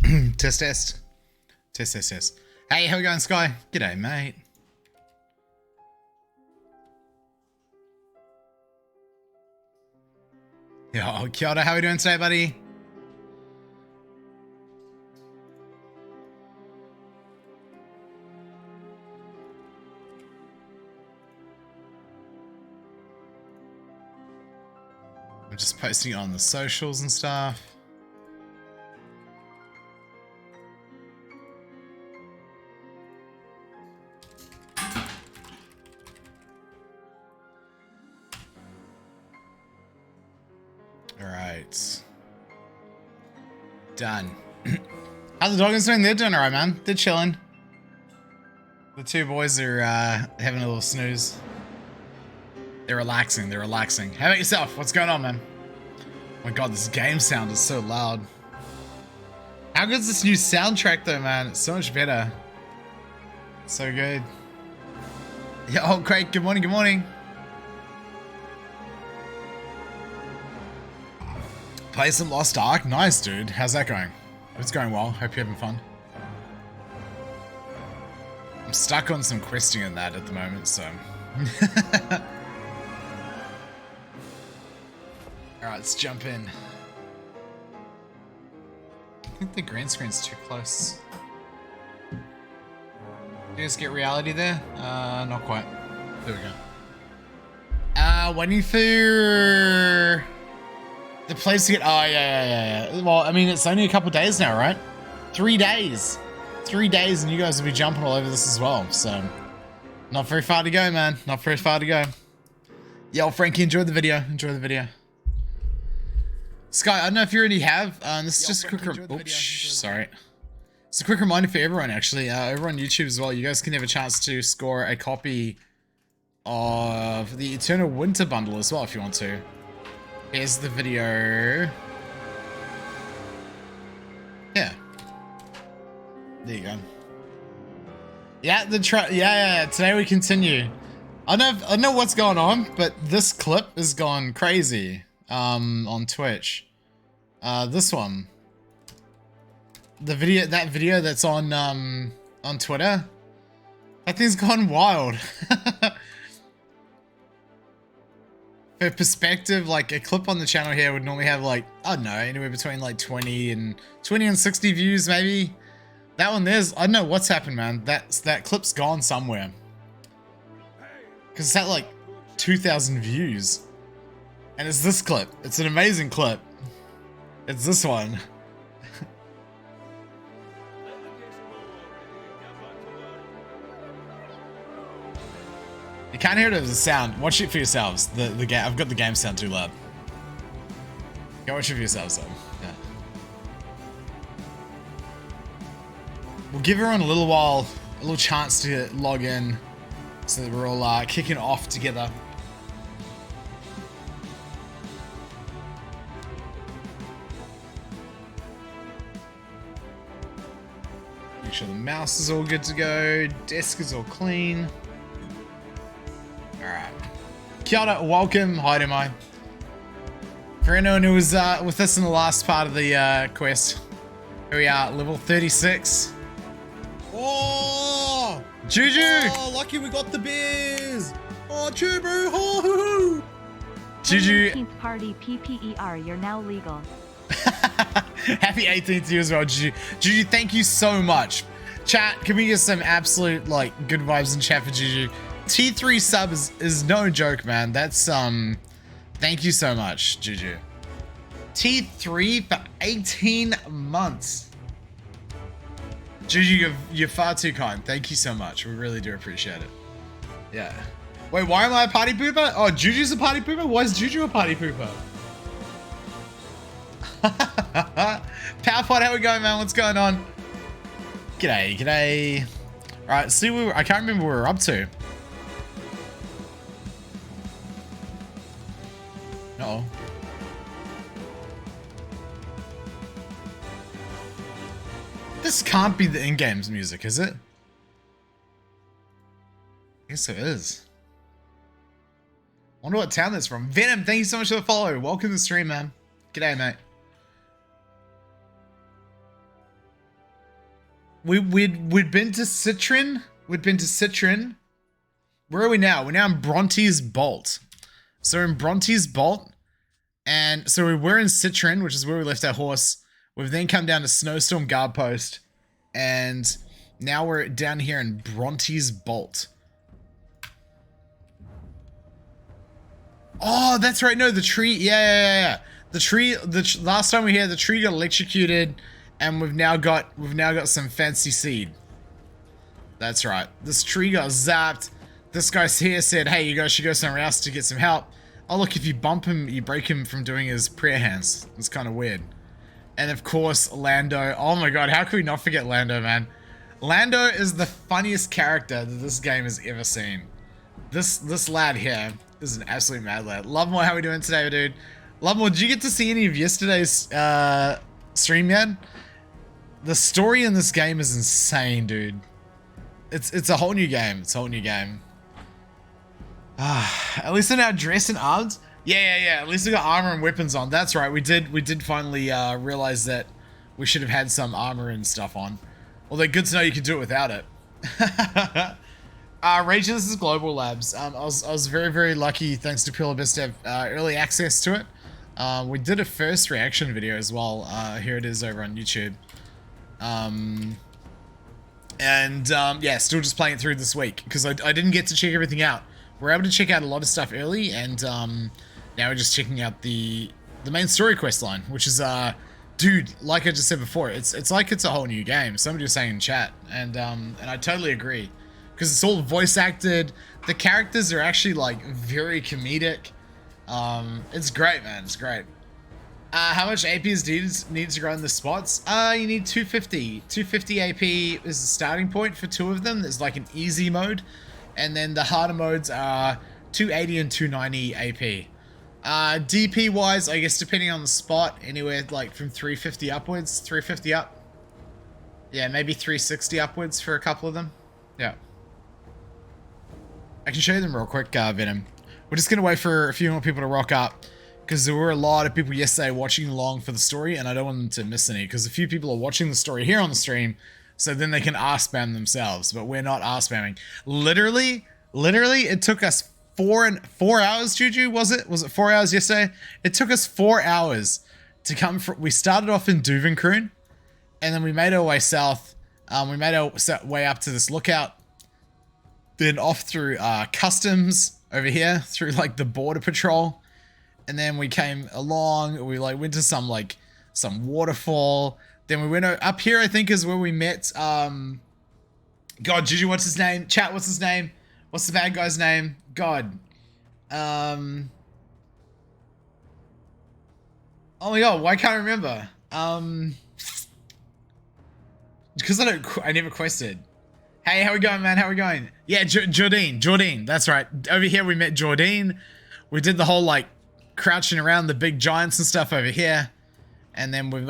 Test, test. Test, test, test. Hey, how we going, Sky? G'day, mate. Yo, kia ora, how we doing today, buddy? I'm just posting it on the socials and stuff. Alright. Done. How's the doggins doing? They're doing alright, man. They're chilling. The two boys are having a little snooze. They're relaxing. They're relaxing. How about yourself? What's going on, man? Oh my god, this game sound is so loud. How good's this new soundtrack, though, man? It's so much better. So good. Yeah, oh, great. Good morning, good morning. Play some Lost Ark. Nice, dude. How's that going? It's going well. Hope you're having fun. I'm stuck on some questing in that at the moment, so... Alright, let's jump in. I think the green screen's too close. You guys get reality there? Not quite. There we go. Waiting for... the place to get... Oh, yeah. Well, I mean, it's only a couple days now, right? 3 days. 3 days and you guys will be jumping all over this as well, so... Not very far to go, man. Not very far to go. Yo, Frankie, enjoy the video. Enjoy the video. Sky, I don't know if you already have. This is just a quick... sorry. It's a quick reminder for everyone, actually. Over on YouTube as well, you guys can have a chance to score a copy of the Eternal Winter Bundle as well, if you want to. Here's the video. Yeah. There you go. Yeah, yeah. Today we continue. I don't know what's going on, but this clip has gone crazy. On Twitch. This one. That video that's on Twitter. That thing's gone wild. For perspective, like a clip on the channel here would normally have like, I don't know, anywhere between like 20 and 60 views maybe. That one there's, I don't know what's happened, man. That clip's gone somewhere. Cause it's at like 2,000 views. And it's this clip. It's an amazing clip. It's this one. You can't hear it as a sound. Watch it for yourselves. The game. I've got the game sound too loud. Go watch it for yourselves, though. Yeah. We'll give everyone a little chance to log in, so that we're all kicking off together. Make sure the mouse is all good to go. Desk is all clean. Alright. Kia ora, welcome. Hi, Demo. For anyone who was with us in the last part of the quest, here we are, level 36. Oh! Juju! Oh, lucky we got the beers! Oh, Chubu! Oh, hoo-hoo! Juju. 18th party PPER, you're now legal. Happy 18th to you as well, Juju. Juju, thank you so much. Chat, can we get some absolute, like, good vibes in chat for Juju? T3 sub is no joke, man. That's, thank you so much, Juju. T3 for 18 months. Juju, you're far too kind. Thank you so much. We really do appreciate it. Yeah. Wait, why am I a party pooper? Oh, Juju's a party pooper? Why is Juju a party pooper? Powerpod, how we going, man? What's going on? G'day. Alright, see, I can't remember where we're up to. Uh-oh. This can't be the in-games music, is it? I guess it is. Wonder what town that's from. Venom, thank you so much for the follow. Welcome to the stream, man. G'day, mate. we'd been to Citron. We'd been to Citron. Where are we now? We're now in Bronte's Bolt. So we're in Bronte's Bolt. And so we were in Citron, which is where we left our horse. We've then come down to Snowstorm Guard Post. And now we're down here in Bronte's Bolt. Oh, that's right. No, the tree. Yeah. The tree. Last time we were here, the tree got electrocuted, and we've now got some fancy seed. That's right. This tree got zapped. This guy's here said, "Hey, you guys should go somewhere else to get some help." Oh, look, if you bump him, you break him from doing his prayer hands. It's kind of weird. And of course, Lando. Oh my god, how could we not forget Lando, man? Lando is the funniest character that this game has ever seen. This lad here is an absolute mad lad. Lovemore, how are we doing today, dude? Lovemore, did you get to see any of yesterday's stream yet? The story in this game is insane, dude. It's a whole new game. It's a whole new game. At least they're now dressed and armed. Yeah. At least we got armor and weapons on. That's right. We did finally realize that we should have had some armor and stuff on. Although good to know you can do it without it. Rachel, this is Global Labs. I was very, very lucky, thanks to Pure Abyss, to have early access to it. We did a first reaction video as well. Here it is over on YouTube. Yeah, still just playing it through this week because I didn't get to check everything out. We're able to check out a lot of stuff early, and now we're just checking out the main story quest line, which is dude, like I just said before, it's like it's a whole new game. Somebody was saying in chat, and I totally agree. Because it's all voice acted. The characters are actually like very comedic. It's great, man. It's great. How much AP is needs to grow in the spots? You need 250. 250 AP is the starting point for two of them. There's like an easy mode. And then the harder modes are 280 and 290 AP. DP wise, I guess depending on the spot, anywhere like from 350 upwards. 350 up. Yeah, maybe 360 upwards for a couple of them. Yeah. I can show you them real quick, Venom. We're just going to wait for a few more people to rock up, because there were a lot of people yesterday watching along for the story, and I don't want them to miss any, because a few people are watching the story here on the stream, so then they can R-spam themselves, but we're not R-spamming. Literally, it took us 4 hours, Juju, was it? Was it 4 hours yesterday? It took us 4 hours to come from... We started off in Duvenkroon, and then we made our way south. We made our way up to this lookout, then off through customs over here, through like the border patrol, and then we came along. We like went to some waterfall. Then we went up here. I think is where we met. God, Juju, what's his name? Chat, what's his name? What's the bad guy's name? God. Oh my god, why can't I remember? Because I never quested. Hey, how we going, man? How we going? Yeah, Jordine, that's right. Over here we met Jordine. We did the whole like crouching around the big giants and stuff over here, and then we've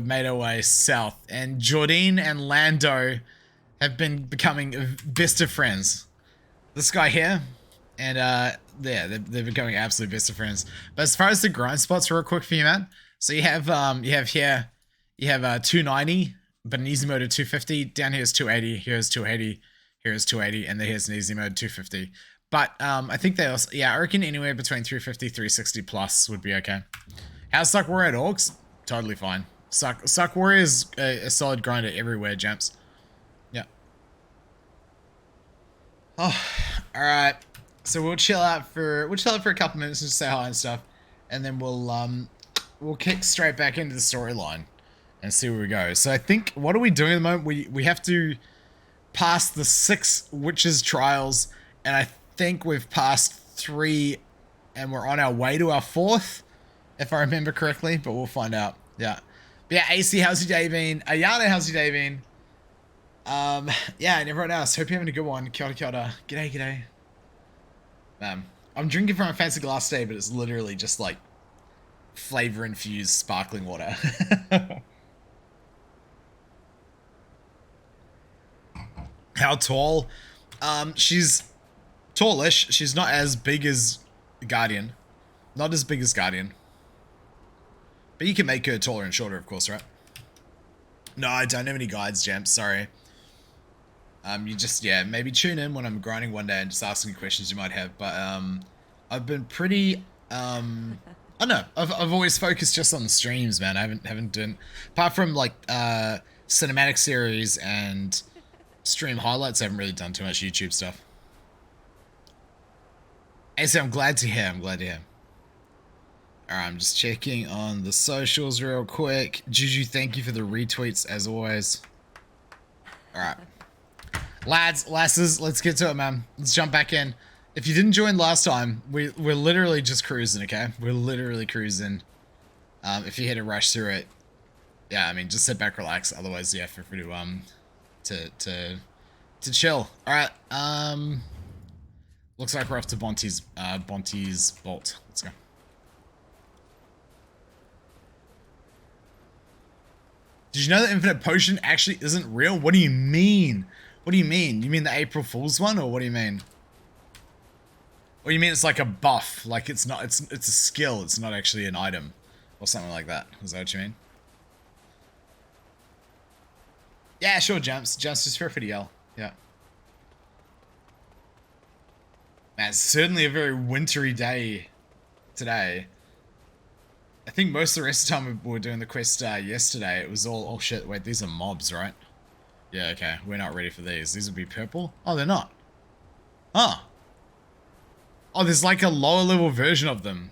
made our way south. And Jordine and Lando have been becoming best of friends. This guy here, and yeah, they're becoming absolute best of friends. But as far as the grind spots, real quick for you, man. So you have here, you have 290. But an easy mode of 250. Down here is 280. Here's 280. Here's 280. And then here's an easy mode 250. But I think they also... Yeah, I reckon anywhere between 350, 360 plus would be okay. How's Suck Warrior at Orcs? Totally fine. Suck Warrior is a solid grinder everywhere, Jamps. Yeah. Oh, alright. So we'll chill out for a couple minutes and just say hi and stuff. And then we'll kick straight back into the storyline and see where we go. So I think, what are we doing at the moment? We have to pass the 6 witches trials, and I think we've passed 3, and we're on our way to our 4th, if I remember correctly, but we'll find out. Yeah. But yeah, AC, how's your day been? Ayana, how's your day been? Yeah, and everyone else, hope you're having a good one. Kia ora, kia ora. G'day. I'm drinking from a fancy glass today, but it's literally just like flavor-infused sparkling water. How tall? She's tallish. She's not as big as Guardian. Not as big as Guardian. But you can make her taller and shorter, of course, right? No, I don't have any guides, Jamps. Sorry. You just, yeah, maybe tune in when I'm grinding one day and just asking questions you might have. But I've been pretty, I don't know. I've always focused just on the streams, man. I haven't done, apart from like cinematic series and stream highlights. I haven't really done too much YouTube stuff. Hey, so I'm glad to hear. I'm glad to hear. Alright, I'm just checking on the socials real quick. Juju, thank you for the retweets as always. Alright. Lads, lasses, let's get to it, man. Let's jump back in. If you didn't join last time, we're literally just cruising, okay? We're literally cruising. If you had to rush through it, yeah, I mean, just sit back, relax. Otherwise, yeah, feel free to chill. Alright, looks like we're off to Bonte's Bolt. Let's go. Did you know that Infinite Potion actually isn't real? What do you mean? What do you mean? You mean the April Fool's one, or what do you mean? Or you mean it's like a buff? Like it's not, it's a skill, it's not actually an item. Or something like that. Is that what you mean? Yeah, sure, Jumps. Jumps, just feel free to yell. Yeah. Man, it's certainly a very wintry day today. I think most of the rest of the time we were doing the quest yesterday, it was all, oh shit, wait, these are mobs, right? Yeah, okay, we're not ready for these. These would be purple? Oh, they're not. Huh. Oh, there's like a lower level version of them.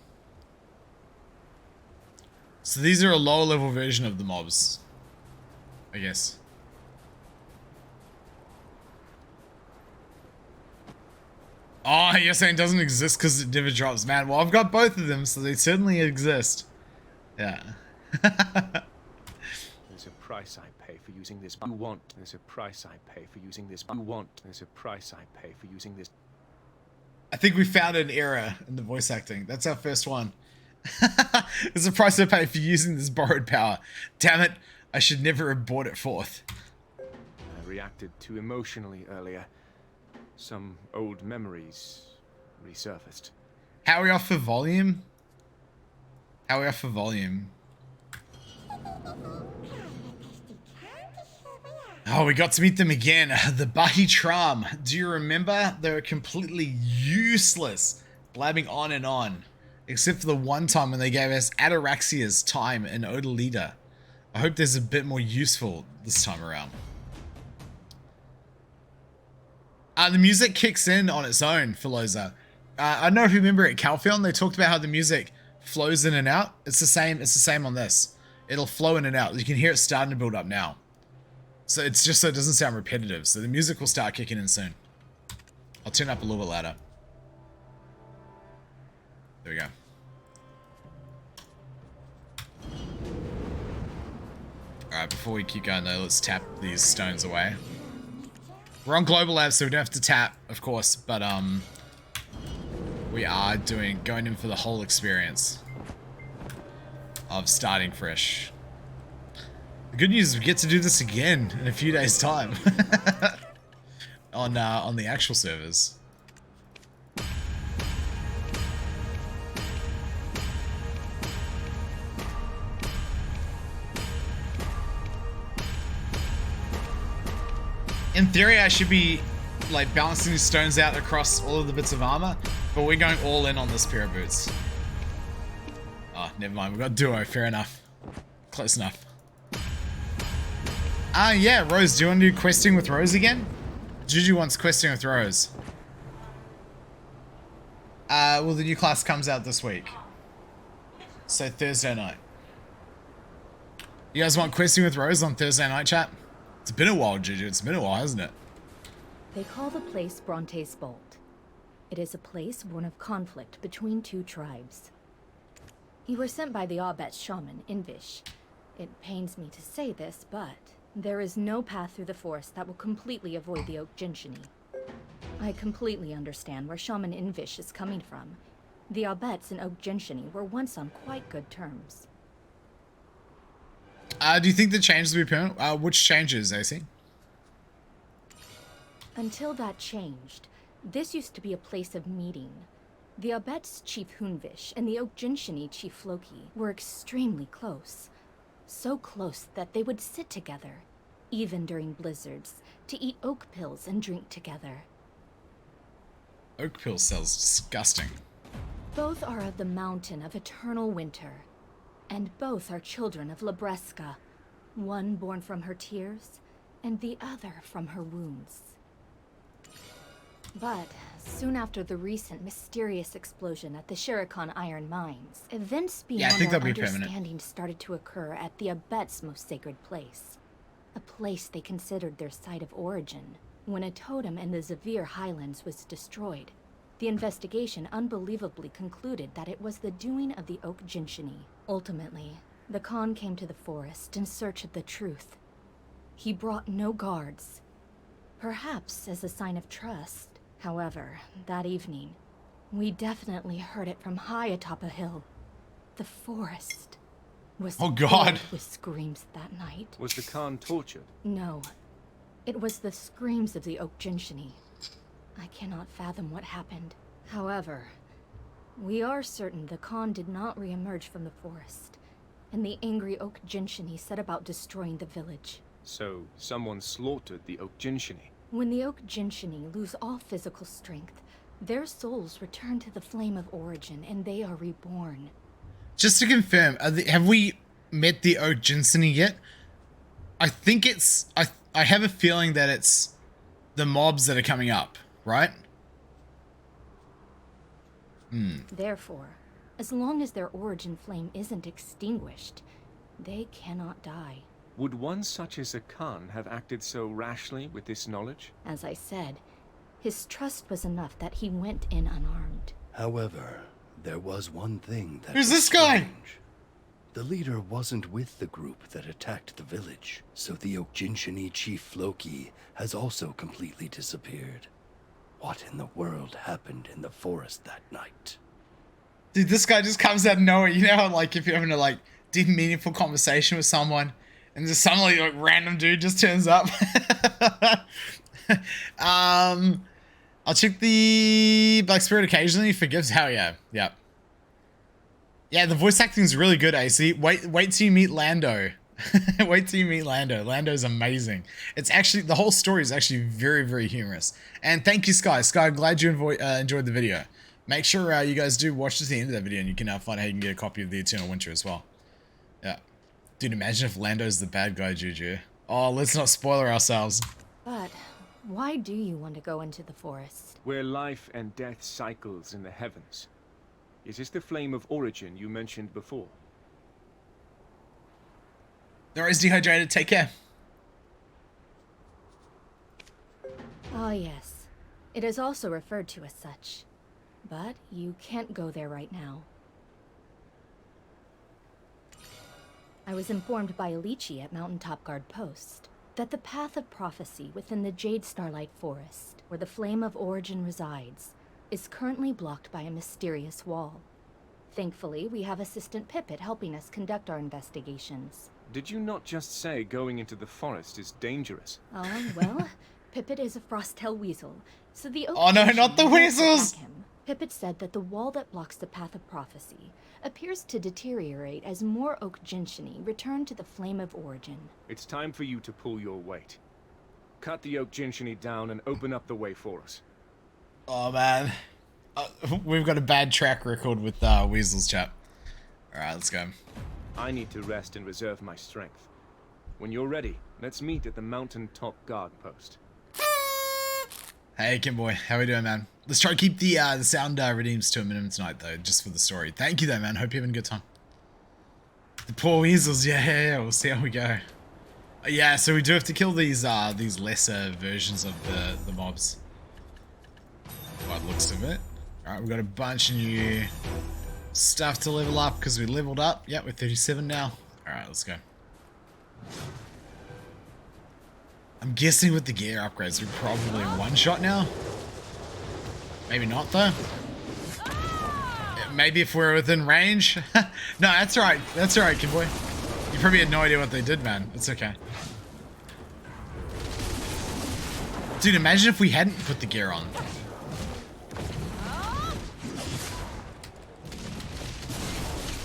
So these are a lower level version of the mobs, I guess. Oh, you're saying it doesn't exist because it never drops. Man, well, I've got both of them, so they certainly exist. Yeah. There's a price I pay for using this. You want. There's a price I pay for using this. You want. There's a price I pay for using this. I think we found an error in the voice acting. That's our first one. There's a price I pay for using this borrowed power. Damn it. I should never have brought it forth. I reacted too emotionally earlier. Some old memories resurfaced. How are we off for volume? How are we off for volume? Oh, we got to meet them again. The Bahi Tram. Do you remember? They were completely useless, blabbing on and on. Except for the one time when they gave us Ataraxia's time in Odalita. I hope there's a bit more useful this time around. The music kicks in on its own, Filosa. I don't know if you remember at Calpheon, they talked about how the music flows in and out. It's the same on this. It'll flow in and out. You can hear it starting to build up now. So it's just so it doesn't sound repetitive. So the music will start kicking in soon. I'll turn up a little bit louder. There we go. Alright, before we keep going though, let's tap these stones away. We're on Global Labs, so we don't have to tap, of course, but we are going in for the whole experience of starting fresh. The good news is we get to do this again in a few days' time on the actual servers. In theory, I should be like balancing these stones out across all of the bits of armor, but we're going all in on this pair of boots. Oh, never mind. We've got duo. Fair enough. Close enough. Yeah, Rose. Do you want to do questing with Rose again? Juju wants questing with Rose. Well, the new class comes out this week. So Thursday night. You guys want questing with Rose on Thursday night, chat? It's been a while, Juju. It's been a while, hasn't it? They call the place Bronte's Bolt. It is a place born of conflict between two tribes. You were sent by the Aubet shaman, Invish. It pains me to say this, but there is no path through the forest that will completely avoid the Oak Gentiany. I completely understand where Shaman Invish is coming from. The Aubets and Oak Gentiany were once on quite good terms. Do you think the changes will be permanent? Which changes, AC? Until that changed, this used to be a place of meeting. The Aubets Chief Hunvish and the Oak Gentiany Chief Loki were extremely close. So close that they would sit together, even during blizzards, to eat oak pills and drink together. Oak pill sounds disgusting. Both are of the mountain of eternal winter, and both are children of Labreska, one born from her tears, and the other from her wounds. But soon after the recent mysterious explosion at the Shirikon Iron Mines, events I beyond think our that'll be permanent. understanding started to occur at the Abet's most sacred place, a place they considered their site of origin. When a totem in the Zavir Highlands was destroyed, the investigation unbelievably concluded that it was the doing of the Oak Jinshini. Ultimately, the Khan came to the forest in search of the truth. He brought no guards, perhaps as a sign of trust. However, that evening, we definitely heard it from high atop a hill. The forest was Oh, God. filled with screams that night. Was the Khan tortured? No, it was the screams of the Oak Jinshini. I cannot fathom what happened. However, we are certain the Khan did not re-emerge from the forest, and the angry Oak Jinshini set about destroying the village. So, someone slaughtered the Oak Jinshini. When the Oak Jinshini lose all physical strength, their souls return to the flame of origin and they are reborn. Just to confirm, have we met the Oak Jinshini yet? I think it's... I have a feeling that it's the mobs that are coming up, right? Therefore, as long as their origin flame isn't extinguished, they cannot die. Would one such as a Khan have acted so rashly with this knowledge? As I said, his trust was enough that he went in unarmed. However, there was one thing that Who's was this guy? strange. The leader wasn't with the group that attacked the village, so the Oak Jinshini chief Floki has also completely disappeared. What in the world happened in the forest that night? Dude, this guy just comes out of nowhere. You know how, like, if you're having a, like, deep, meaningful conversation with someone, and just suddenly, like, random dude just turns up. I'll check the Black Spirit occasionally. Forgives. Hell yeah. Yep. Yeah, the voice acting is really good, AC. Wait till you meet Lando. Wait till you meet Lando. Lando's amazing. It's actually, the whole story is actually very, very humorous. And thank you, Sky. Sky, glad you enjoyed the video. Make sure you guys do watch to the end of that video, and you can find how you can get a copy of the Eternal Winter as well. Yeah. Dude, imagine if Lando's the bad guy, Juju. Oh, let's not spoiler ourselves. But why do you want to go into the forest? Where life and death cycles in the heavens. Is this the flame of origin you mentioned before? They're always dehydrated. Take care. Ah, yes. It is also referred to as such. But you can't go there right now. I was informed by Alici at Mountaintop Guard Post that the path of prophecy within the Jade Starlight Forest, where the flame of origin resides, is currently blocked by a mysterious wall. Thankfully, we have Assistant Pippet helping us conduct our investigations. Did you not just say going into the forest is dangerous? Well, Pippet is a Frosttail weasel, so the Oak Oh no, Jinshini not the won't weasels! attack him. Pippet said that the wall that blocks the path of prophecy appears to deteriorate as more Oak Jinshini return to the flame of origin. It's time for you to pull your weight. Cut the Oak Jinshini down and open up the way for us. Oh man, we've got a bad track record with weasels, chap. All right, let's go. I need to rest and reserve my strength. When you're ready, let's meet at the Mountaintop Guard Post. Hey, Kimboy, how we doing, man? Let's try to keep the sound redeems to a minimum tonight, though, just for the story. Thank you, though, man. Hope you're having a good time. The poor weasels, yeah. We'll see how we go. Yeah, so we do have to kill these lesser versions of the mobs. By the looks of it. All right, we've got a bunch of new stuff to level up because we leveled up. Yeah, we're 37 now. All right, let's go. I'm guessing with the gear upgrades, we're probably one-shot now. Maybe not, though. Maybe if we're within range. No, that's all right. That's all right, kid boy. You probably had no idea what they did, man. It's okay. Dude, imagine if we hadn't put the gear on.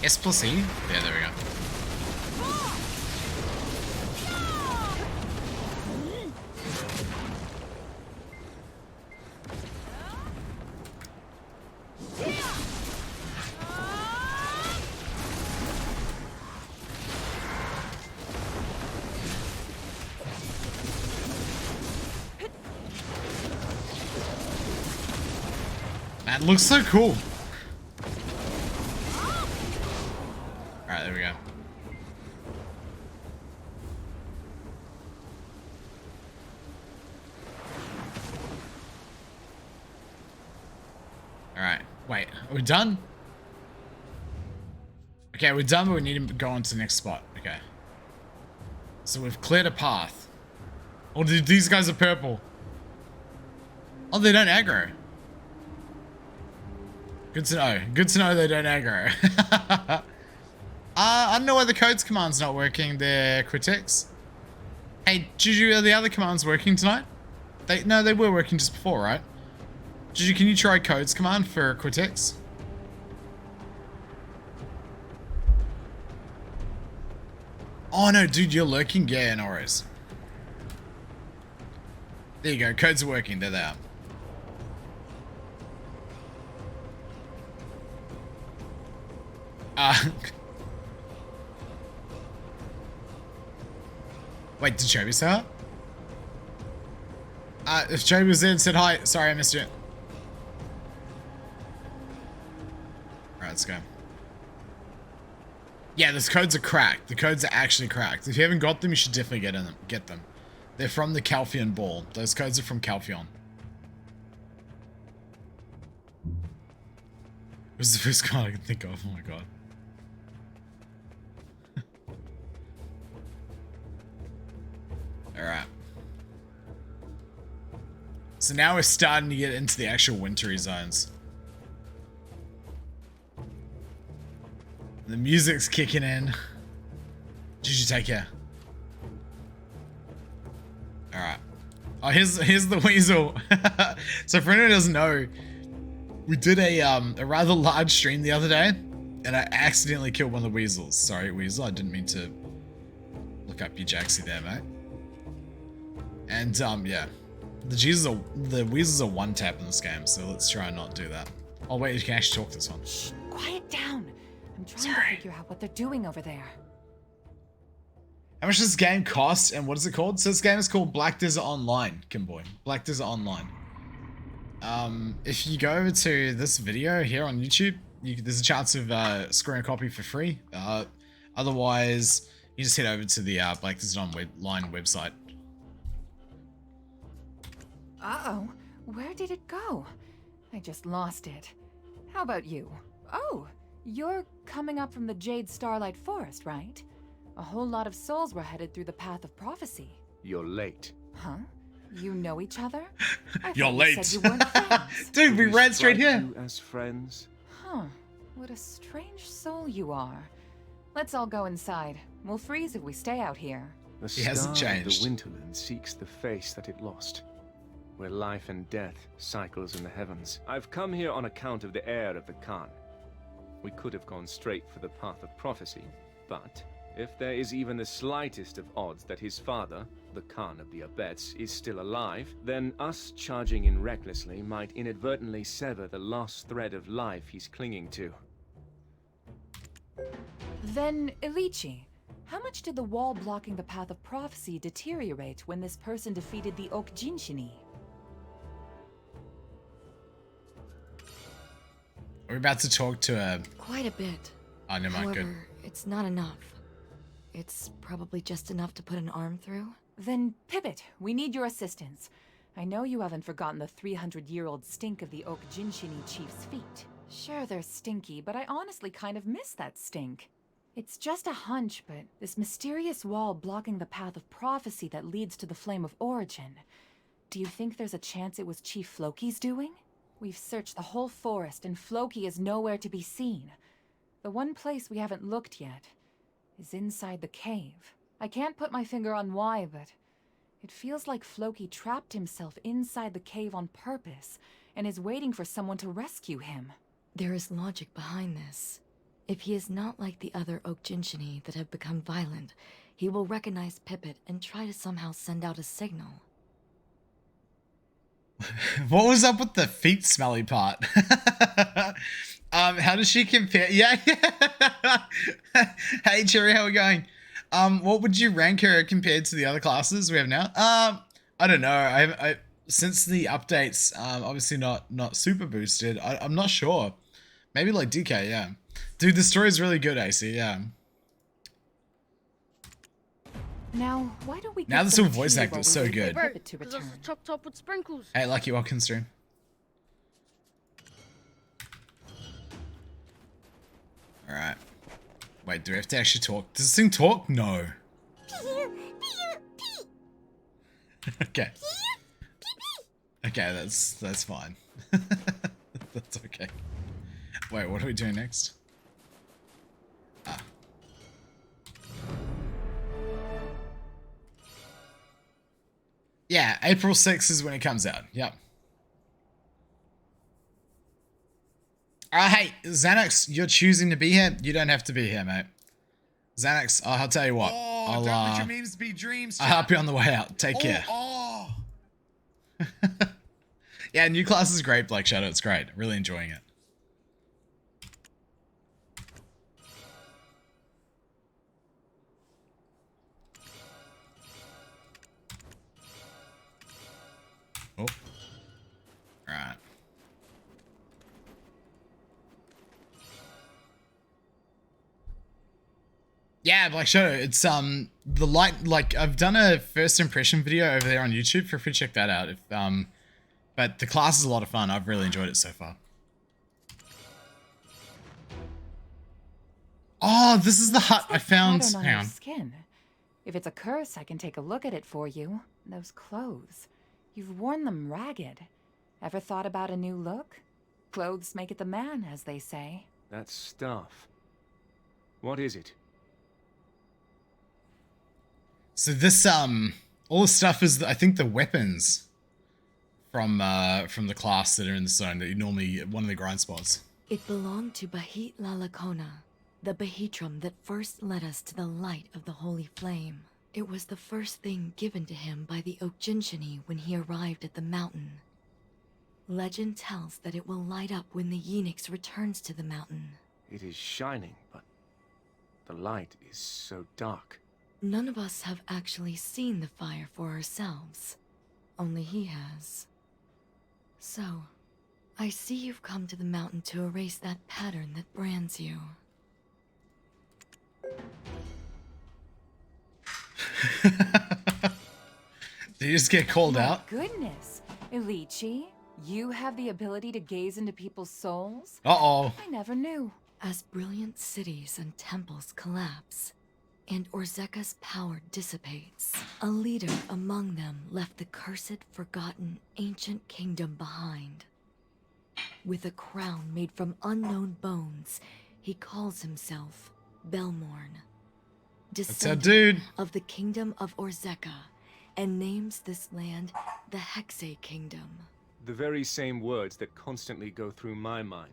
S plus E? Yeah, there we go. That looks so cool. Alright, there we go. Alright, wait, are we done? Okay, we're done, but we need to go on to the next spot. Okay. So we've cleared a path. Oh, dude, these guys are purple. Oh, they don't aggro. Good to know. Good to know they don't aggro. I don't know why the codes command's not working there, Critics. Hey, Juju, are the other commands working tonight? No, they were working just before, right? Juju, can you try codes command for Critics? Oh no, dude, you're lurking? Yeah, no worries. There you go, codes are working, there they are. Wait, did Joby say that? If Joby was there and said hi, sorry I missed you. Alright, let's go. Yeah, those codes are cracked. The codes are actually cracked. If you haven't got them, you should definitely get them. They're from the Calpheon Ball. Those codes are from Calpheon. It was the first card I could think of. Oh my god. Alright. So now we're starting to get into the actual wintry zones. The music's kicking in. Juju, take care. Alright. Oh, here's the weasel. So for anyone who doesn't know, we did a rather large stream the other day, and I accidentally killed one of the weasels. Sorry, weasel, I didn't mean to look up your Jaxie there, mate. And yeah. The weasels are one tap in this game, so let's try and not do that. Oh wait, you can actually talk this one. Shh, quiet down. I'm trying to figure out what they're doing over there. How much does this game cost, and what is it called? So this game is called Black Desert Online, Kimboy. Black Desert Online. If you go over to this video here on YouTube, there's a chance of scoring a copy for free. Otherwise, you just head over to the Black Desert Online website. Uh-oh, where did it go? I just lost it. How about you? Oh, you're coming up from the Jade Starlight Forest, right? A whole lot of souls were headed through the Path of Prophecy. You're late. Huh? You know each other? I You're thought late. You said you weren't friends. Dude, we ran straight here. You as friends? Huh. What a strange soul you are. Let's all go inside. We'll freeze if we stay out here. The He hasn't star of changed. the Winterland seeks the face that it lost, where life and death cycles in the heavens. I've come here on account of the heir of the Khan. We could have gone straight for the Path of Prophecy, but if there is even the slightest of odds that his father, the Khan of the Abets, is still alive, then us charging in recklessly might inadvertently sever the lost thread of life he's clinging to. Then, Ilichi, how much did the wall blocking the Path of Prophecy deteriorate when this person defeated the Oak Jinshini? We're about to talk to a... Quite a bit. Oh, never mind, good. However, it's not enough. It's probably just enough to put an arm through. Then, Pivot, we need your assistance. I know you haven't forgotten the 300-year-old stink of the Oak Jinshini chief's feet. Sure, they're stinky, but I honestly kind of miss that stink. It's just a hunch, but this mysterious wall blocking the Path of Prophecy that leads to the Flame of Origin. Do you think there's a chance it was Chief Floki's doing? We've searched the whole forest, and Floki is nowhere to be seen. The one place we haven't looked yet is inside the cave. I can't put my finger on why, but it feels like Floki trapped himself inside the cave on purpose and is waiting for someone to rescue him. There is logic behind this. If he is not like the other Oak Jinshini that have become violent, he will recognize Pipit and try to somehow send out a signal. What was up with the feet smelly part? How does she compare? Yeah. Hey, Cherry, how are we going? What would you rank her compared to the other classes we have now? I don't know. since the updates, obviously not super boosted. I'm not sure. Maybe like DK, yeah. Dude, the story is really good, AC, yeah. Now, why don't we Now get the some silver voice tea actor while is we so wait for good. Pippet to Because that's return? the chopped top with sprinkles. Hey, Lucky, welcome stream. Alright. Wait, do we have to actually talk? Does this thing talk? No. Okay. Okay, that's fine. That's okay. Wait, what are we doing next? Ah. Yeah, April 6th is when it comes out. Yep. Hey, Xanax, you're choosing to be here. You don't have to be here, mate. Xanax, I'll tell you what. Oh, I'll, don't let your memes be dreams. I'll help you on the way out. Take care. Oh. Yeah, new class is great, Black Shadow. It's great. Really enjoying it. Oh. Alright. Yeah, Black Shadow. It's the light, like I've done a first impression video over there on YouTube. Feel free to check that out. If but the class is a lot of fun. I've really enjoyed it so far. Oh, this is the hut I found. Pattern on Hang your on. skin. If it's a curse, I can take a look at it for you. Those clothes. You've worn them ragged. Ever thought about a new look? Clothes make it the man, as they say. That stuff. What is it? So this all the stuff is I think the weapons from the class that are in the zone that you normally one of the grind spots. It belonged to Bahit Lalakona, the Bahitram that first led us to the light of the holy flame. It was the first thing given to him by the Okjinshini when he arrived at the mountain. Legend tells that it will light up when the Yeenix returns to the mountain. It is shining, but the light is so dark. None of us have actually seen the fire for ourselves. Only he has. So, I see you've come to the mountain to erase that pattern that brands you. Did you just get called My out? goodness. Ilichi, you have the ability to gaze into people's souls? Uh-oh. I never knew. As brilliant cities and temples collapse, and Orzeka's power dissipates, a leader among them left the cursed, forgotten, ancient kingdom behind. With a crown made from unknown bones, he calls himself Belmorn, That's our descendant dude. of the kingdom of Orzeka, and names this land the Hexe Kingdom. The very same words that constantly go through my mind.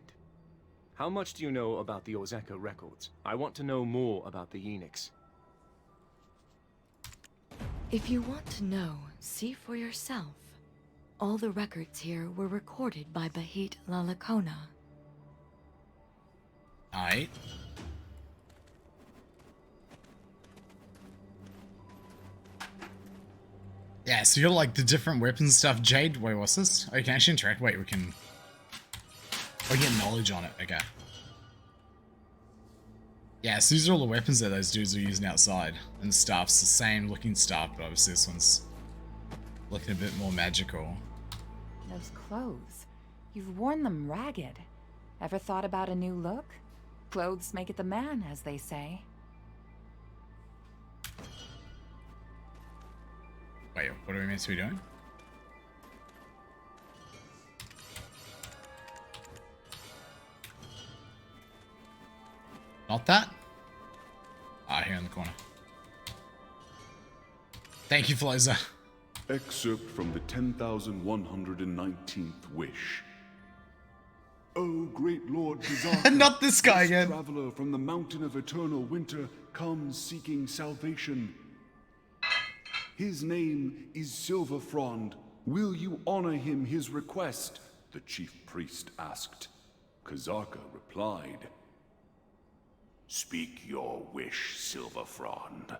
How much do you know about the Orzeka records? I want to know more about the Yeenix. If you want to know, see for yourself. All the records here were recorded by Bahit Lalakona. Alright. Yeah, so you got like the different weapons stuff. Jade, wait, what's this? Oh, you can actually interact. Wait, we can. Oh, you get knowledge on it. Okay. Yeah, so these are all the weapons that those dudes are using outside. And stuff's the same looking stuff, but obviously this one's looking a bit more magical. Those clothes. You've worn them ragged. Ever thought about a new look? Clothes make it the man, as they say. Wait, what are we meant to be doing? Not that? Ah, here in the corner. Thank you, Floza. Excerpt from the 10,119th wish. O great Lord Bizarre, Not this guy again. Traveler from the mountain of eternal winter comes seeking salvation. His name is Silverfrond. Will you honor him his request? The chief priest asked. Kazarka replied, Speak your wish, Silverfrond.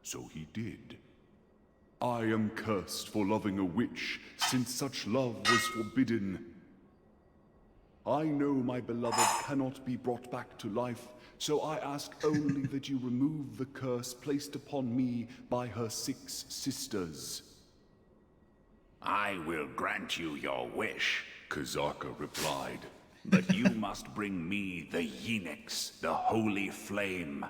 So he did. I am cursed for loving a witch, since such love was forbidden. I know my beloved cannot be brought back to life, so I ask only that you remove the curse placed upon me by her 6 sisters. I will grant you your wish, Kazaka replied. but you must bring me the Yenix, the holy flame.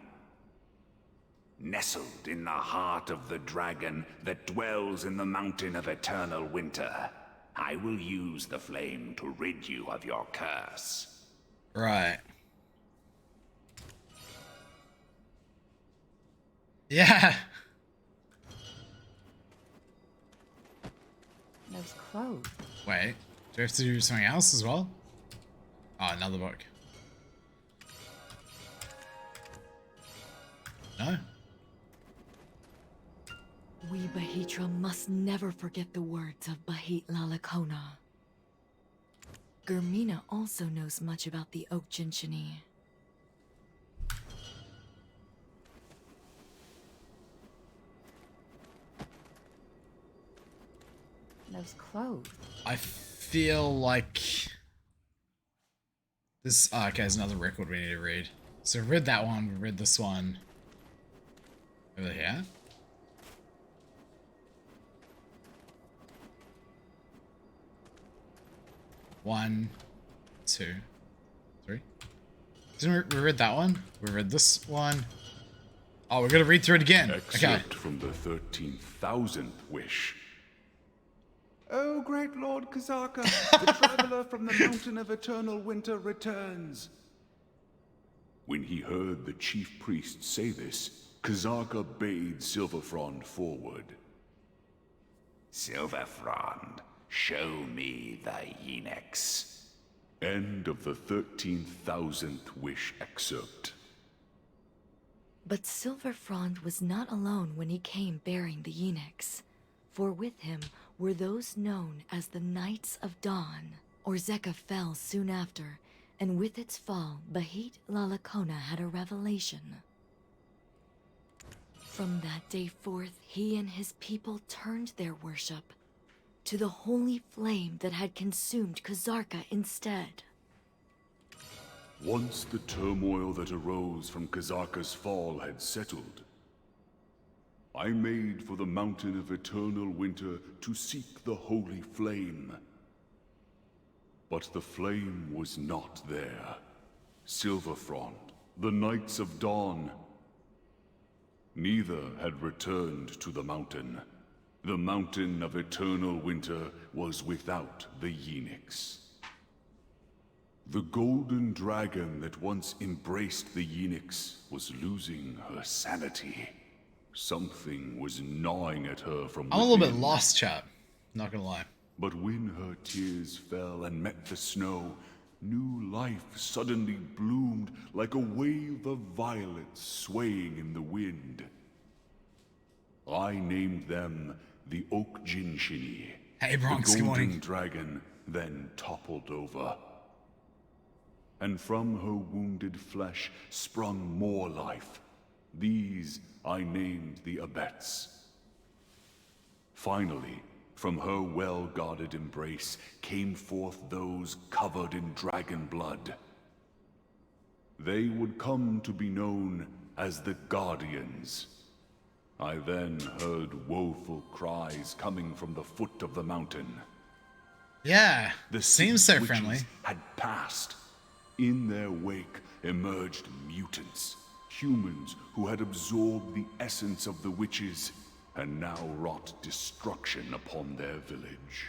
Nestled in the heart of the dragon that dwells in the mountain of eternal winter, I will use the flame to rid you of your curse. Right. Yeah. Those clothes. Wait. Do we have to do something else as well? Oh, another book. No? We Bahitra must never forget the words of Bahit Lalakona. Germina also knows much about the Oak Jinchini. Those clothes. I feel like this. Oh, okay, there's another record we need to read. So we read that one. We read this one. Over here. One, 2, 3. Didn't we read that one? We read this one. Oh, we're gonna read through it again. Excerpt Okay. from the 13,000th wish. O great Lord Kazaka, the traveler from the mountain of eternal winter returns. When he heard the chief priest say this, Kazaka bade Silverfrond forward. Silverfrond, show me the Yenix. End of the 13,000th wish excerpt. But Silverfrond was not alone when he came bearing the Yenix, for with him were those known as the Knights of Dawn. Orzeka fell soon after, and with its fall, Bahit Lalakona had a revelation. From that day forth, he and his people turned their worship to the holy flame that had consumed Kazarka instead. Once the turmoil that arose from Kazarka's fall had settled, I made for the mountain of eternal winter to seek the holy flame. But the flame was not there. Silverfrond, the Knights of Dawn, neither had returned to the mountain. The mountain of eternal winter was without the Yenix. The golden dragon that once embraced the Yenix was losing her sanity. Something was gnawing at her from within. I'm a little bit lost, chap. Not gonna lie. But when her tears fell and met the snow, new life suddenly bloomed like a wave of violets swaying in the wind. I named them the Oak Jinchini. Hey, Bronx, the good golden morning. dragon then toppled over. And from her wounded flesh sprung more life. These I named the Abets. Finally, from her well-guarded embrace came forth those covered in dragon blood. They would come to be known as the Guardians. I then heard woeful cries coming from the foot of the mountain. Yeah, The seems 6 so witches friendly. had passed. In their wake emerged mutants, humans who had absorbed the essence of the witches and now wrought destruction upon their village.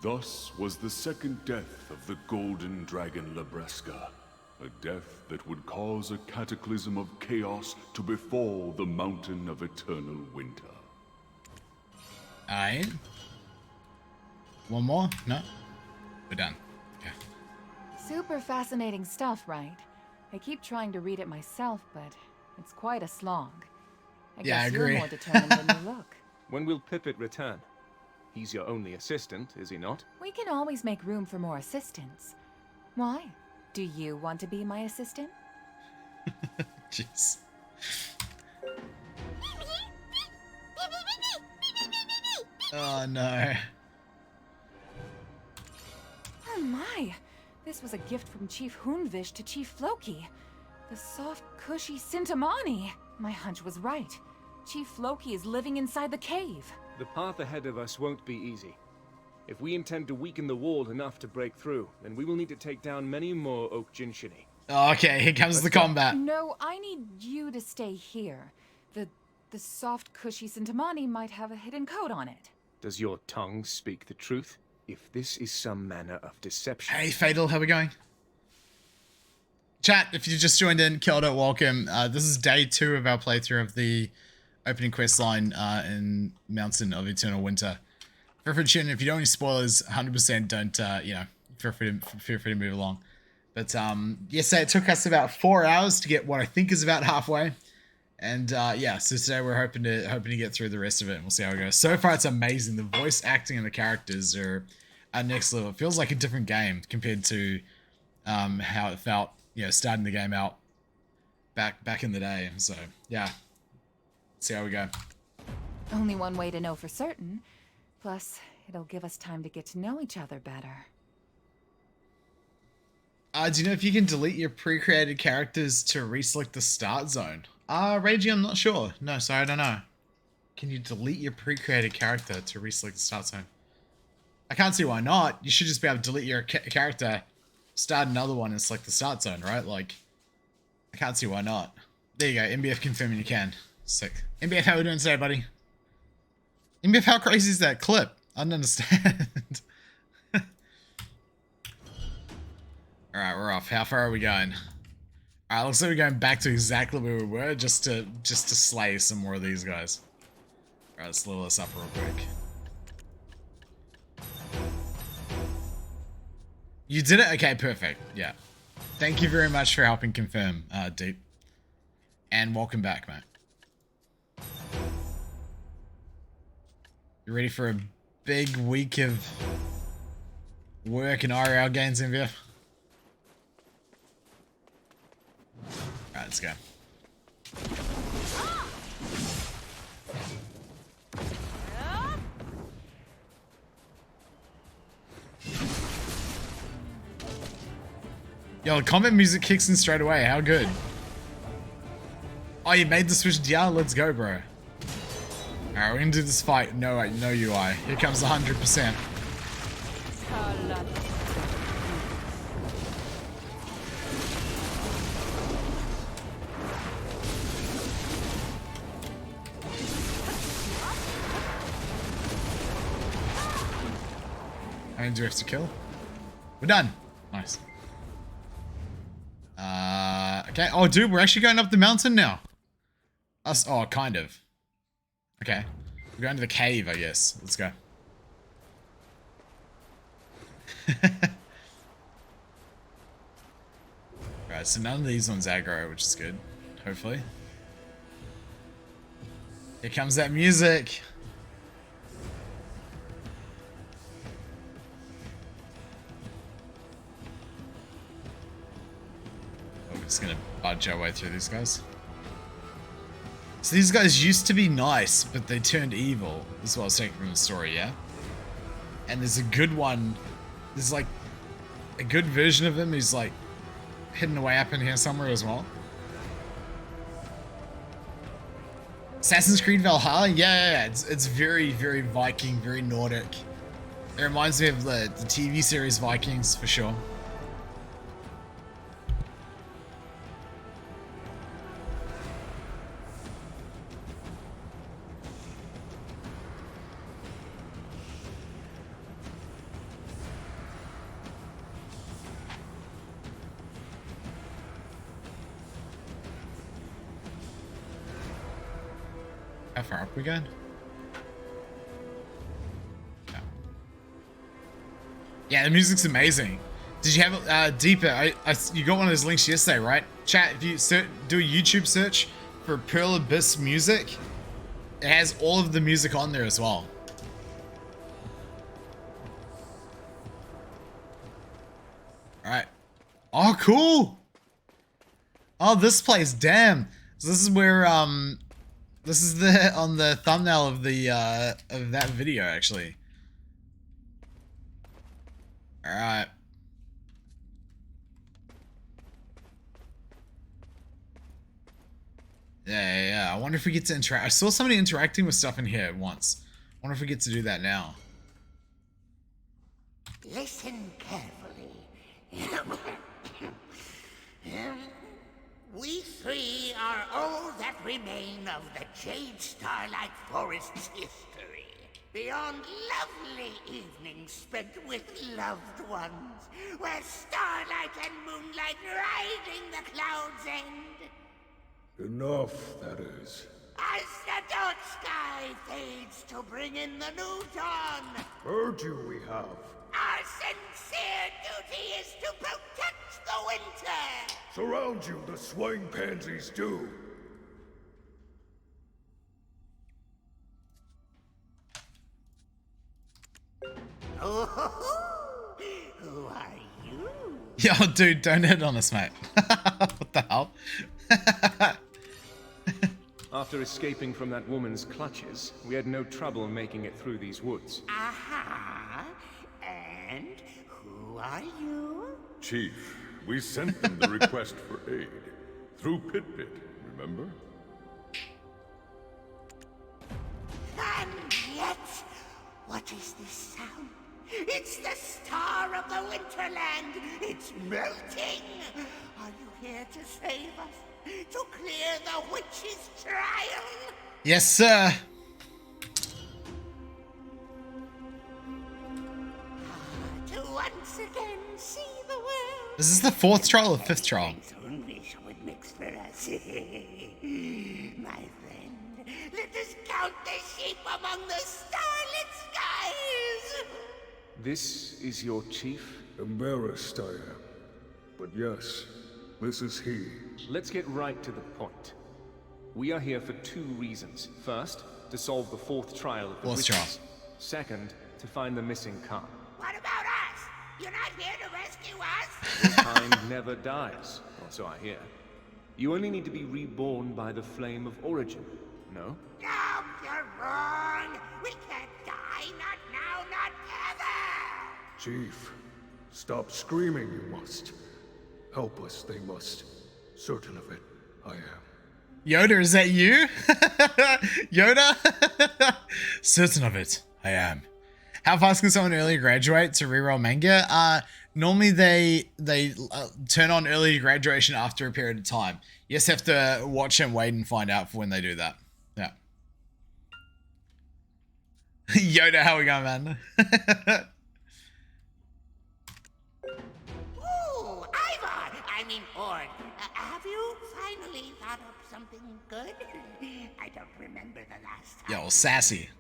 Thus was the second death of the golden dragon Labreska, a death that would cause a cataclysm of chaos to befall the mountain of eternal winter. Alright. One more? No? We're done. Okay. Super fascinating stuff, right? I keep trying to read it myself, but it's quite a slog. I Yeah, I guess agree. you're more determined than you look. When will Pippet return? He's your only assistant, is he not? We can always make room for more assistants. Why? Do you want to be my assistant? Jeez. Oh no. Oh my! This was a gift from Chief Hoonvish to Chief Floki. The soft, cushy Sintamani. My hunch was right. Chief Floki is living inside the cave. The path ahead of us won't be easy. If we intend to weaken the wall enough to break through, then we will need to take down many more Oak Jinshini. Okay, here comes the combat. No, I need you to stay here. The soft, cushy Sintamani might have a hidden code on it. Does your tongue speak the truth? If this is some manner of deception... Hey, Fatal, how we going? Chat, if you just joined in, kia ora, welcome. This is day 2 of our playthrough of the opening quest line in Mountain of Eternal Winter. Feel free to tune in. If you don't want any spoilers, 100% don't, you know, feel free to move along. But, yesterday it took us about 4 hours to get what I think is about halfway. And, yeah, so today we're hoping to get through the rest of it, and we'll see how it goes. So far, it's amazing. The voice acting and the characters are at next level. It feels like a different game compared to how it felt, you know, starting the game out back in the day. So, yeah, see how we go. Only one way to know for certain. Plus, it'll give us time to get to know each other better. Do you know if you can delete your pre-created characters to reselect the start zone? Ragey, I'm not sure. No, sorry, I don't know. Can you delete your pre-created character to reselect the start zone? I can't see why not. You should just be able to delete your character, start another one, and select the start zone, right? Like, I can't see why not. There you go. MBF confirming you can. Sick. MBF, how are we doing today, buddy? MBF, how crazy is that clip? I don't understand. Alright, we're off. How far are we going? Alright, looks like we're going back to exactly where we were, just to slay some more of these guys. Alright, let's level this up real quick. You did it? Okay, perfect. Yeah. Thank you very much for helping confirm, Deep. And welcome back, mate. You ready for a big week of work and IRL gains, MVF? Alright, let's go. Yo, the combat music kicks in straight away. How good? Oh, you made the switch? Yeah, let's go, bro. Alright, we're gonna do this fight. No UI. Here comes the 100%. How many do we have to kill? We're done. Nice. Okay. Oh, dude, we're actually going up the mountain now. Us. Oh, kind of. Okay. We're going to the cave, I guess. Let's go. Right, so none of these ones aggro, which is good. Hopefully. Here comes that music. We're just gonna budge our way through these guys. So these guys used to be nice, but they turned evil. This is what I was taking from the story, yeah? And there's a good one. There's like a good version of him who's like hidden away up in here somewhere as well. Assassin's Creed Valhalla? Yeah. It's very, very Viking, very Nordic. It reminds me of the TV series Vikings, for sure. How far up we going? No. Yeah, the music's amazing. Did you have Deeper? You got one of those links yesterday, right? Chat, if you do a YouTube search for Pearl Abyss music, it has all of the music on there as well. Alright. Oh, cool! Oh, this place, damn. So this is where, This is the on the thumbnail of the of that video actually. All right. Yeah. I wonder if we get to interact. I saw somebody interacting with stuff in here once. I wonder if we get to do that now. Listen carefully. We three are all that remain of the Jade Starlight Forest's history. Beyond lovely evenings spent with loved ones, where starlight and moonlight riding the cloud's end. Enough, that is. As the dark sky fades to bring in the new dawn, Heard you we have. our sincere duty is to protect the winter. Surround you, the swing pansies do. Oh, who are you? Yo, dude, don't hit on us, mate. What the hell? After escaping from that woman's clutches, we had no trouble making it through these woods. Aha. And who are you? Chief, we sent them the request for aid. Through Pit-Pit, remember? And yet, what is this sound? It's the star of the Winterland! It's melting! Are you here to save us? To clear the witch's trial? Yes, sir. To once again see the world. Is this the fourth trial or fifth trial? Own wish would mix for us. My friend, let us count the sheep among the starlit skies! This is your chief? Embarrassed I am. But yes, this is he. Let's get right to the point. We are here for two reasons. First, to solve the fourth trial of the Fourth witches. trial. Second, to find the missing Khan. What about us? You're not here to rescue us? Your kind never dies, or so I hear. You only need to be reborn by the flame of origin, no? No, you're wrong! We can't die, not now, not ever! Chief, stop screaming, you must. Help us, they must. Certain of it, I am. Yoda, is that you? Yoda? Certain of it, I am. How fast can someone early graduate to reroll manga? Normally they turn on early graduation after a period of time. You just have to watch and wait and find out for when they do that. Yeah. Yoda, how we going, man? Ooh, Ivar! I mean, Ord. Have you finally thought up something good? I don't remember the last time. Yo, sassy.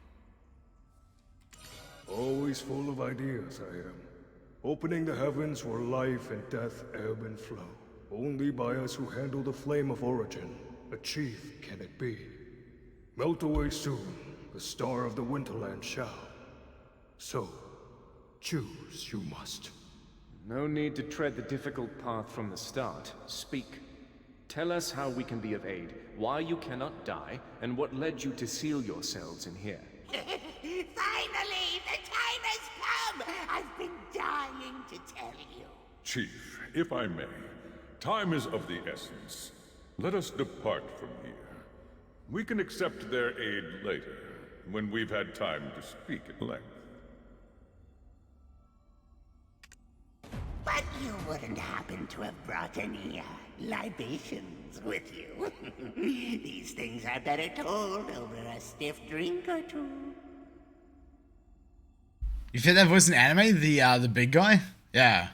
Always full of ideas, I am. Opening the heavens where life and death ebb and flow. Only by us who handle the flame of origin, a chief can it be. Melt away soon, the star of the Winterland shall. So, choose you must. No need to tread the difficult path from the start. Speak. Tell us how we can be of aid, why you cannot die, and what led you to seal yourselves in here. Finally, the time has come! I've been dying to tell you. Chief, if I may, time is of the essence. Let us depart from here. We can accept their aid later, when we've had time to speak at length. But you wouldn't happen to have brought any libations with you. These things are better told over a stiff drink or two. You feel that voice in anime? The big guy? Yeah.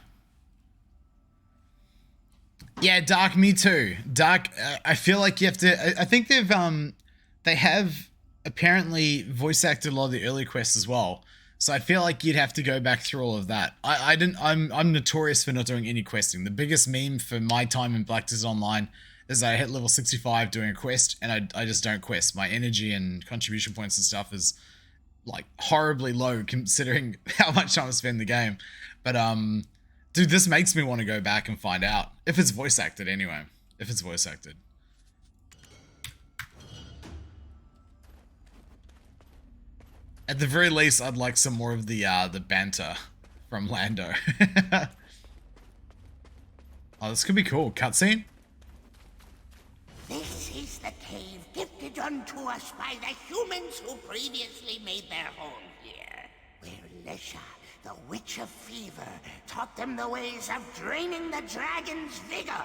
Yeah, Dark, me too. Dark, I feel like you have to... I think they have apparently voice acted a lot of the early quests as well. So I feel like you'd have to go back through all of that. I'm notorious for not doing any questing. The biggest meme for my time in Black Desert Online is I hit level 65 doing a quest and I just don't quest. My energy and contribution points and stuff is like horribly low considering how much time I spend in the game. But dude, this makes me want to go back and find out if it's voice acted anyway. If it's voice acted. At the very least, I'd like some more of the banter from Lando. Oh, this could be cool. Cutscene? This is the cave gifted unto us by the humans who previously made their home here, where Lesha, the Witch of Fever, taught them the ways of draining the dragon's vigor.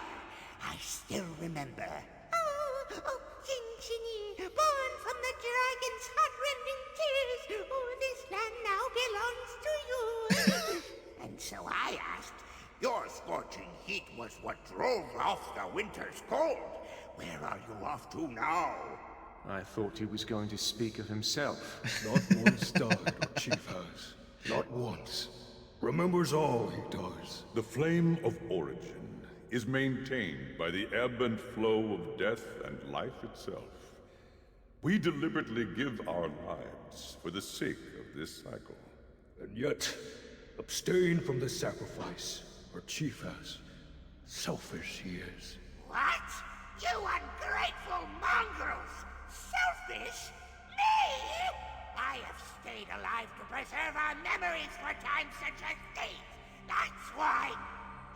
I still remember. Oh, Jinchini, born from the dragon's heart-rending tears. Oh, this land now belongs to you. And so I asked, your scorching heat was what drove off the winter's cold. Where are you off to now? I thought he was going to speak of himself. Not once died our chief has. Not once. Remembers all he does. The flame of origin is maintained by the ebb and flow of death and life itself. We deliberately give our lives for the sake of this cycle. And yet, abstain from the sacrifice our chief has. Selfish he is. What? You ungrateful mongrels! Selfish? Me? I have stayed alive to preserve our memories for times such as these. That's why.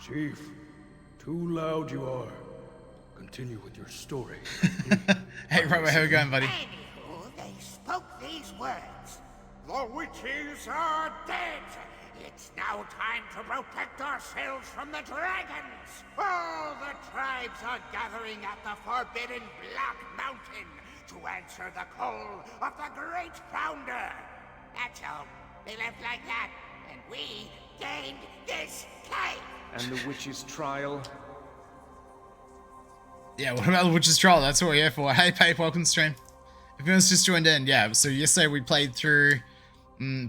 Chief, too loud you are. Continue with your story. Hey, Robert, how we going, buddy? Anywho, they spoke these words. The witches are dead. It's now time to protect ourselves from the dragons. All the tribes are gathering at the Forbidden Black Mountain to answer the call of the Great Founder. That's all. They left like that, and we gained this cave. And the witch's trial? Yeah, what about the Witch's Trial? That's what we're here for. Hey, Pape, welcome to stream. If anyone's just joined in, yeah, so yesterday we played through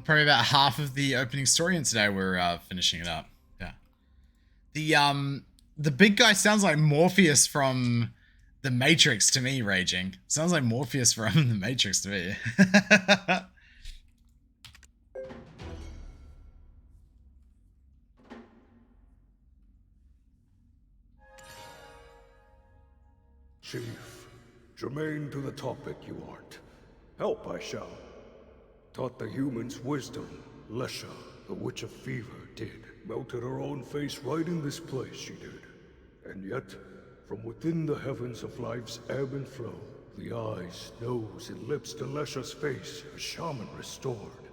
probably about half of the opening story, and today we're finishing it up. Yeah. The big guy sounds like Morpheus from The Matrix to me, Raging. Sounds like Morpheus from The Matrix to me. Chief, germane to the topic you aren't. Help I shall. Taught the humans wisdom, Lesha, the Witch of Fever, did. Melted her own face right in this place, she did. And yet, from within the heavens of life's ebb and flow, the eyes, nose, and lips to Lesha's face, a shaman restored.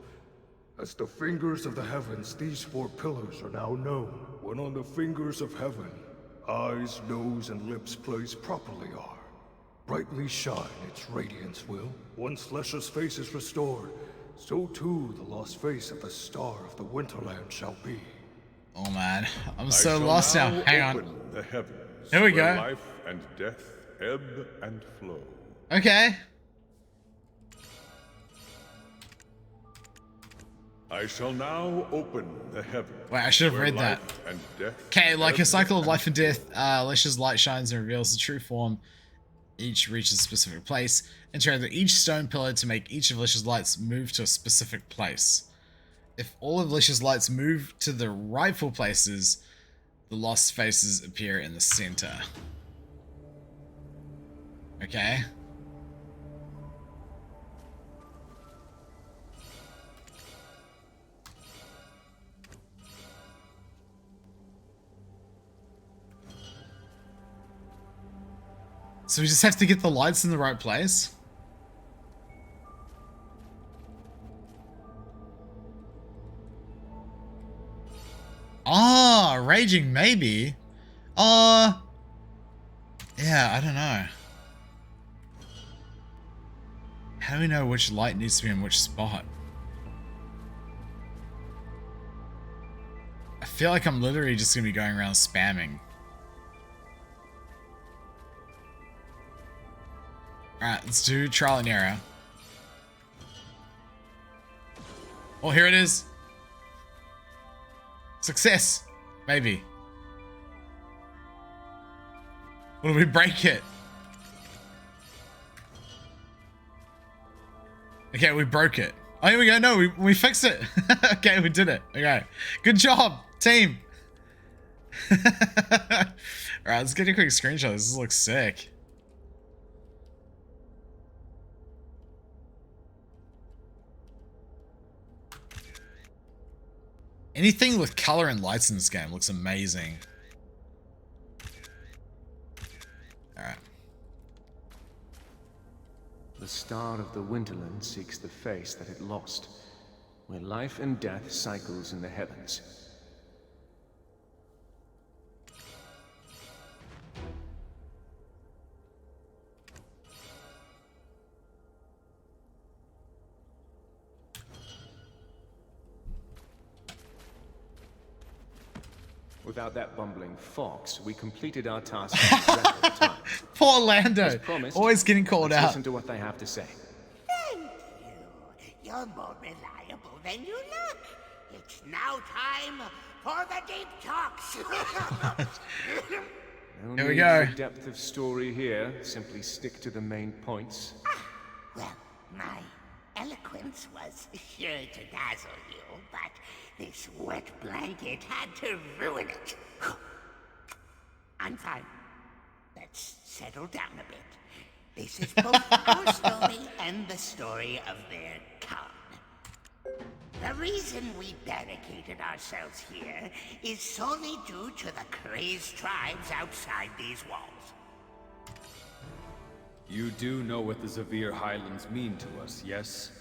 As the fingers of the heavens, these four pillars are now known. When on the fingers of heaven, eyes, nose, and lips placed properly are. Brightly shine its radiance will. Once Lesha's face is restored, so too the lost face of the star of the Winterland shall be. Oh man, I'm so lost now. Hang on. The heavens, Here we where go. life and death ebb and flow. Okay. I shall now open the heavens. Wait, I should have where read that. life and death Okay, like ebb a cycle of and life and death, Lesha's light shines and reveals the true form. Each reaches a specific place. Enter each stone pillar to make each of Lesha's lights move to a specific place. If all of Lesha's lights move to the rightful places, the lost faces appear in the center. Okay. So we just have to get the lights in the right place? Ah, Raging, maybe. Yeah, I don't know. How do we know which light needs to be in which spot? I feel like I'm literally just gonna be going around spamming. Alright, let's do trial and error. Oh, here it is. Success! Maybe. Will we break it? Okay, we broke it. Oh, here we go. No, we fixed it. Okay, we did it. Okay. Good job, team. Alright, let's get a quick screenshot. This looks sick. Anything with color and lights in this game looks amazing. Alright. The star of the Winterland seeks the face that it lost, where life and death cycles in the heavens. Without that bumbling fox, we completed our task in record time. Poor Lando. As promised, Always getting called let's out. Listen to what they have to say. Thank you. You're more reliable than you look. It's now time for the deep talks. No Here we need go. for depth of story here. Simply stick to the main points. Well, my eloquence was sure to dazzle you, but this wet blanket had to ruin it. I'm fine. Let's settle down a bit. This is both our story and the story of their con. The reason we barricaded ourselves here is solely due to the crazed tribes outside these walls. You do know what the Zavir Highlands mean to us, yes?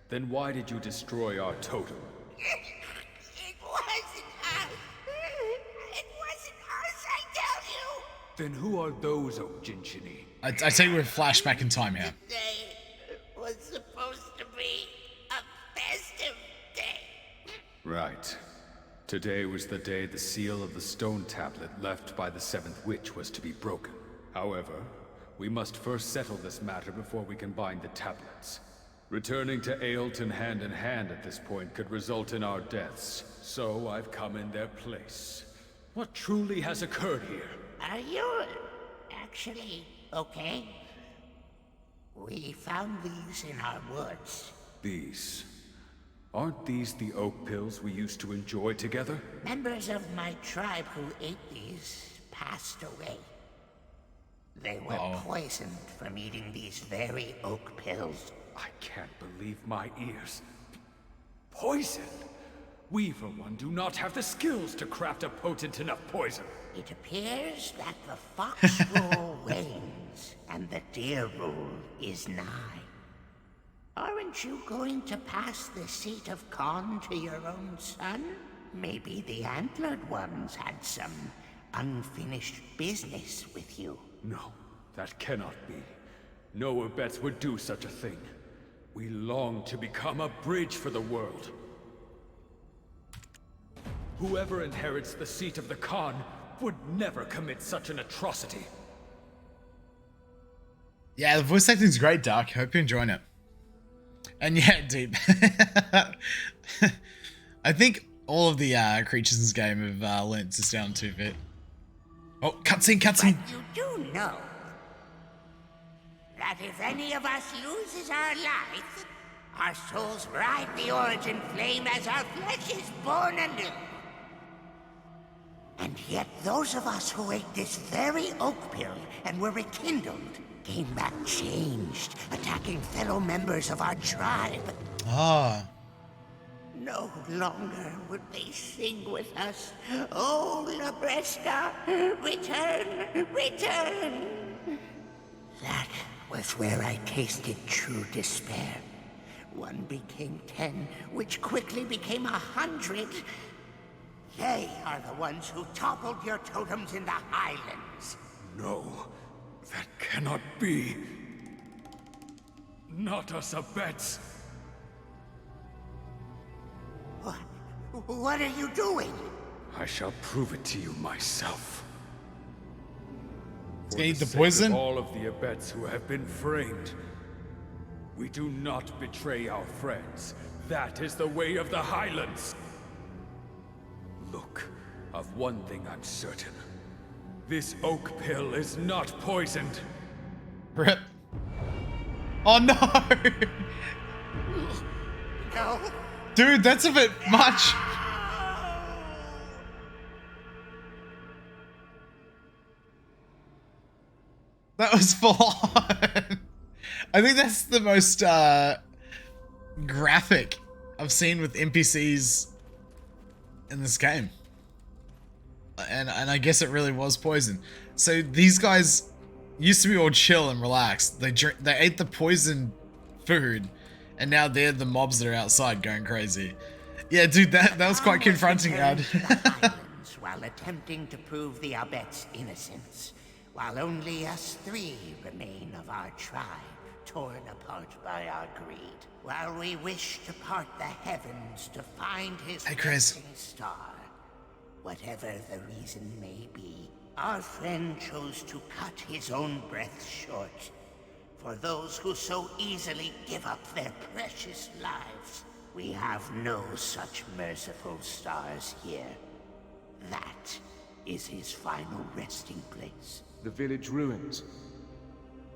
Then why did you destroy our totem? It wasn't us! It wasn't us, I tell you! Then who are those Okjinchini? I take you a flashback in time here. Today was supposed to be a festive day. Right. Today was the day the seal of the stone tablet left by the seventh witch was to be broken. However, we must first settle this matter before we can bind the tablets. Returning to Ailton hand in hand at this point could result in our deaths, so I've come in their place. What truly has occurred here? Are you actually okay? We found these in our woods. These. Aren't these the oak pills we used to enjoy together? Members of my tribe who ate these passed away. They were poisoned from eating these very oak pills. I can't believe my ears. Poison? We, for one, do not have the skills to craft a potent enough poison. It appears that the fox rule wanes, and the deer rule is nigh. Aren't you going to pass the seat of Khan to your own son? Maybe the antlered ones had some unfinished business with you. No, that cannot be. No Abets would do such a thing. We long to become a bridge for the world. Whoever inherits the seat of the Khan would never commit such an atrocity. Yeah, the voice acting's great, Dark. Hope you're enjoying it. And yeah, Deep. I think all of the creatures in this game have learnt to sound 2-bit. Oh, cutscene, cutscene. But you do know that if any of us loses our life, our souls ride the origin flame as our flesh is born anew. And yet those of us who ate this very oak pill and were rekindled came back changed, attacking fellow members of our tribe. Ah. No longer would they sing with us, "Oh, Labresca, return, return!" That was where I tasted true despair. One became 10, which quickly became 100. They are the ones who toppled your totems in the Highlands. No, that cannot be. Not us Abets. What are you doing? I shall prove it to you myself. Let's eat the poison. Of all of the Abets who have been framed, we do not betray our friends. That is the way of the Highlands. Look, of one thing I'm certain. This oak pill is not poisoned. Rip. Oh no! No. Dude, that's a bit much. That was full on. I think that's the most graphic I've seen with NPCs in this game. And I guess it really was poison. So these guys used to be all chill and relaxed. They ate the poison food, and now they're the mobs that are outside going crazy. Yeah, dude, that was quite confronting, Ad. While attempting to prove the Abet's innocence, while only us three remain of our tribe, torn apart by our greed, while we wish to part the heavens to find his Chris. star. Whatever the reason may be, our friend chose to cut his own breath short. For those who so easily give up their precious lives, we have no such merciful stars here. That is his final resting place. The village ruins.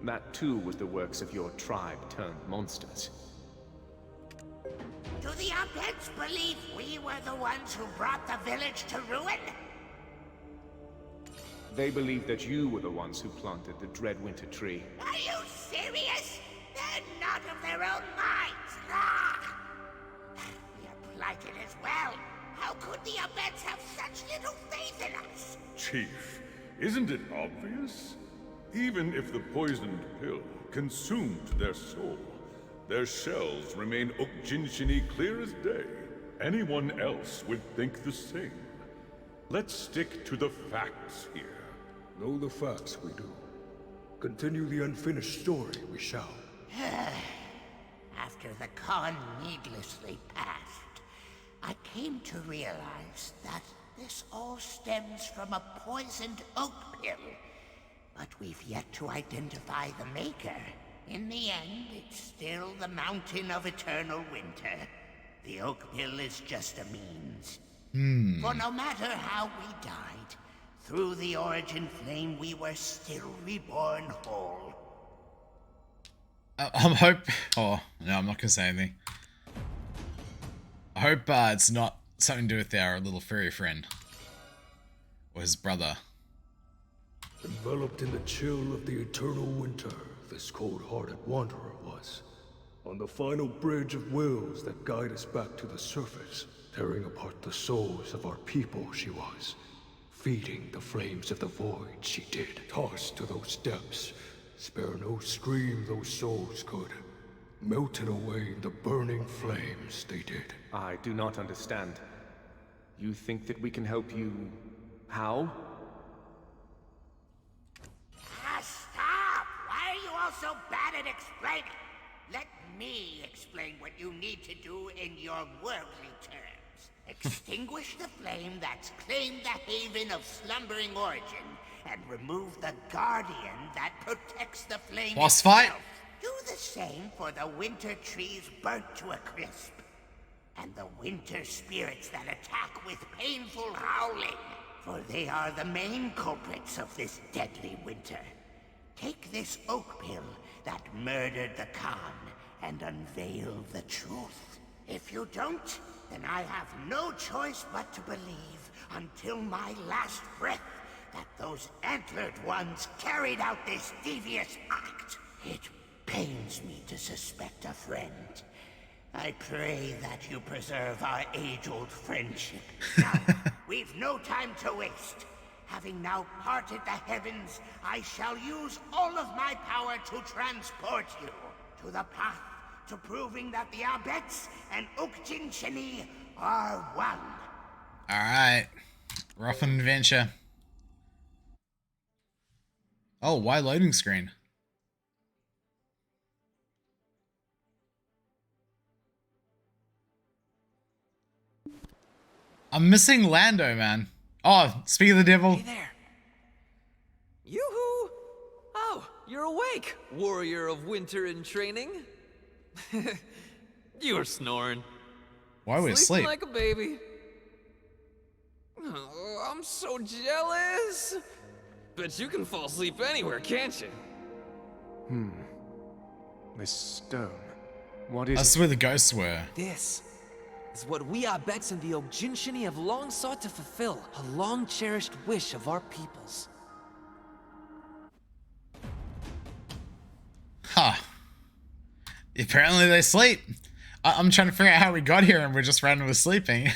That too was the works of your tribe turned monsters. Do the Abets believe we were the ones who brought the village to ruin? They believe that you were the ones who planted the dread winter tree. Are you serious? They're not of their own minds. Ah! We are plighted as well. How could the Abets have such little faith in us? Chief, isn't it obvious? Even if the poisoned pill consumed their soul, their shells remain Okjinshini clear as day. Anyone else would think the same. Let's stick to the facts here. Know the facts we do. Continue the unfinished story we shall. After the Khan needlessly passed, I came to realize that this all stems from a poisoned oak pill. But we've yet to identify the maker. In the end, it's still the Mountain of Eternal Winter. The oak pill is just a means. For no matter how we died, through the origin flame we were still reborn whole. Oh, no, I'm not gonna say anything. I hope it's not something to do with our little furry friend. Or his brother. Enveloped in the chill of the eternal winter, this cold-hearted wanderer was. On the final bridge of wills that guide us back to the surface, tearing apart the souls of our people she was. Feeding the flames of the void she did. Tossed to those depths, spare no scream those souls could. Melting away in the burning flames they did. I do not understand. You think that we can help you... how? Stop! Why are you all so bad at explaining? Let me explain what you need to do in your worldly terms. Extinguish the flame that's claimed the haven of slumbering origin, and remove the guardian that protects the flame Boss fight? Do the same for the winter trees burnt to a crisp, and the winter spirits that attack with painful howling, for they are the main culprits of this deadly winter. Take this oak pill that murdered the Khan and unveil the truth. If you don't, then I have no choice but to believe until my last breath that those antlered ones carried out this devious act. It pains me to suspect a friend. I pray that you preserve our age-old friendship. Now, we've no time to waste. Having now parted the heavens, I shall use all of my power to transport you to the path to proving that the Abets and Okjinshini are one. Alright. Rough and adventure. Oh, why loading screen? I'm missing Lando, man. Oh, speak of the devil. Hey there. Yoo-hoo! Oh, you're awake, warrior of winter in training. You were snoring. Why are we asleep? Sleeping like a baby. Oh, I'm so jealous. Bet you can fall asleep anywhere, can't you? This stone. What is That's it? where the ghosts were. This is what we Abets and the Okjinshini have long sought to fulfill. A long-cherished wish of our peoples. Huh. Apparently they sleep. I'm trying to figure out how we got here and we're just randomly sleeping.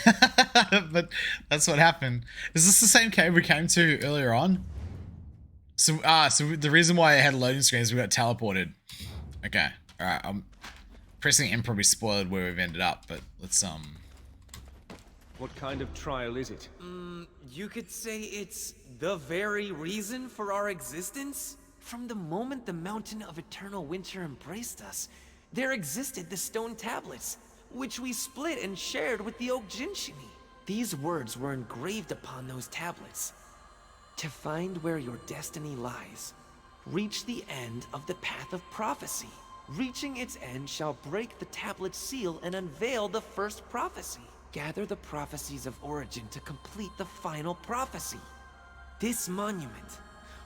But that's what happened. Is this the same cave we came to earlier on? So the reason why I had loading screens, we got teleported. Okay, all right. I'm pressing M probably spoiled where we've ended up, but let's What kind of trial is it? You could say it's the very reason for our existence? From the moment the Mountain of Eternal Winter embraced us, there existed the stone tablets, which we split and shared with the Oak Jinshini. These words were engraved upon those tablets. To find where your destiny lies, reach the end of the path of prophecy. Reaching its end shall break the tablet's seal and unveil the first prophecy. Gather the prophecies of origin to complete the final prophecy. This monument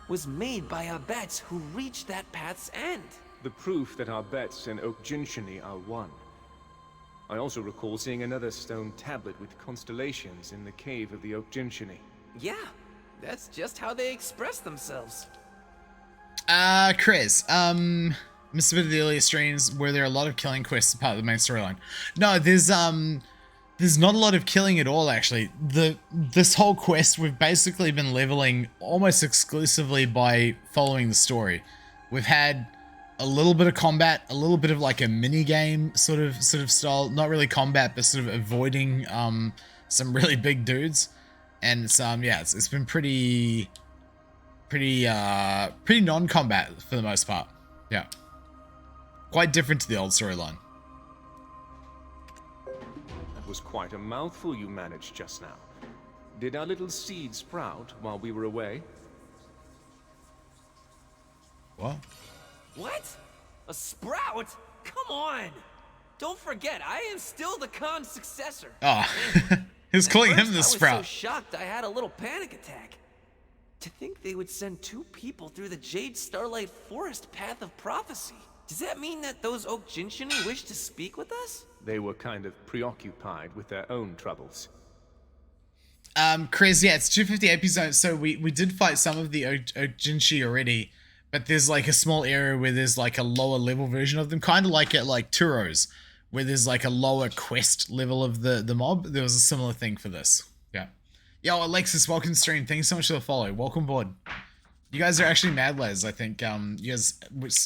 was made by abets who reached that path's end. The proof that our bets and Oak Jinshini are one. I also recall seeing another stone tablet with constellations in the cave of the Oak Jinshini. Yeah, that's just how they express themselves. Chris, missed a bit of the earlier streams. Were there a lot of killing quests as part of the main storyline? No, there's not a lot of killing at all, actually. This whole quest, we've basically been leveling almost exclusively by following the story. We've had a little bit of combat, a little bit of like a mini game sort of style, not really combat, but sort of avoiding some really big dudes. And it's been pretty non-combat for the most part. Yeah, quite different to the old storyline. That was quite a mouthful you managed just now. Did our little seed sprout while we were away? What? What? A sprout? Come on! Don't forget, I am still the Khan's successor. Oh, who's calling him the sprout? I was so shocked I had a little panic attack. To think they would send 2 people through the Jade Starlight Forest path of prophecy. Does that mean that those Oak Jinshini wish to speak with us? They were kind of preoccupied with their own troubles. Chris, yeah, it's 250 episodes, so we did fight some of the Ojinshi already, but there's like a small area where there's like a lower level version of them, kind of like at like Turos, where there's like a lower quest level of the mob. There was a similar thing for this. Yeah. Yo, Alexis, welcome to stream. Thanks so much for the follow. Welcome aboard. You guys are actually mad lads. I think you guys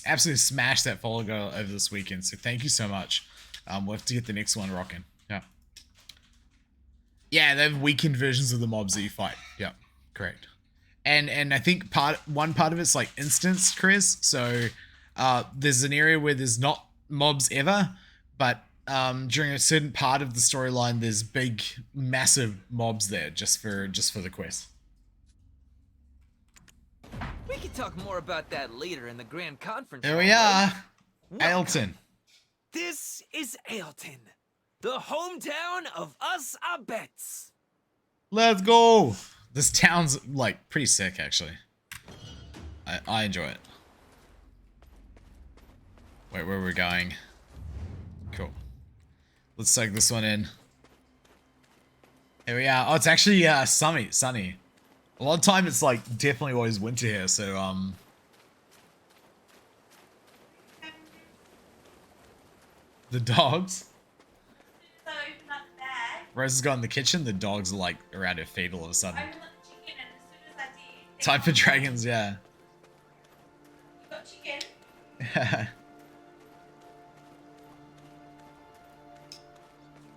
absolutely smashed that follow goal over this weekend, so thank you so much. We'll have to get the next one rocking. Yeah. Yeah, they have weakened versions of the mobs that you fight. Yeah, correct. And I think one part of it's like instance, Chris. So there's an area where there's not mobs ever, but during a certain part of the storyline, there's big, massive mobs there just for the quest. We can talk more about that later in the Grand Conference. There we are. Ailton. This is Ailton, the hometown of us abets. Let's go. This town's like pretty sick, actually. I enjoy it. Wait, where are we going? Cool. Let's soak this one in. Here we are. Oh, it's actually sunny. A lot of time it's like definitely always winter here, so the dogs. Rose has got in the kitchen, the dogs are like around her feet all of a sudden. Time for dragons, yeah. You got chicken?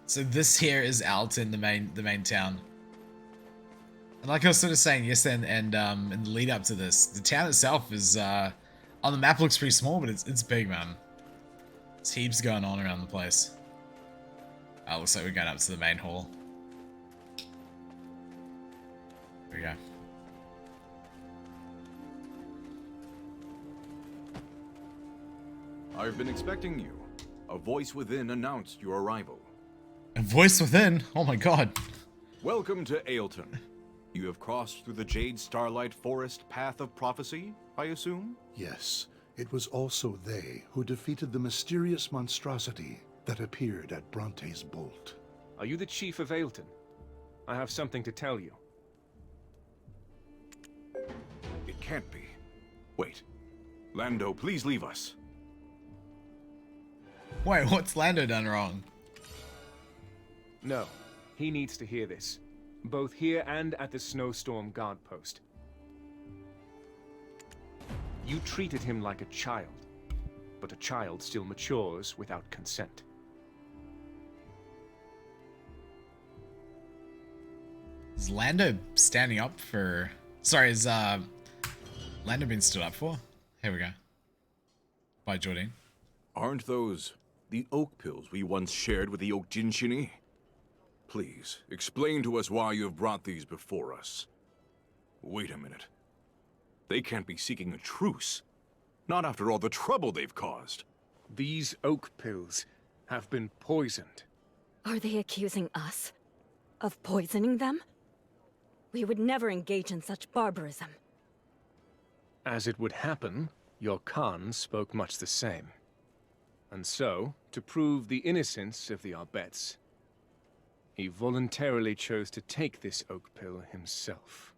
So this here is Alton, the main town. And like I was sort of saying yesterday and in the lead up to this, the town itself is on the map looks pretty small, but it's big, man. There's heaps going on around the place. Looks like we're going up to the main hall. There we go. I've been expecting you. A voice within announced your arrival. A voice within? Oh my god. Welcome to Ailton. You have crossed through the Jade Starlight Forest path of prophecy, I assume? Yes. It was also they who defeated the mysterious monstrosity that appeared at Bronte's Bolt. Are you the chief of Ailton? I have something to tell you. It can't be. Wait. Lando, please leave us. Wait, what's Lando done wrong? No, he needs to hear this. Both here and at the Snowstorm Guard Post. You treated him like a child, but a child still matures without consent. Is Lando standing up for... Sorry, is Lando been stood up for? Here we go. By Jordan. Aren't those the oak pills we once shared with the Oak Jinshini? Please, explain to us why you have brought these before us. Wait a minute. They can't be seeking a truce. Not after all the trouble they've caused. These oak pills have been poisoned. Are they accusing us of poisoning them? We would never engage in such barbarism. As it would happen, your Khan spoke much the same. And so, to prove the innocence of the Arbets, he voluntarily chose to take this oak pill himself.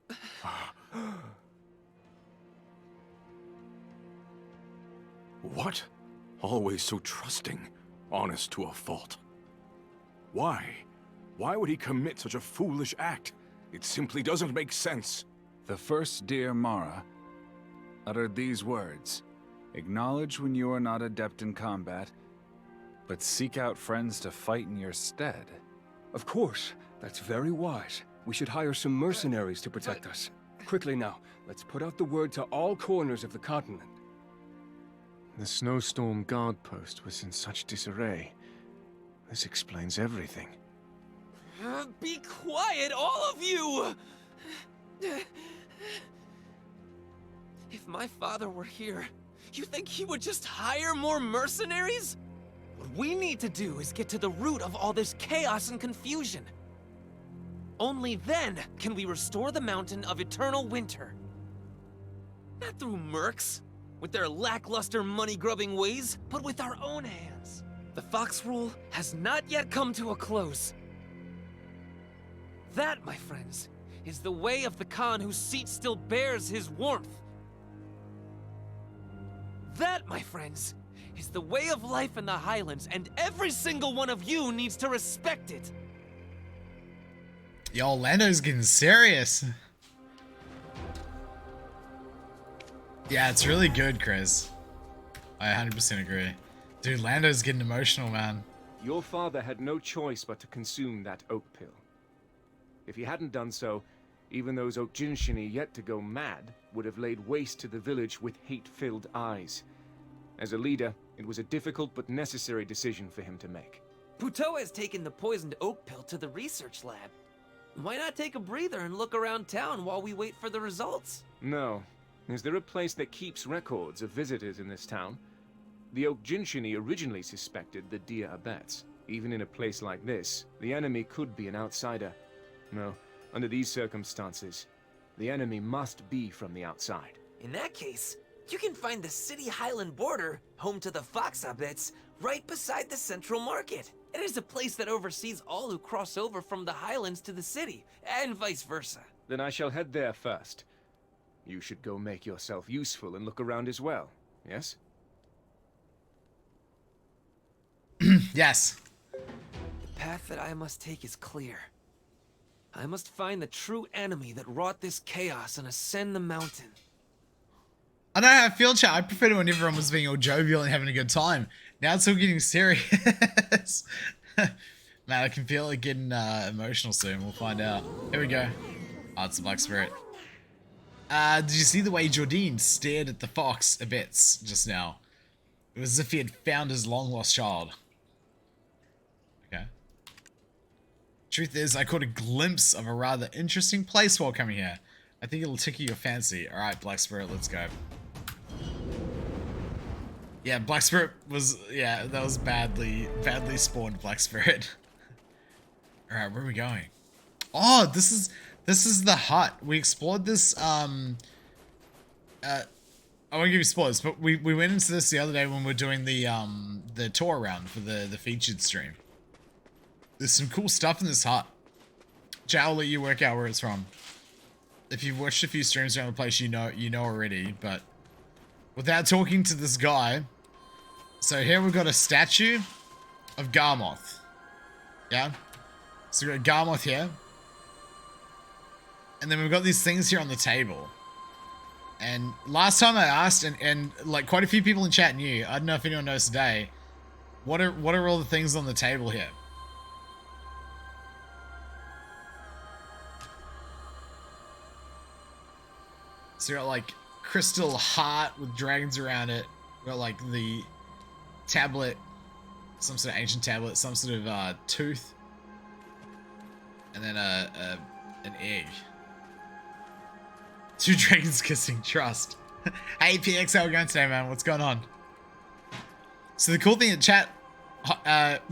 What? Always so trusting, honest to a fault. Why? Why would he commit such a foolish act? It simply doesn't make sense. The first Dear Mara uttered these words: "Acknowledge when you are not adept in combat, but seek out friends to fight in your stead." Of course, that's very wise. We should hire some mercenaries to protect us. Quickly now, let's put out the word to all corners of the continent. The Snowstorm Guard Post was in such disarray. This explains everything. Be quiet, all of you! If my father were here, you think he would just hire more mercenaries? What we need to do is get to the root of all this chaos and confusion. Only then can we restore the Mountain of Eternal Winter. Not through mercs, with their lackluster money-grubbing ways, but with our own hands. The Fox Rule has not yet come to a close. That, my friends, is the way of the Khan whose seat still bears his warmth. That, my friends, is the way of life in the Highlands, and every single one of you needs to respect it. Yo, Lando's getting serious. Yeah, it's really good, Chris. I 100% agree. Dude, Lando's getting emotional, man. Your father had no choice but to consume that oak pill. If he hadn't done so, even those Oak Jinshini yet to go mad would have laid waste to the village with hate-filled eyes. As a leader, it was a difficult but necessary decision for him to make. Puto has taken the poisoned oak pill to the research lab. Why not take a breather and look around town while we wait for the results? No. Is there a place that keeps records of visitors in this town? The Oak Jinshini originally suspected the Dear Abets. Even in a place like this, the enemy could be an outsider. No, under these circumstances, the enemy must be from the outside. In that case, you can find the city highland border, home to the Fox Abets, right beside the central market. It is a place that oversees all who cross over from the highlands to the city, and vice versa. Then I shall head there first. You should go make yourself useful and look around as well, yes? Yes. The path that I must take is clear. I must find the true enemy that wrought this chaos and ascend the mountain. I don't know how I feel, chat. I preferred it when everyone was being all jovial and having a good time. Now it's all getting serious. Man, I can feel it getting emotional soon. We'll find out. Here we go. Oh, it's the Black Spirit. Did you see the way Jordine stared at the fox a bit just now? It was as if he had found his long-lost child. Okay. Truth is, I caught a glimpse of a rather interesting place while coming here. I think it'll tickle your fancy. Alright, Black Spirit, let's go. Yeah, Black Spirit was... Yeah, that was badly spawned Black Spirit. Alright, where are we going? Oh, this is the hut. We explored this, I won't give you spoilers, but we went into this the other day when we were doing the tour around for the featured stream. There's some cool stuff in this hut. Jao, I'll let you work out where it's from. If you've watched a few streams around the place, you know already, but without talking to this guy, So here we've got a statue of Garmoth. Yeah? So we've got Garmoth here. And then we've got these things here on the table. And last time I asked, and like quite a few people in chat knew, I don't know if anyone knows today, what are all the things on the table here? So we got like crystal heart with dragons around it. We got like the tablet, some sort of ancient tablet, some sort of tooth, and then an egg. 2 dragons kissing, trust. Hey PX, how are we going today, man? What's going on? So the cool thing that chat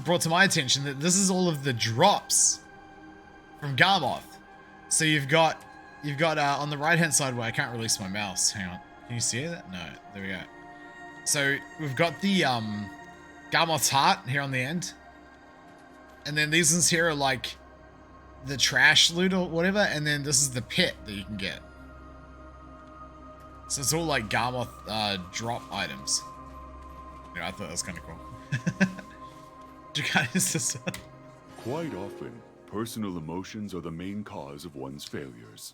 brought to my attention that this is all of the drops from Garmoth. So you've got on the right hand side where I can't release my mouse. Hang on, can you see that? No, there we go. So we've got the Garmoth's heart here on the end, and then these ones here are like the trash loot or whatever, and then this is the pit that you can get. So it's all like Garmoth drop items. Yeah, I thought that was kind of cool. Draconia's sister. Quite often, personal emotions are the main cause of one's failures.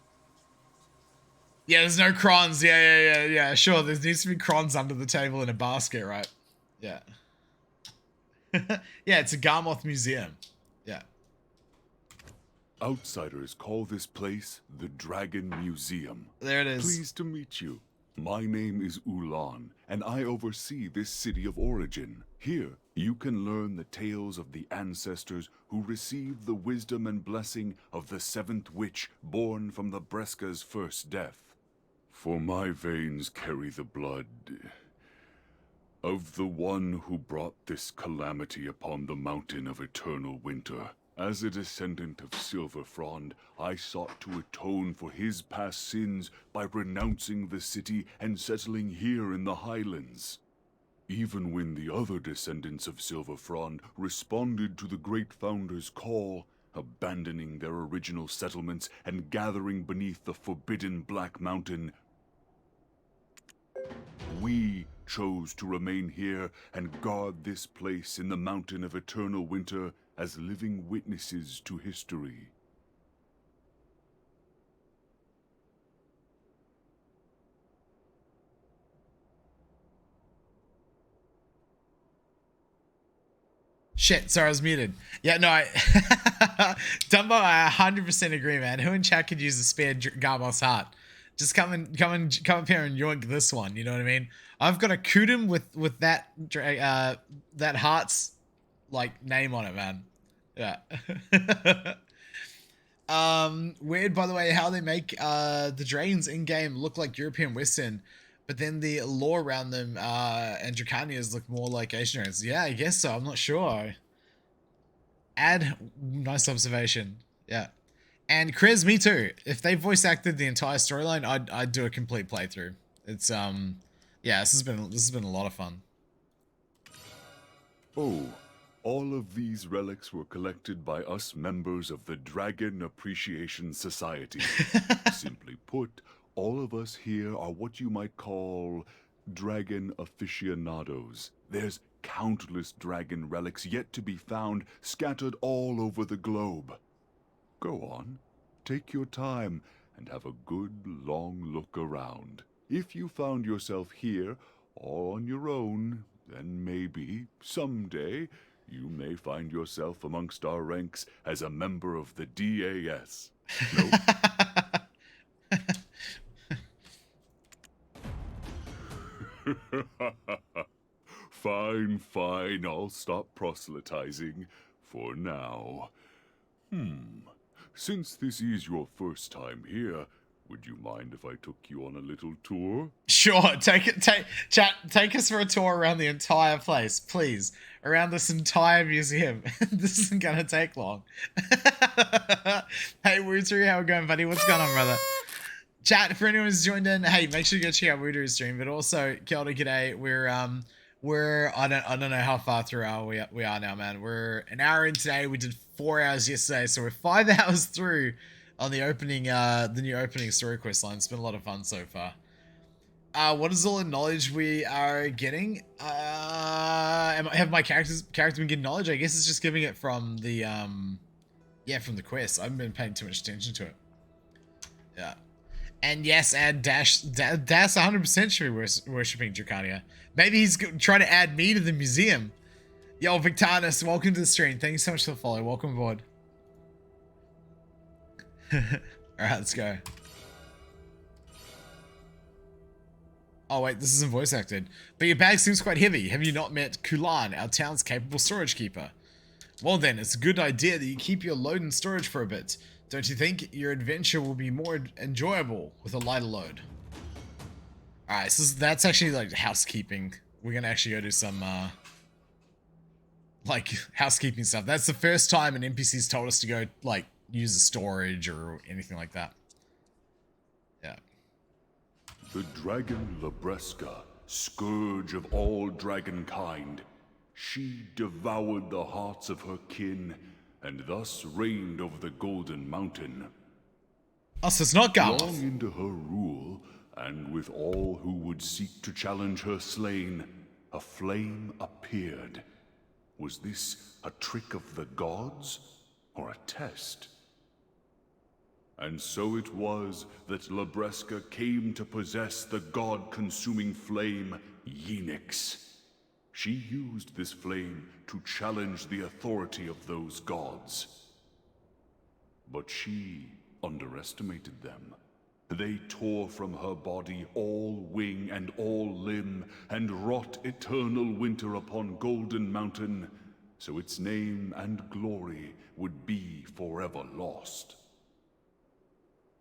Yeah, there's no crons. Yeah. Sure, there needs to be crons under the table in a basket, right? Yeah. Yeah, it's a Garmoth museum. Yeah. Outsiders call this place the Dragon Museum. There it is. Pleased to meet you. My name is Ulan, and I oversee this city of origin. Here, you can learn the tales of the ancestors who received the wisdom and blessing of the 7th witch born from the Breska's first death. For my veins carry the blood of the one who brought this calamity upon the mountain of eternal winter. As a descendant of Silver Frond, I sought to atone for his past sins by renouncing the city and settling here in the Highlands. Even when the other descendants of Silver Frond responded to the Great Founder's call, abandoning their original settlements and gathering beneath the forbidden Black Mountain, we chose to remain here and guard this place in the Mountain of Eternal Winter as living witnesses to history. Shit, sorry, I was muted. Yeah, no, Dumbo, I 100% agree, man. Who in chat could use a spare Garmoth's heart? Just come up here and yoink this one. You know what I mean? I've got a Kudum with that that heart's like name on it, man. Yeah. Weird, by the way, how they make the dragons in game look like European Western, but then the lore around them and Draconias look more like Asian dragons. Yeah, I guess so. I'm not sure. Nice observation. Yeah. And Chris, me too. If they voice acted the entire storyline, I'd do a complete playthrough. It's yeah, this has been a lot of fun. Oh, all of these relics were collected by us members of the Dragon Appreciation Society. Simply put, all of us here are what you might call dragon aficionados. There's countless dragon relics yet to be found, scattered all over the globe. Go on, take your time, and have a good long look around. If you found yourself here, all on your own, then maybe, someday, you may find yourself amongst our ranks as a member of the DAS. Nope. Fine, I'll stop proselytizing for now. Since this is your first time here, would you mind if I took you on a little tour? Sure, take us for a tour around the entire place, please. Around this entire museum. This isn't gonna take long. Hey Wootery, how we going, buddy? What's going on, brother? Chat, for anyone who's joined in, hey, make sure you go check out Wootery's stream, but also, kia ora, g'day. We're I don't know how far through we are now, man. We're an hour in today. We did 4 hours yesterday, so we're 5 hours through on the opening, the new opening story quest line. It's been a lot of fun so far. What is all the knowledge we are getting? have my character been getting knowledge? I guess it's just giving it from the yeah, from the quest. I haven't been paying too much attention to it. Yeah. And yes, add Das 100% should be worshipping Dracania. Maybe he's trying to add me to the museum. Yo, Victanus, welcome to the stream. Thank you so much for the follow. Welcome aboard. Alright, let's go. Oh wait, this isn't voice acted. But your bag seems quite heavy. Have you not met Kulan, our town's capable storage keeper? Well then, it's a good idea that you keep your load in storage for a bit. Don't you think your adventure will be more enjoyable with a lighter load? Alright, so that's actually like housekeeping. We're gonna actually go do some like housekeeping stuff. That's the first time an NPC's told us to go like use a storage or anything like that. Yeah. The dragon Labreska, scourge of all dragonkind, she devoured the hearts of her kin and thus reigned over the Golden Mountain. Oh, so it's not Garth. Long into her rule, and with all who would seek to challenge her slain, a flame appeared. Was this a trick of the gods, or a test? And so it was that Labreska came to possess the god-consuming flame, Yenix. She used this flame to challenge the authority of those gods. But she underestimated them. They tore from her body all wing and all limb, and wrought eternal winter upon Golden Mountain, so its name and glory would be forever lost.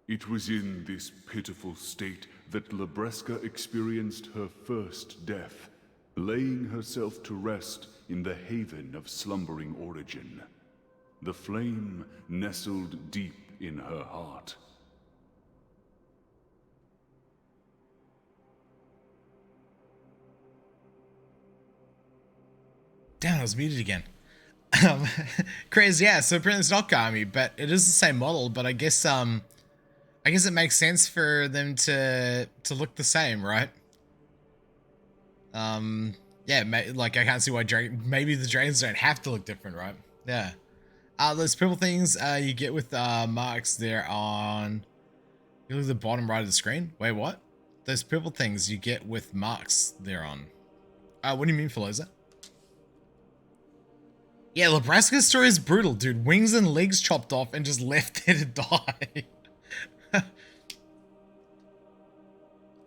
It was in this pitiful state that Labreska experienced her first death, laying herself to rest in the haven of slumbering origin. The flame nestled deep in her heart. Damn, I was muted again. Crazy, yeah, so apparently it's not Garmy, but it is the same model, but I guess it makes sense for them to look the same, right? Yeah, like I can't see why maybe the dragons don't have to look different, right? Yeah. Those purple things you get with marks there on, you look at the bottom right of the screen. Wait, what? Those purple things you get with marks there on. What do you mean, Filosa? Yeah, Labreska's story is brutal, dude. Wings and legs chopped off and just left there to die.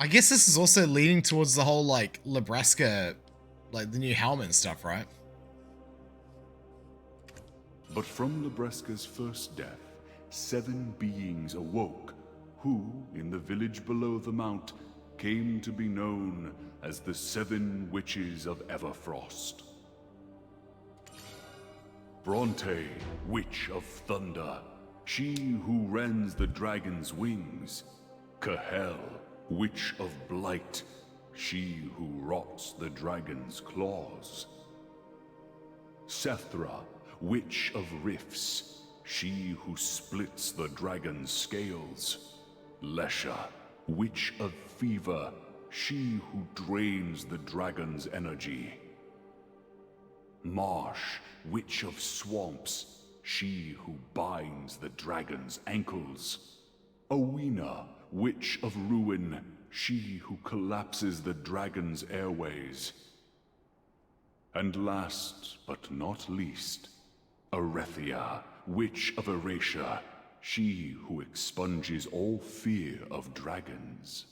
I guess this is also leading towards the whole, like, Labreska, like, the new helmet and stuff, right? But from Labreska's first death, 7 beings awoke, who, in the village below the mount, came to be known as the 7 Witches of Everfrost. Bronte, Witch of Thunder, she who rends the dragon's wings. Cahel, Witch of Blight, she who rots the dragon's claws. Sethra, Witch of Rifts, she who splits the dragon's scales. Lesha, Witch of Fever, she who drains the dragon's energy. Marsh, Witch of Swamps, she who binds the dragon's ankles. Owena, Witch of Ruin, she who collapses the dragon's airways. And last but not least, Arethia, Witch of Erasure, she who expunges all fear of dragons.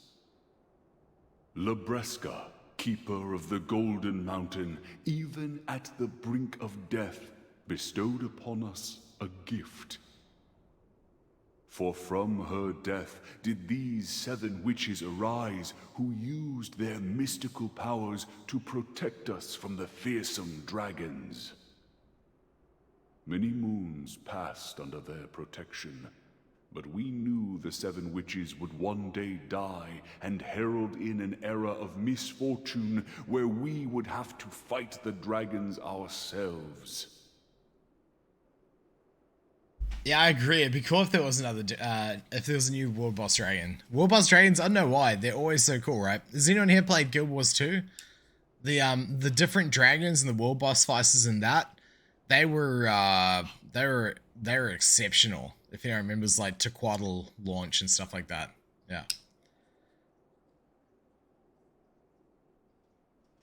Labreska, Keeper of the Golden Mountain, even at the brink of death, bestowed upon us a gift. For from her death did these 7 witches arise, who used their mystical powers to protect us from the fearsome dragons. Many moons passed under their protection, but we knew the 7 witches would one day die and herald in an era of misfortune where we would have to fight the dragons ourselves. Yeah, I agree. It'd be cool if there was another, if there was a new World Boss Dragon. World Boss Dragons, I don't know why, they're always so cool, right? Has anyone here played Guild Wars 2? The different dragons and the world boss fights in that, they were exceptional. If you remember, it was like Tequatl launch and stuff like that. Yeah.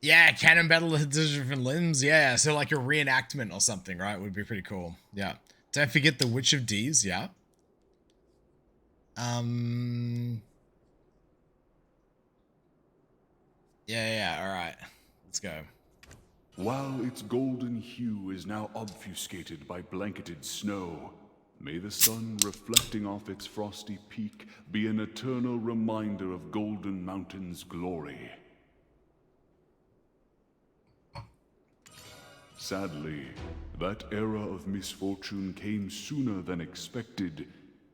Yeah, cannon battle with different limbs. Yeah, so like a reenactment or something, right? Would be pretty cool. Yeah. Don't forget the Witch of D's. Yeah. Yeah. All right. Let's go. While its golden hue is now obfuscated by blanketed snow, may the sun reflecting off its frosty peak be an eternal reminder of Golden Mountain's glory. Sadly, that era of misfortune came sooner than expected,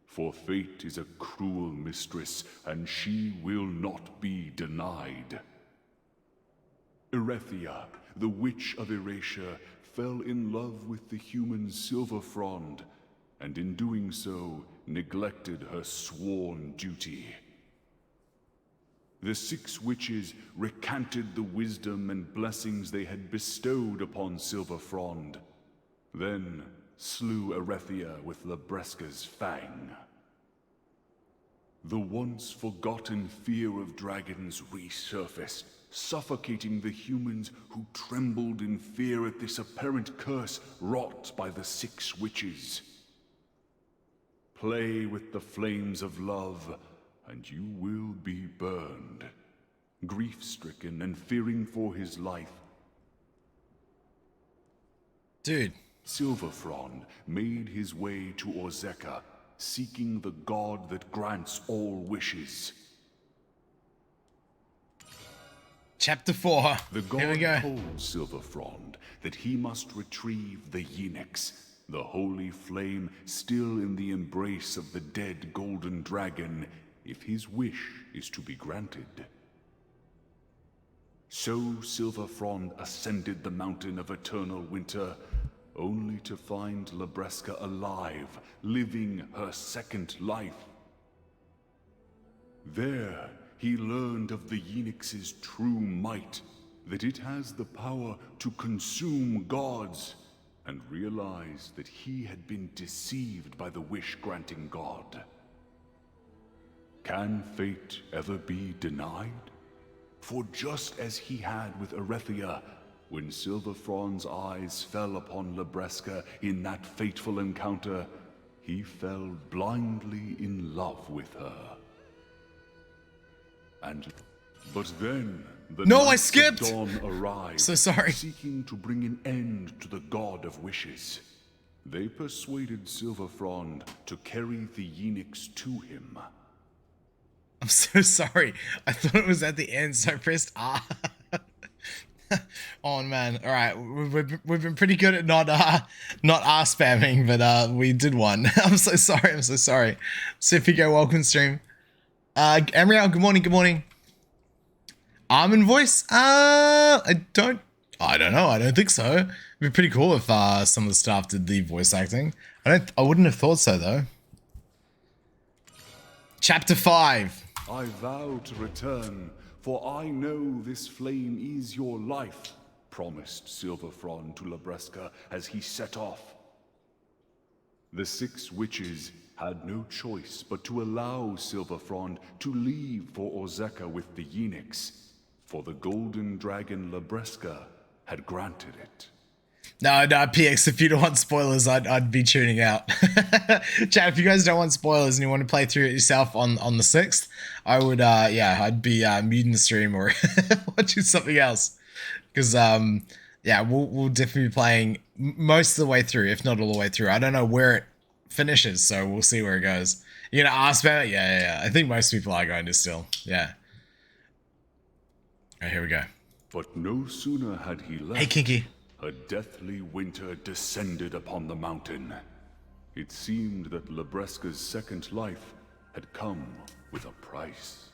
for fate is a cruel mistress, and she will not be denied. Erethia, the Witch of Erasia, fell in love with the human Silver Frond, and in doing so, neglected her sworn duty. The 6 witches recanted the wisdom and blessings they had bestowed upon Silver Frond, then slew Erethia with Labreska's fang. The once forgotten fear of dragons resurfaced, suffocating the humans who trembled in fear at this apparent curse wrought by the 6 witches. Play with the flames of love, and you will be burned. Grief-stricken and fearing for his life, dude, Silver Frond made his way to Orzeka, seeking the god that grants all wishes. Chapter 4. The Here we god go. told Silver Frond that he must retrieve the Yenix, the holy flame still in the embrace of the dead golden dragon, if his wish is to be granted. So Silver Frond ascended the mountain of eternal winter, only to find Labreska alive, living her second life. There, he learned of the Yenix's true might, that it has the power to consume gods, and realized that he had been deceived by the wish-granting god. Can fate ever be denied? For just as he had with Erethia, when Silver Frond's eyes fell upon Labreska in that fateful encounter, he fell blindly in love with her. But then the No, I Knights of skipped! Dawn arrived, So sorry. seeking to bring an end to the God of Wishes. They persuaded Silver Frond to carry the Yenix to him. I'm so sorry. I thought it was at the end, so I pressed R. Oh man. All right, we've been pretty good at not R spamming, but we did one. I'm so sorry. I'm so sorry. Sifigo, welcome stream. Amriel, good morning. Good morning. Armin voice? I don't know. I don't think so. It'd be pretty cool if some of the staff did the voice acting. I wouldn't have thought so though. Chapter 5. I vow to return, for I know this flame is your life, promised Silver Frond to Labreska as he set off. The 6 witches had no choice but to allow Silver Frond to leave for Orzeka with the Yenix, for the golden dragon Labreska had granted it. No, PX, if you don't want spoilers, I'd be tuning out. Chat, if you guys don't want spoilers and you want to play through it yourself on the 6th, I would, I'd be muting the stream or watching something else. Because, we'll definitely be playing most of the way through, if not all the way through. I don't know where it finishes, so we'll see where it goes. You're going to ask about it? Yeah. I think most people are going to still. Yeah. All right, here we go. But no sooner had he left... Hey, Kinky. A deathly winter descended upon the mountain. It seemed that Labreska's second life had come with a price.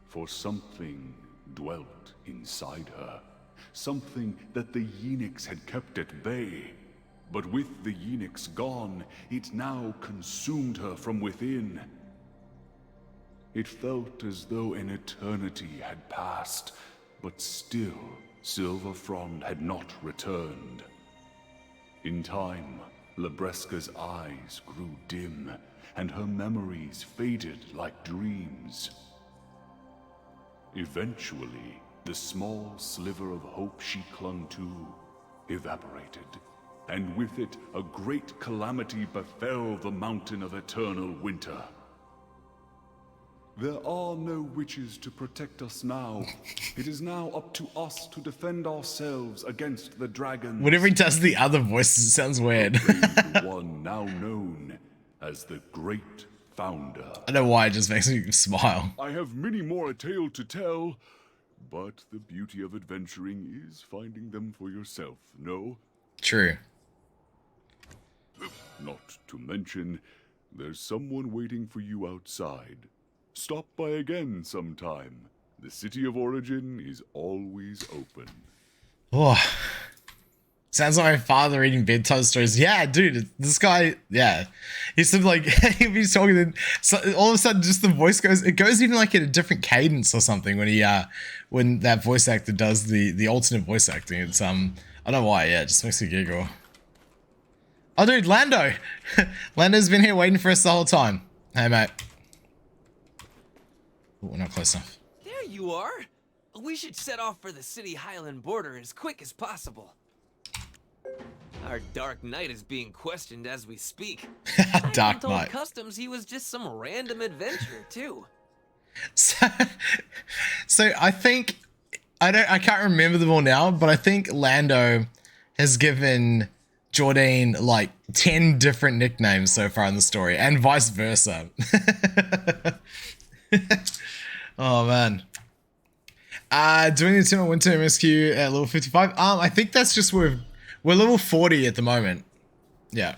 For something dwelt inside her. Something that the Yenix had kept at bay. But with the Yenix gone, it now consumed her from within. It felt as though an eternity had passed, But still, Silverfrond had not returned. In time, Labreska's eyes grew dim, and her memories faded like dreams. Eventually, the small sliver of hope she clung to evaporated, and with it, a great calamity befell the Mountain of Eternal Winter. There are no witches to protect us now. It is now up to us to defend ourselves against the dragons. Whenever he does the other voices, it sounds weird. The one now known as the Great Founder. I don't know why, it just makes me smile. I have many more a tale to tell, but the beauty of adventuring is finding them for yourself, no? True. Not to mention, there's someone waiting for you outside. Stop by again sometime. The City of Origin is always open. Oh, sounds like my father reading bedtime stories. Yeah, dude, this guy, yeah. He's sort of like, he'll be talking, and so all of a sudden just the voice goes, it goes even like at a different cadence or something when he, when that voice actor does the alternate voice acting. It's, I don't know why, yeah, it just makes me giggle. Oh, dude, Lando. Lando's been here waiting for us the whole time. Hey, mate. Ooh, we're not close enough. There you are. We should set off for the city Highland border as quick as possible. Our Dark Knight is being questioned as we speak. Dark told Knight. Customs he was just some random adventurer too. So I think I can't remember them all now, but I think Lando has given Jordine like 10 different nicknames so far in the story, and vice versa. Oh man. Doing the Eternal Winter MSQ at level 55. I think that's just we're level 40 at the moment. Yeah.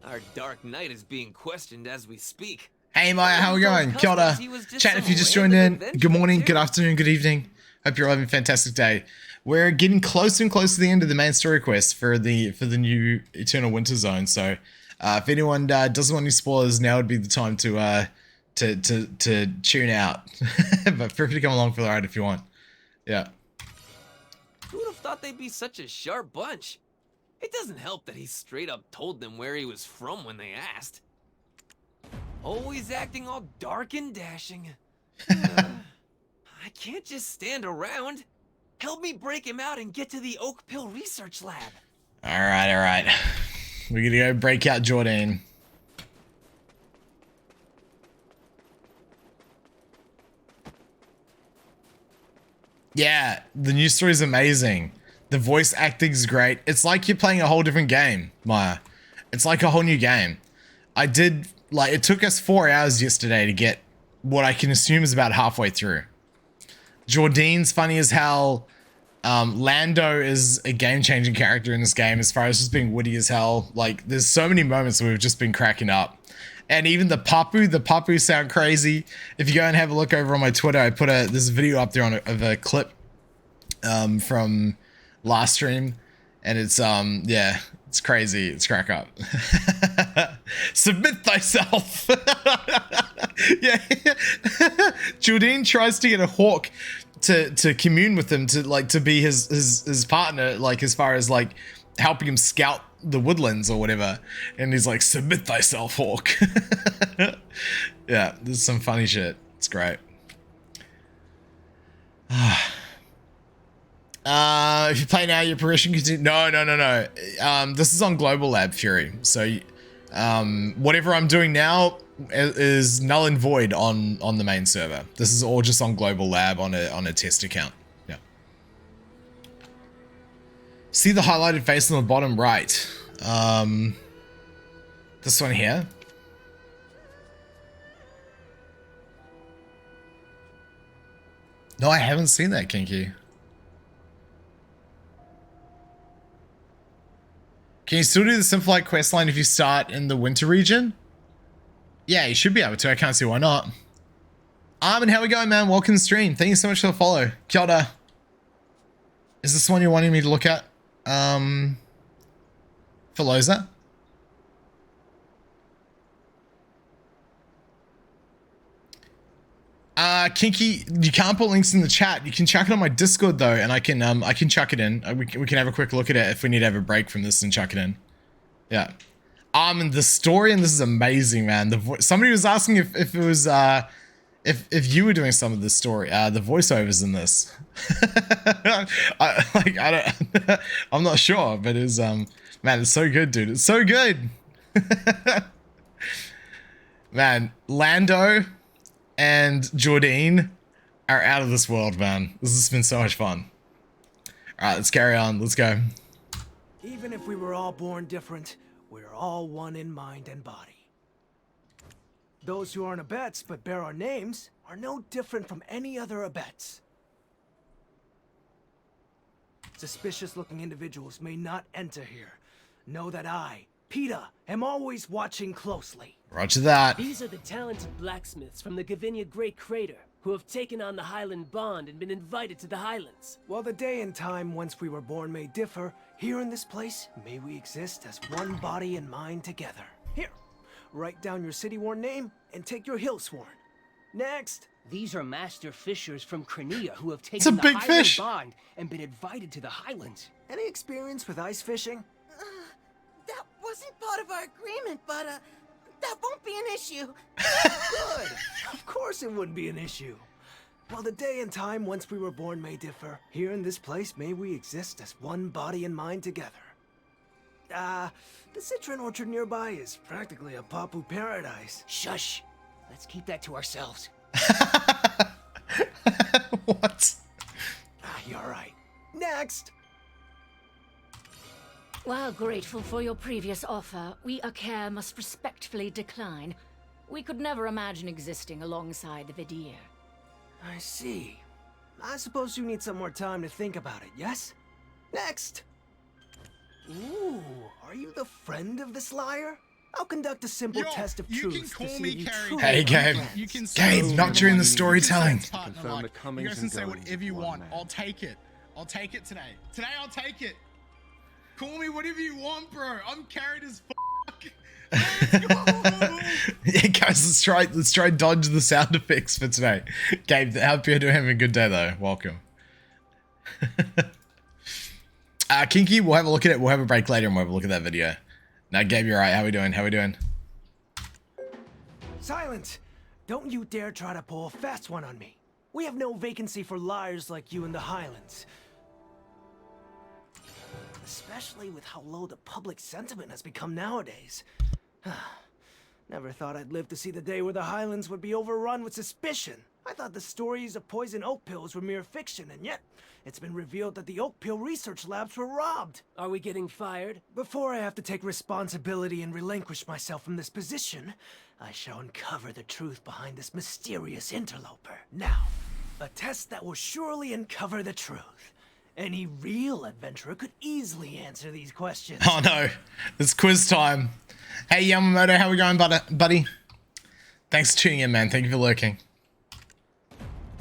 Our Dark Knight is being questioned as we speak. Hey Maya, how we going? Kia ora. Chat, if you just joined in, good morning, good afternoon, good evening. Hope you're having a fantastic day. We're getting closer and closer to the end of the main story quest for the new Eternal Winter Zone. So if anyone doesn't want any spoilers, now would be the time to tune out. But feel free to come along for the ride if you want. Yeah. Who'd have thought they'd be such a sharp bunch? It doesn't help that he straight up told them where he was from when they asked. Always acting all dark and dashing. I can't just stand around. Help me break him out and get to the Oak Pill Research Lab. All right. We're gonna go break out Jordan. Yeah, the news story is amazing. The voice acting's great. It's like you're playing a whole different game, Maya. It's like a whole new game. It took us 4 hours yesterday to get what I can assume is about halfway through. Jordine's funny as hell. Lando is a game-changing character in this game as far as just being witty as hell. Like, there's so many moments where we've just been cracking up. And even the Papu sound crazy. If you go and have a look over on my Twitter, I put this video up there of a clip from last stream, and it's yeah, it's crazy. It's crack up. Submit thyself. Yeah. Jordine tries to get a hawk to commune with him, to be his partner, like as far as like helping him scout the woodlands or whatever, and he's like, submit thyself, hawk. Yeah, this is some funny shit. It's great. If you play now, your progression continue. No. This is on Global Lab Fury, so whatever I'm doing now is null and void on the main server. This is all just on Global Lab on a test account. Yeah. See the highlighted face on the bottom right. This one here. No, I haven't seen that, Kinky. Can you still do the Simplified questline if you start in the winter region? Yeah, you should be able to. I can't see why not. Armin, how we going, man? Welcome to the stream. Thank you so much for the follow. Kia ora. Is this one you're wanting me to look at? For Loza? Kinky, you can't put links in the chat. You can chuck it on my Discord though, and I can chuck it in. We can have a quick look at it if we need to have a break from this and chuck it in. Yeah. And the story, and this is amazing, man. Somebody was asking if it was if you were doing some of the story, the voiceovers in this. I'm not sure, but it's man, it's so good, dude. It's so good. Man, Lando and Jordine are out of this world, man. This has been so much fun. All right, let's carry on. Let's go. Even if we were all born different, we're all one in mind and body. Those who aren't Abets but bear our names are no different from any other Abets. Suspicious-looking individuals may not enter here. Know that I, PETA, am always watching closely. Roger that. These are the talented blacksmiths from the Gavinia Great Crater who have taken on the Highland Bond and been invited to the Highlands. While the day and time whence we were born may differ, here in this place, may we exist as one body and mind together. Here, write down your city-worn name and take your hill-sworn. Next. These are master fishers from Crimea who have taken the Highland Bond and been invited to the Highlands. Any experience with ice fishing? That wasn't part of our agreement, but, that won't be an issue. Good. Of course it wouldn't be an issue. While the day and time whence we were born may differ, here in this place may we exist as one body and mind together. The citron orchard nearby is practically a Papu paradise. Shush. Let's keep that to ourselves. What? You're right. Next. While grateful for your previous offer, we Akare must respectfully decline. We could never imagine existing alongside the Vidir. I see. I suppose you need some more time to think about it, yes? Next! Ooh, are you the friend of this liar? I'll conduct a simple test of truth to see if you truly Hey, Gabe. Gabe, not during the storytelling. You guys can say whatever you want. I'll take it. I'll take it today. Today I'll take it. Call me whatever you want, bro. I'm carried as fuck. Yeah, guys, let's try dodge the sound effects for today. Gabe, I hope you're having a good day though. Welcome. Kinky, we'll have a look at it. We'll have a break later and we'll have a look at that video. Now, Gabe, you're right. How we doing? How we doing? Silence! Don't you dare try to pull a fast one on me. We have no vacancy for liars like you in the Highlands. Especially with how low the public sentiment has become nowadays. Never thought I'd live to see the day where the Highlands would be overrun with suspicion. I thought the stories of poison oak pills were mere fiction, and yet it's been revealed that the oak pill research labs were robbed. Are we getting fired? Before I have to take responsibility and relinquish myself from this position, I shall uncover the truth behind this mysterious interloper. Now, a test that will surely uncover the truth. Any real adventurer could easily answer these questions. Oh no, it's quiz time. Hey Yamamoto, how we going, buddy? Thanks for tuning in, man. Thank you for lurking.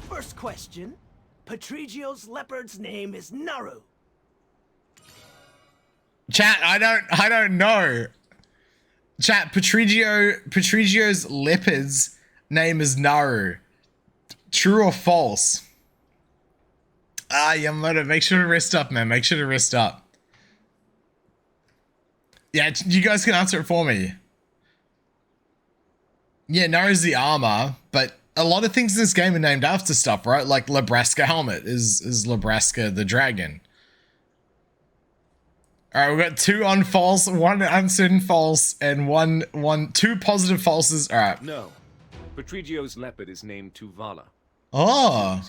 First question. Patrigio's leopard's name is Naru. Chat, I don't know. Chat, Patrigio's leopard's name is Naru. True or false? Yamamoto, make sure to rest up, man. Make sure to rest up. Yeah, you guys can answer it for me. Yeah, Naru's the armor, but a lot of things in this game are named after stuff, right? Like Lebraska helmet is Lebraska the dragon. All right, we've got 2 on false, 1 uncertain false, and two positive falses. All right. No, Patrigio's leopard is named Tuvala. Oh.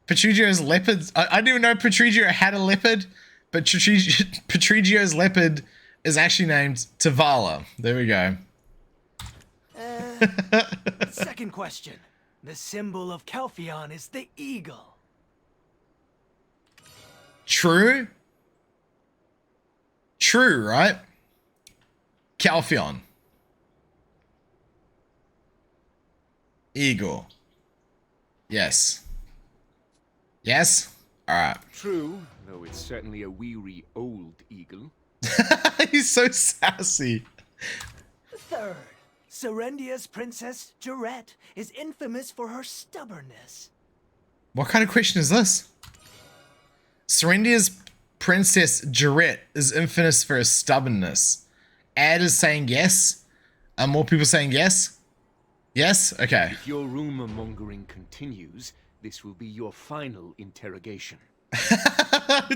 Patrigio's leopard. I didn't even know Patrigio had a leopard, but Patrigio's leopard is actually named Tuvala. There we go. Second question. The symbol of Calpheon is the eagle. True? True, right? Calpheon. Eagle. Yes. Yes? Alright. True, though it's certainly a weary old eagle. He's so sassy. Third. Serendia's Princess Jarette is infamous for her stubbornness. What kind of question is this? Serendia's Princess Jarette is infamous for her stubbornness. Ad is saying yes. Are more people saying yes? Yes? Okay. If your rumor mongering continues, this will be your final interrogation.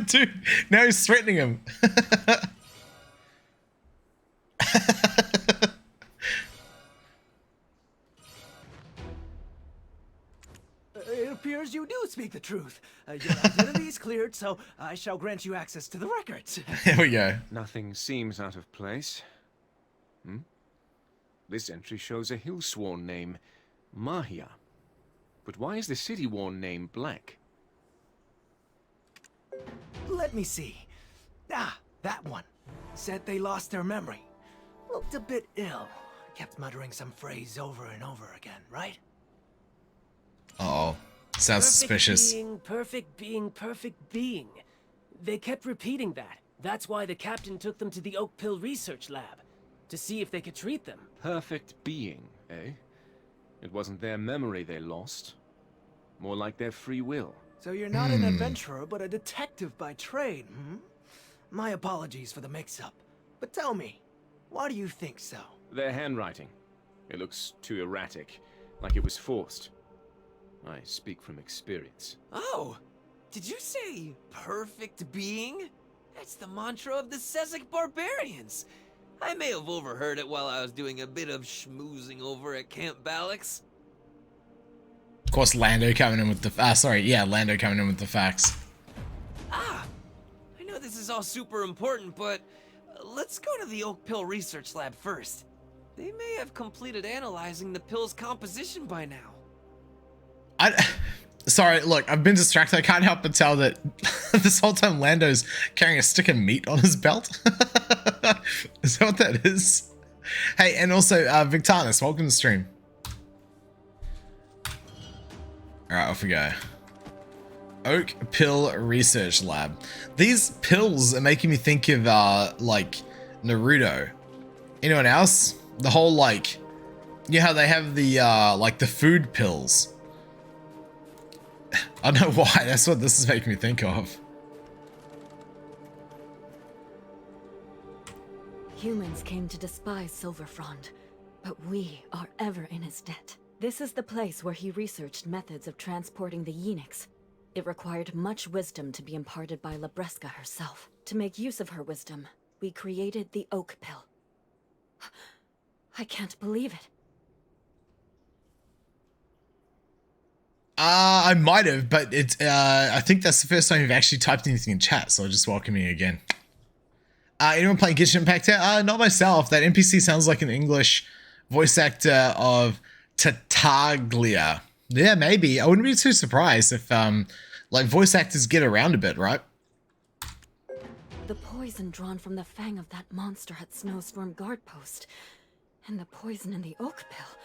Dude, now he's threatening him. It appears you do speak the truth. Your identity is cleared, so I shall grant you access to the records. Here we go. Nothing seems out of place. This entry shows a Hillsworn name, Mahia. But why is the City-worn name black? Let me see. Ah, that one. Said they lost their memory. Looked a bit ill. Kept muttering some phrase over and over again, right? Uh-oh. Sounds suspicious. Perfect being, perfect being. They kept repeating that. That's why the captain took them to the Oak Pill Research Lab, to see if they could treat them. Perfect being, eh? It wasn't their memory they lost. More like their free will. So you're not an adventurer, but a detective by trade, hmm? My apologies for the mix-up. But tell me, why do you think so? Their handwriting. It looks too erratic, like it was forced. I speak from experience. Oh, did you say perfect being? That's the mantra of the Sezek barbarians. I may have overheard it while I was doing a bit of schmoozing over at Camp Balix. Of course, Lando coming in with the... Lando coming in with the facts. I know this is all super important, but let's go to the Oak Pill Research Lab first. They may have completed analyzing the pill's composition by now. Sorry, look, I've been distracted. I can't help but tell that this whole time Lando's carrying a stick of meat on his belt. Is that what that is? Hey, and also, Victanus, welcome to the stream. Alright, off we go. Oak Pill Research Lab. These pills are making me think of, like, Naruto. Anyone else? The whole, like, you know how they have the, like, the food pills. I don't know why, that's what this is making me think of. Humans came to despise Silverfrond, but we are ever in his debt. This is the place where he researched methods of transporting the Yenix. It required much wisdom to be imparted by Labreska herself. To make use of her wisdom, we created the Oak Pill. I can't believe it. I might have, but it's, I think that's the first time you've actually typed anything in chat, so I'll just welcome you again. Anyone playing Genshin Impact here? Not myself. That NPC sounds like an English voice actor of Tartaglia. Yeah, maybe. I wouldn't be too surprised if, like, voice actors get around a bit, right? The poison drawn from the fang of that monster at Snowstorm Guard Post and the poison in the Oak Pill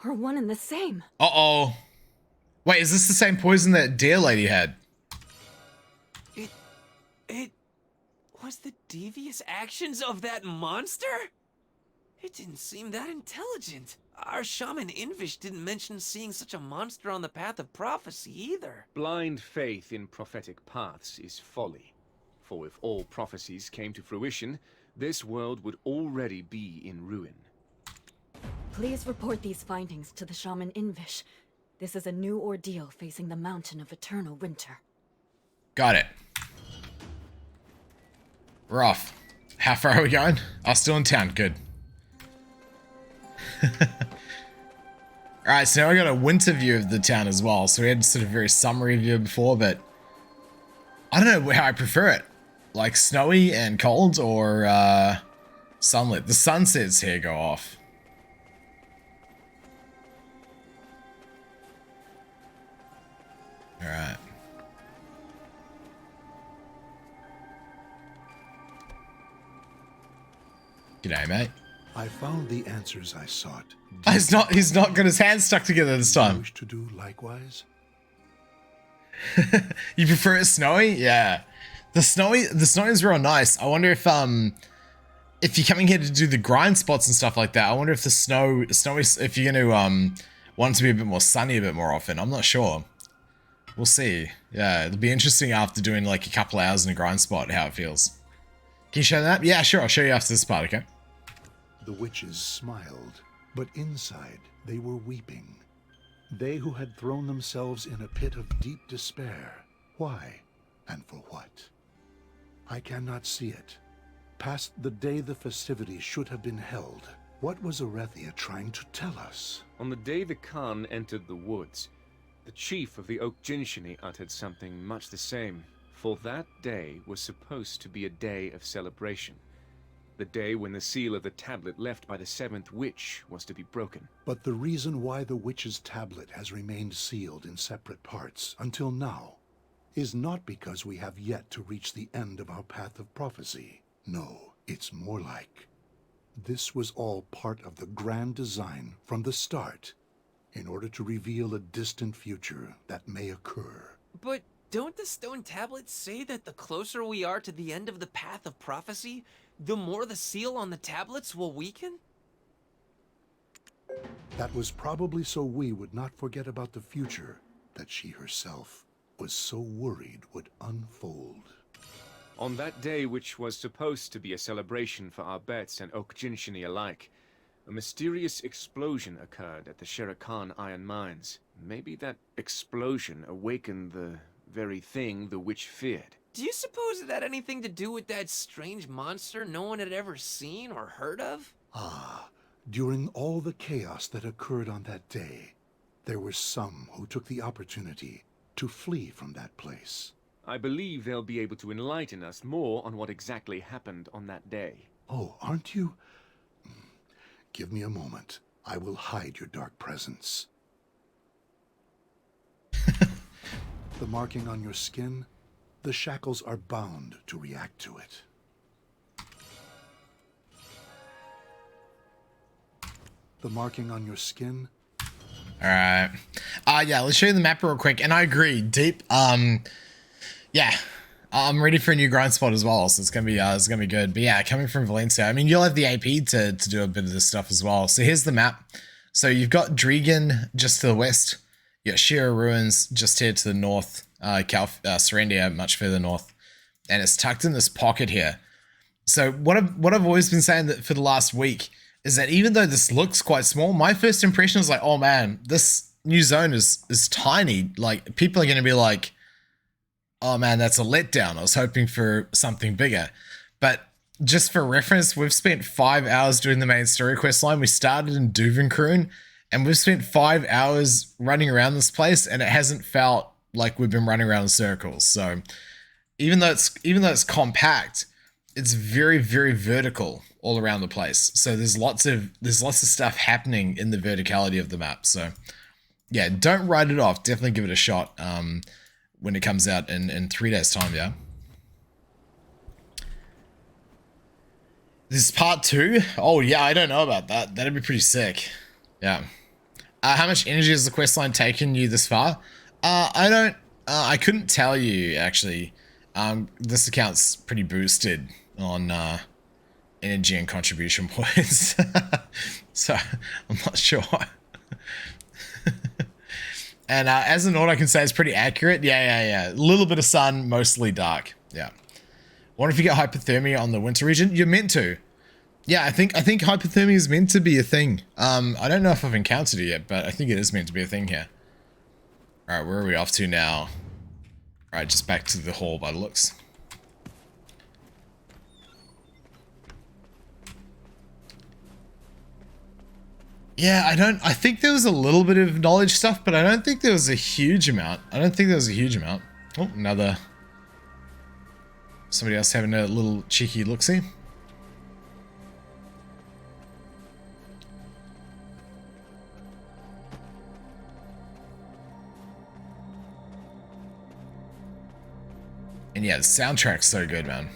are one and the same. Uh-oh. Wait, is this the same poison that Deer Lady had? It was the devious actions of that monster? It didn't seem that intelligent. Our shaman Invish didn't mention seeing such a monster on the path of prophecy either. Blind faith in prophetic paths is folly. For if all prophecies came to fruition, this world would already be in ruin. Please report these findings to the shaman Invish. This is a new ordeal facing the Mountain of Eternal Winter. Got it. We're off. How far are we going? Oh, still in town. Good. Alright, so now I got a winter view of the town as well. So we had sort of a very summery view before, but I don't know how I prefer it. Like snowy and cold or sunlit. The sunsets here go off. Alright. G'day, mate. I found the answers I sought. He's not got his hands stuck together this time. Wish to do likewise? You prefer it snowy? Yeah. The snowy is real nice. I wonder if if you're coming here to do the grind spots and stuff like that, I wonder if the snow is, if you're going to want it to be a bit more sunny a bit more often. I'm not sure. We'll see. Yeah, it'll be interesting after doing like a couple hours in a grind spot how it feels. Can you show that? Yeah, sure. I'll show you after this part, okay? The witches smiled, but inside they were weeping. They who had thrown themselves in a pit of deep despair. Why and for what? I cannot see it. Past the day the festivities should have been held, what was Arethia trying to tell us? On the day the Khan entered the woods, the chief of the Oak Jinshini uttered something much the same. For that day was supposed to be a day of celebration. The day when the seal of the tablet left by the seventh witch was to be broken. But the reason why the witch's tablet has remained sealed in separate parts until now is not because we have yet to reach the end of our path of prophecy. No, it's more like this was all part of the grand design from the start in order to reveal a distant future that may occur. But don't the stone tablets say that the closer we are to the end of the path of prophecy, the more the seal on the tablets will weaken? That was probably so we would not forget about the future that she herself was so worried would unfold. On that day, which was supposed to be a celebration for our bets and Oak Jinshini alike, a mysterious explosion occurred at the Shere Khan iron mines. Maybe that explosion awakened the very thing the witch feared. Do you suppose it had anything to do with that strange monster no one had ever seen or heard of? Ah, during all the chaos that occurred on that day, there were some who took the opportunity to flee from that place. I believe they'll be able to enlighten us more on what exactly happened on that day. Oh, aren't you? Give me a moment. I will hide your dark presence. The marking on your skin, the shackles are bound to react to it. The marking on your skin. Alright. Yeah, let's show you the map real quick. And I agree, deep. Yeah. I'm ready for a new grind spot as well, so it's gonna be good. But yeah, coming from Valencia, I mean, you'll have the AP to do a bit of this stuff as well. So here's the map. So you've got Dregan just to the west. You got Shira Ruins just here to the north. Serendia much further north, and it's tucked in this pocket here. So what I've always been saying that for the last week is that even though this looks quite small, my first impression is like, oh man, this new zone is tiny. Like people are gonna be like, oh man, that's a letdown. I was hoping for something bigger. But just for reference, we've spent 5 hours doing the main story quest line. We started in Duvenkroon, and we've spent 5 hours running around this place, and it hasn't felt like we've been running around in circles. So even though it's compact, it's very, very vertical all around the place. So there's lots of stuff happening in the verticality of the map. So yeah, don't write it off. Definitely give it a shot when it comes out in 3 days time. Yeah. This is part 2. Oh yeah, I don't know about that. That'd be pretty sick. Yeah. How much energy has the questline taken you this far? I couldn't tell you actually. This account's pretty boosted on energy and contribution points. So I'm not sure. And as an order, I can say it's pretty accurate. Yeah. A little bit of sun, mostly dark. Yeah. Wonder if you get hypothermia on the winter region? You're meant to. Yeah, I think hypothermia is meant to be a thing. I don't know if I've encountered it yet, but I think it is meant to be a thing here. Alright, where are we off to now? Alright, just back to the hall by the looks. Yeah, I think there was a little bit of knowledge stuff, but I don't think there was a huge amount. Oh, another... Somebody else having a little cheeky look-see. And yeah, the soundtrack's so good, man.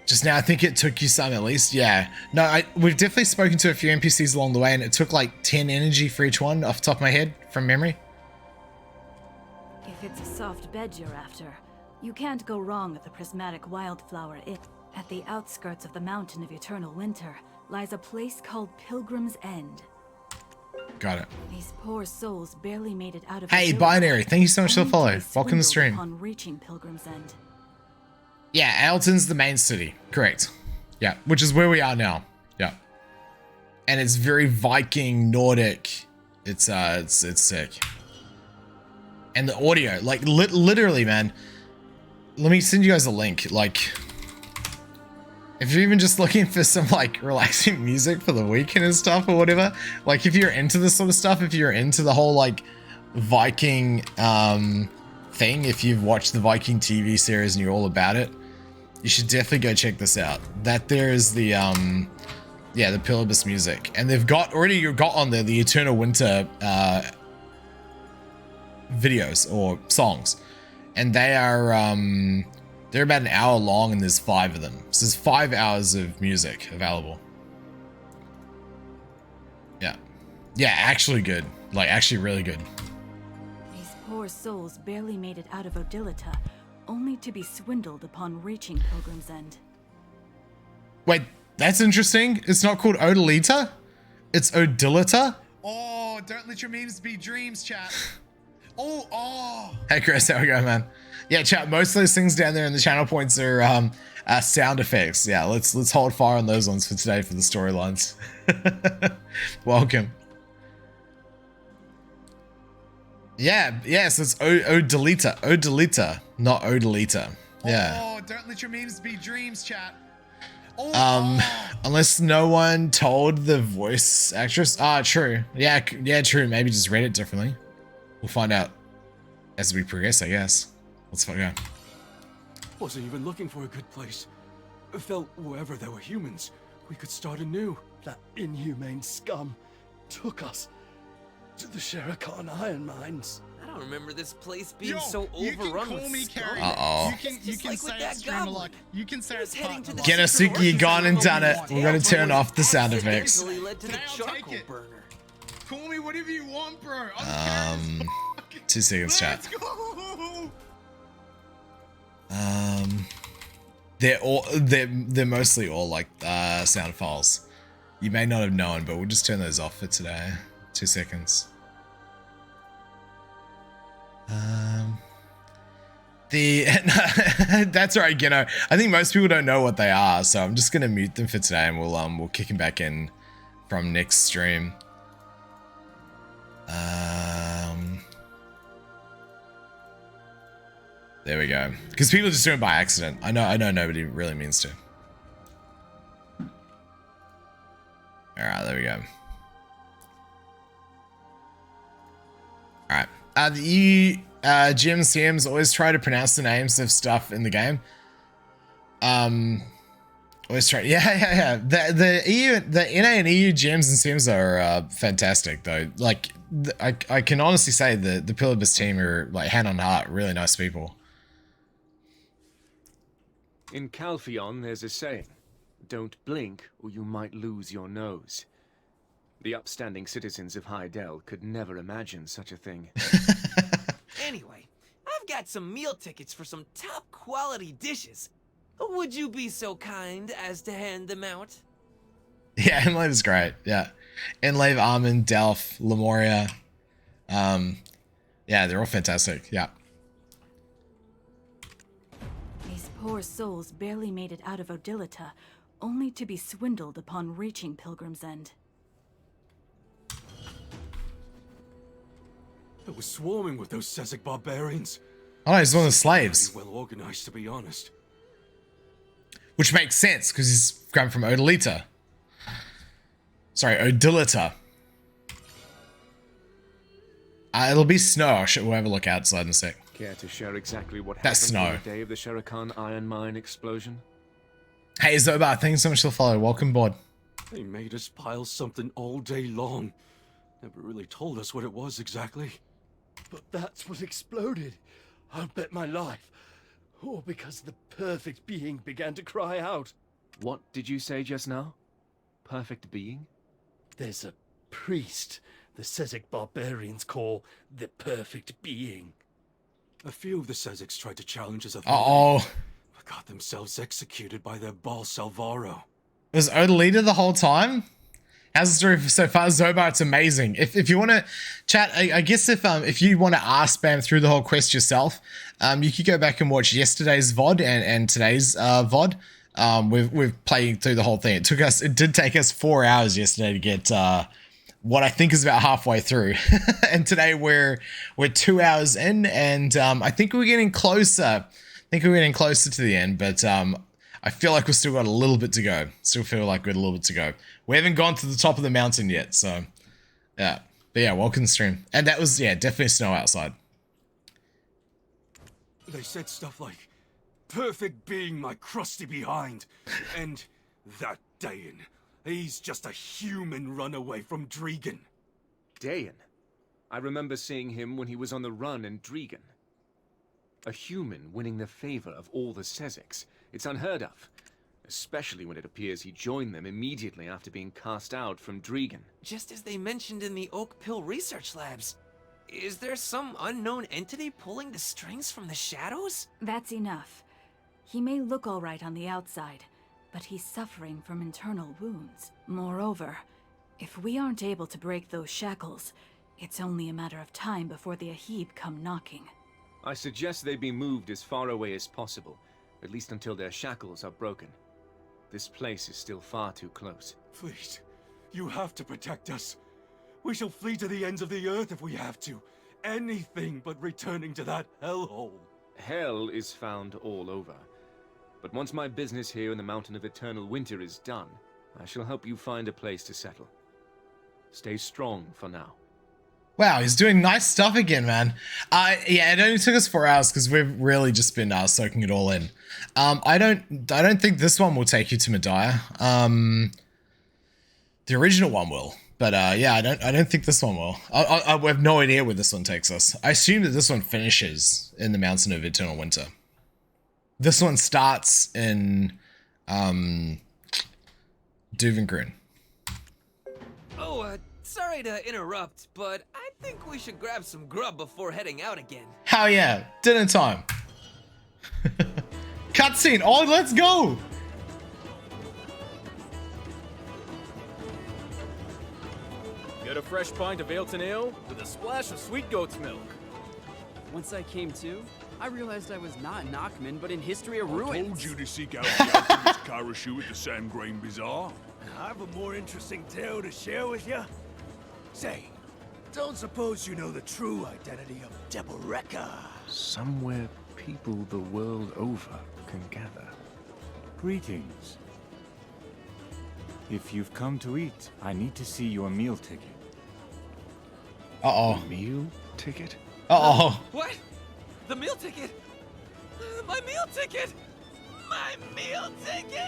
Just now, I think it took you some at least. Yeah. No, we've definitely spoken to a few NPCs along the way, and it took like 10 energy for each one off the top of my head from memory. If it's a soft bed you're after, You can't go wrong with the prismatic wildflower. At the outskirts of the Mountain of Eternal Winter lies a place called Pilgrim's End. Got it. These poor souls barely made it out of. Hey, Binary, thank you so much for the follow. Welcome to the stream. Upon reaching Pilgrim's End. Yeah, Alton's the main city. Correct. Yeah, which is where we are now. Yeah. And it's very Viking, Nordic. It's sick. And the audio, like literally, man. Let me send you guys a link. Like, if you're even just looking for some like relaxing music for the weekend and stuff or whatever, like if you're into this sort of stuff, if you're into the whole like Viking thing, if you've watched the Viking TV series and you're all about it, you should definitely go check this out. That there is the yeah, the PENBS music, and they've got on there the Eternal Winter videos or songs, and they are they're about an hour long, and there's 5 of them. So there's 5 hours of music available. Yeah, yeah, actually good, like actually really good. These poor souls barely made it out of Odilita, only to be swindled upon reaching Pilgrim's End. Wait, that's interesting. It's not called Odilita, it's Odilita. Oh, don't let your memes be dreams, chat. Oh. Hey Chris, how we going, man? Yeah, chat. Most of those things down there in the channel points are sound effects. Yeah, let's hold fire on those ones for today for the storylines. Welcome. Yeah, so it's Odilita, not Odilita. Yeah. Oh, don't let your memes be dreams, chat. Unless no one told the voice actress. Ah, true. Yeah, true. Maybe just read it differently. We'll find out as we progress, I guess. Let's find out. Wasn't even looking for a good place. I felt wherever there were humans, we could start anew. That inhumane scum took us to the Shere Khan iron mines. I don't remember this place being so overrun with scum. Uh-oh. You can like say with that it's Streamalike. goblin. You can say it's heading to the Genasuki gone and done it. We're gonna turn off the sound effects. Led to the I'll take charcoal it. burner. Call me whatever you want, bro. 2 seconds, chat. Let's go. They're mostly all like sound files. You may not have known, but we'll just turn those off for today. 2 seconds. That's right, Gino. I think most people don't know what they are, so I'm just gonna mute them for today, and we'll kick them back in from next stream. There we go. Because people just do it by accident. I know nobody really means to. Alright, there we go. Alright. The EU GMs, CMs always try to pronounce the names of stuff in the game. Always try. Yeah. The EU, the NA and EU GMs and CMs are fantastic though. Like, I can honestly say the PENBS team are, like, hand on heart, really nice people. In Calpheon, there's a saying, don't blink or you might lose your nose. The upstanding citizens of Hydael could never imagine such a thing. Anyway, I've got some meal tickets for some top quality dishes. Would you be so kind as to hand them out? Yeah, Enlave is great. Yeah. Enlave, Armand, Delph, Lemuria. Yeah, they're all fantastic. Yeah. These poor souls barely made it out of Odilita, only to be swindled upon reaching Pilgrim's End. It was swarming with those Sezek barbarians. Oh, he's one of the slaves. Well organized, to be honest. Which makes sense, because he's come from Odilita. Sorry, Odilita. It'll be snow. We'll have a look outside in a sec. Care to share exactly what That's happened on snow. the day of the Shere Khan iron mine explosion? Hey, Zobar, thanks so much for the follow. Welcome aboard. They made us pile something all day long. Never really told us what it was exactly. But that's what exploded. I'll bet my life. All because the perfect being began to cry out. What did you say just now? Perfect being? There's a priest the Sezek barbarians call the perfect being. A few of the Sezics tried to challenge his Uh-oh. but got themselves executed by their boss, Alvaro. Was O the leader the whole time? How's the story so far, Zobar? It's amazing. If you want to chat, I guess if you want to spam through the whole quest yourself, you could go back and watch yesterday's VOD and today's VOD. We've played through the whole thing. It did take us 4 hours yesterday to get what I think is about halfway through, and today we're 2 hours in, and I think we're getting closer. I think we're getting closer to the end, but I feel like we've still got a little bit to go. Still feel like we've got a little bit to go. We haven't gone to the top of the mountain yet, so yeah. But yeah, welcome to stream. And that was, yeah, definitely snow outside. They said stuff like, perfect being my crusty behind, and that Dayan, he's just a human runaway from Dregan. Dayan? I remember seeing him when he was on the run in Dregan. A human winning the favor of all the Sezics. It's unheard of. Especially when it appears he joined them immediately after being cast out from Dregan. Just as they mentioned in the Oak Pill research labs. Is there some unknown entity pulling the strings from the shadows? That's enough. He may look all right on the outside, but he's suffering from internal wounds. Moreover, if we aren't able to break those shackles, it's only a matter of time before the Ahib come knocking. I suggest they be moved as far away as possible, at least until their shackles are broken. This place is still far too close. Please, you have to protect us. We shall flee to the ends of the earth if we have to. Anything but returning to that hellhole. Hell is found all over. But once my business here in the Mountain of Eternal Winter is done, I shall help you find a place to settle. Stay strong for now. Wow, he's doing nice stuff again, man. Yeah, it only took us 4 hours because we've really just been soaking it all in. I don't think this one will take you to Medaya. The original one will, but yeah, I don't think this one will. I have no idea where this one takes us. I assume that this one finishes in the Mountain of Eternal Winter. This one starts in Duvengrun. Oh, sorry to interrupt, but I think we should grab some grub before heading out again. Hell yeah, dinner time. Cutscene, oh, let's go. Get a fresh pint of Ailton Ale with a splash of sweet goat's milk. Once I came to, I realized I was not in Achman, but in History of Ruins. I told you to seek out the alchemist Karashu at the Sam Grain Bazaar. I have a more interesting tale to share with you. Say, don't suppose you know the true identity of Deboreka? Somewhere people the world over can gather. Greetings. If you've come to eat, I need to see your meal ticket. Uh-oh. Meal ticket? Uh-oh. What? The meal ticket? My meal ticket! My meal ticket!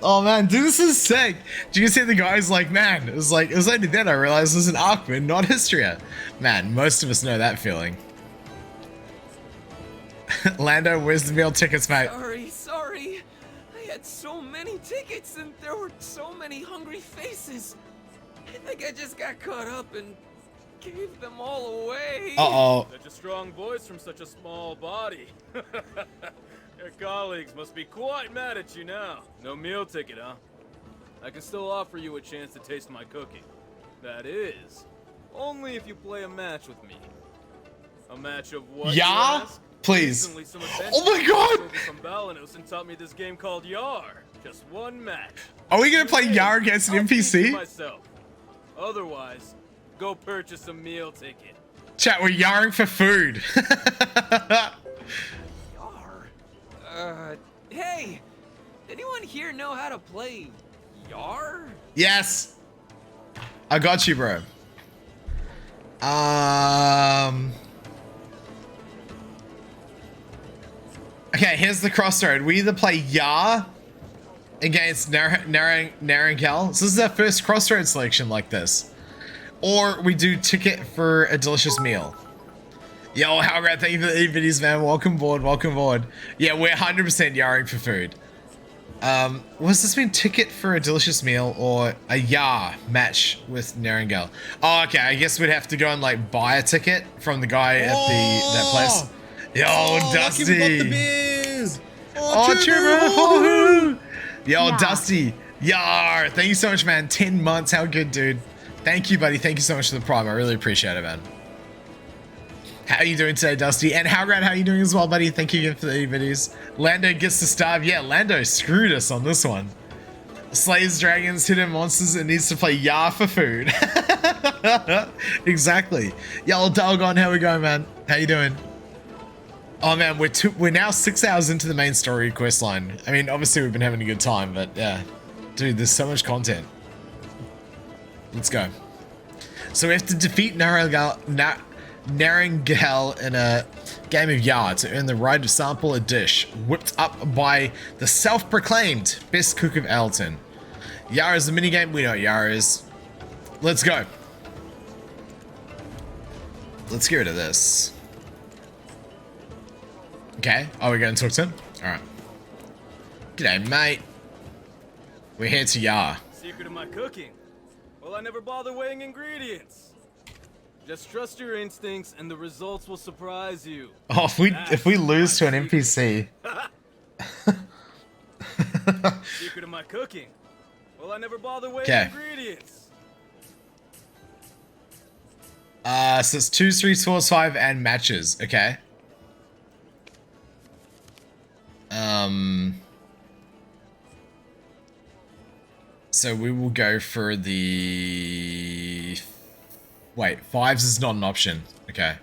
Oh man, dude, this is sick. Did you see the guy's like, man, it was only then I realized this is an Arkman, not Histria. Man, most of us know that feeling. Lando, where's the meal tickets, mate? Sorry. I had so many tickets and there were so many hungry faces. I think I just got caught up and gave them all away. Uh-oh. Such a strong voice from such a small body. Your colleagues must be quite mad at you now. No meal ticket, huh? I can still offer you a chance to taste my cooking. That is, only if you play a match with me. A match of what? Yeah? Please. Oh my god! From Balanos and taught me this game called Yar. Just one match. Are we gonna play Yar against an NPC? Myself. Otherwise, go purchase a meal ticket. Chat, we're yarring for food. Hey! Anyone here know how to play Yar? Yes. I got you, bro. Okay, here's the crossroad. We either play Yar against Narangal. So this is our first crossroad selection like this. Or we do ticket for a delicious meal. Yo, how great, thank you for the videos, man. Welcome aboard, welcome aboard. Yeah, we're 100% yarring for food. Was this mean ticket for a delicious meal or a match with Nerengel? Oh, okay. I guess we'd have to go and like buy a ticket from the guy at that place. Yo, Dusty. Lucky we got the biz. Oh, Chubu. Yo, Dusty. Yar. Thank you so much, man. 10 months. How good, dude. Thank you, buddy. Thank you so much for the prime. I really appreciate it, man. How are you doing today, Dusty? And Howgrad, how are you doing as well, buddy? Thank you again for the videos. Lando gets to starve. Yeah, Lando screwed us on this one. Slays dragons, hidden monsters, and needs to play Yar for food. Exactly. Yo, Dalgon, how we going, man? How you doing? Oh man, we're now 6 hours into the main story quest line. I mean, obviously we've been having a good time, but yeah. Dude, there's so much content. Let's go. So we have to defeat Nerengel in a game of Yar to earn the right to sample a dish whipped up by the self-proclaimed best cook of Elton. Yar is a minigame. We know what Yar is. Let's go. Let's get rid of this. Okay. Oh, we're going to talk to him? Alright. G'day, mate. We're here to Yar. Secret of my cooking. Well, I never bother weighing ingredients. Just trust your instincts and the results will surprise you. Oh, if we lose to an NPC. Secret of my cooking. Well, I never bother weighing ingredients. So it's 2, 3, 4, 5 and matches. Okay. So we will go for the... Wait, 5s is not an option. Okay.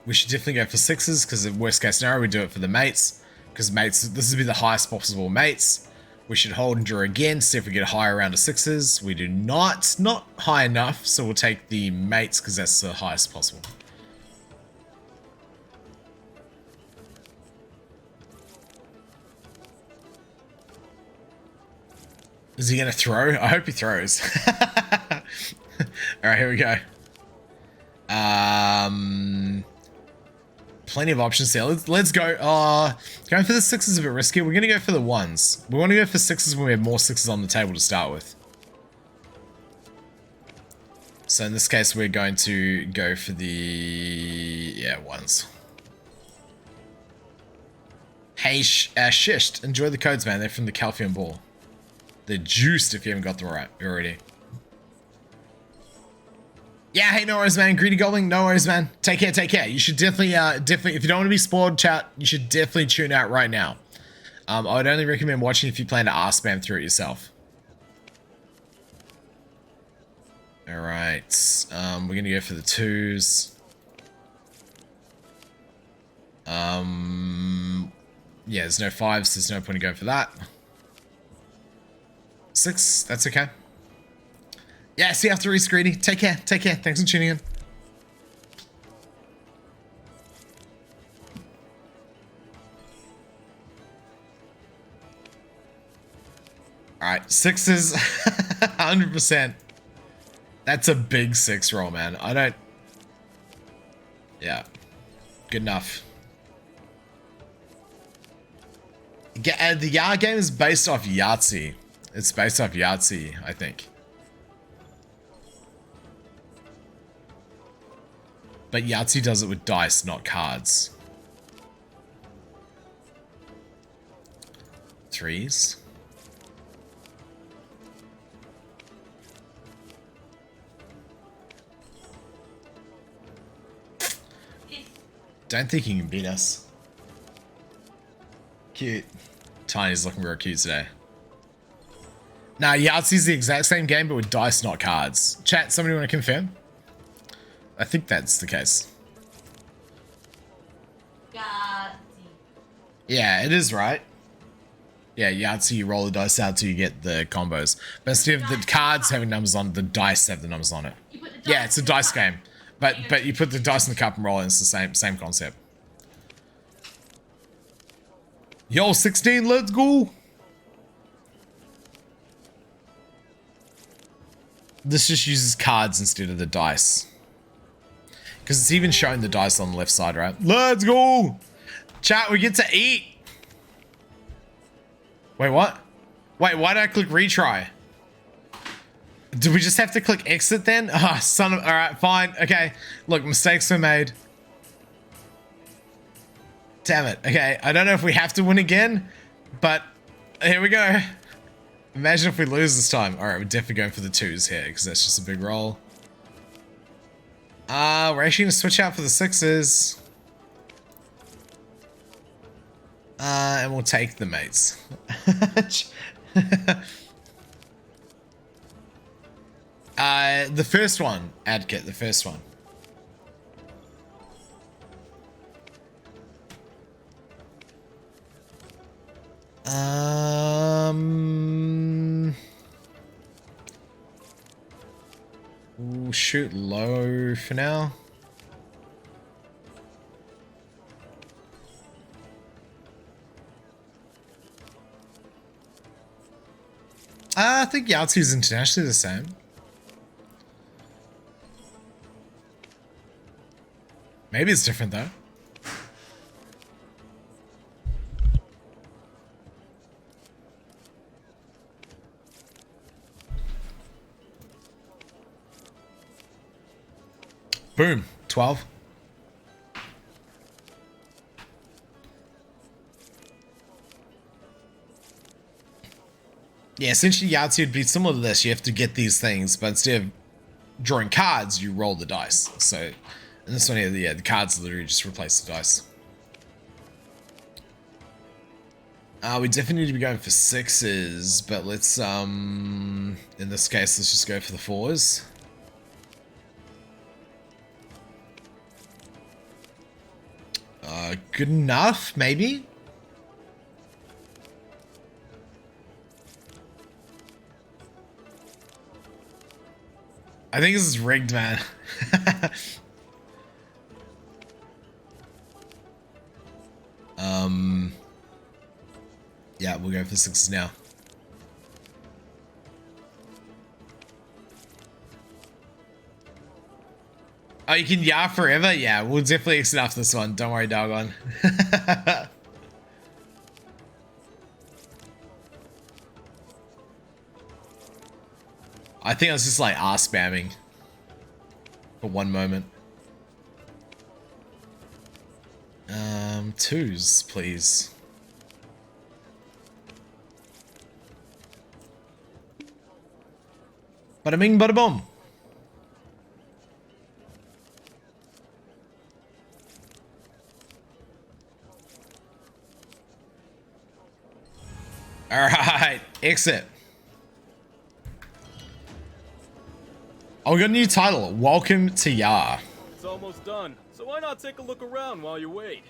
We should definitely go for 6s because the worst case scenario we do it for the mates. Because mates, this would be the highest possible mates. We should hold and draw again, see if we get a higher round of 6s. We do not. Not high enough, so we'll take the mates because that's the highest possible. Is he going to throw? I hope he throws. Alright, here we go. Plenty of options here. Let's go. Going for the 6s is a bit risky. We're going to go for the 1s. We want to go for 6s when we have more 6s on the table to start with. So in this case, we're going to go for the... 1s. Hey, Shisht. Enjoy the codes, man. They're from the Calphian Ball. They're juiced if you haven't got them right already. Yeah, hey, no worries, man. Greedy Goblin, no worries, man. Take care, take care. You should definitely, if you don't want to be spoiled, chat, you should definitely tune out right now. I would only recommend watching if you plan to R-spam through it yourself. Alright, we're going to go for the 2s. Yeah, there's no 5s, there's no point in going for that. 6, that's okay. Yeah, see you after Reese, Greedy. Take care, take care. Thanks for tuning in. Alright, 6s, 100%. That's a big 6 roll, man. I don't... Yeah. Good enough. The Yar game is based off Yahtzee. It's based off Yahtzee, I think. But Yahtzee does it with dice, not cards. 3s. Don't think he can beat us. Cute. Tiny's looking real cute today. Nah, Yahtzee's the exact same game, but with dice, not cards. Chat, somebody want to confirm? I think that's the case. Yeah, it is, right? Yeah, Yahtzee, you roll the dice out till you get the combos. But instead of the cards having numbers on it, the dice have the numbers on it. Yeah, it's a dice game. But you put the dice in the cup and roll it, and it's the same concept. Yo, 16, let's go! This just uses cards instead of the dice. Because it's even showing the dice on the left side, right? Let's go! Chat, we get to eat! Wait, what? Wait, why did I click retry? Do we just have to click exit then? Ah, son of... Alright, fine. Okay. Look, mistakes were made. Damn it. Okay, I don't know if we have to win again, but here we go. Imagine if we lose this time. Alright, we're definitely going for the 2s here, because that's just a big roll. We're actually going to switch out for the 6s. And we'll take the mates. The first one, Adkit, the first one. We'll shoot low for now. I think Yaozu's internationally the same. Maybe it's different though. Boom, 12. Yeah, essentially Yahtzee would be similar to this. You have to get these things, but instead of drawing cards, you roll the dice. So in this one here, yeah, the cards literally just replace the dice. We definitely need to be going for 6s, but let's, in this case, let's just go for the 4s. Good enough, maybe? I think this is rigged, man. Yeah, we'll go for 6s now. Oh, you can yah forever? Yeah, we'll definitely exit after this one. Don't worry, doggone. I think I was just like spamming for one moment. 2s, please. Bada bing, bada boom. All right, exit. Oh, we got a new title. Welcome to Yah. It's almost done, so why not take a look around while you wait?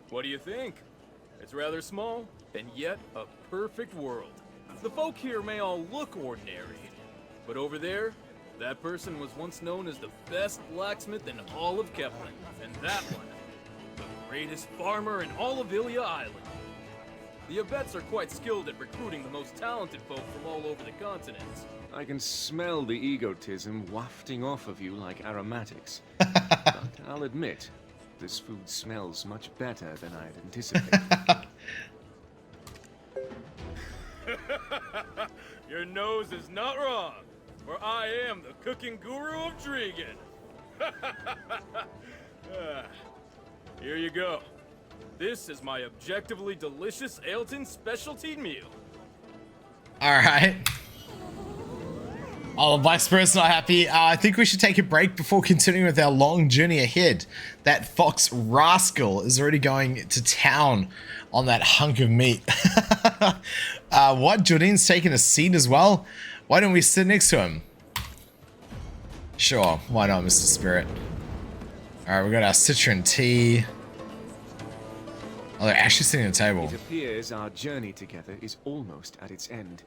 What do you think? It's rather small, and yet a perfect world. The folk here may all look ordinary, but over there, that person was once known as the best blacksmith in all of Kepler, and that one, the greatest farmer in all of Ilya Island. The Abets are quite skilled at recruiting the most talented folk from all over the continent. I can smell the egotism wafting off of you like aromatics. But I'll admit, this food smells much better than I'd anticipated. Your nose is not wrong, for I am the cooking guru of Dregan. Here you go. This is my objectively delicious Ailton specialty meal. All right. Oh, the Black Spirit's not happy. I think we should take a break before continuing with our long journey ahead. That fox rascal is already going to town on that hunk of meat. What? Jordan's taking a seat as well? Why don't we sit next to him? Sure, why not, Mr. Spirit? Alright, we got our Citron tea. Oh, they're actually sitting at the table. It appears our journey together is almost at its end.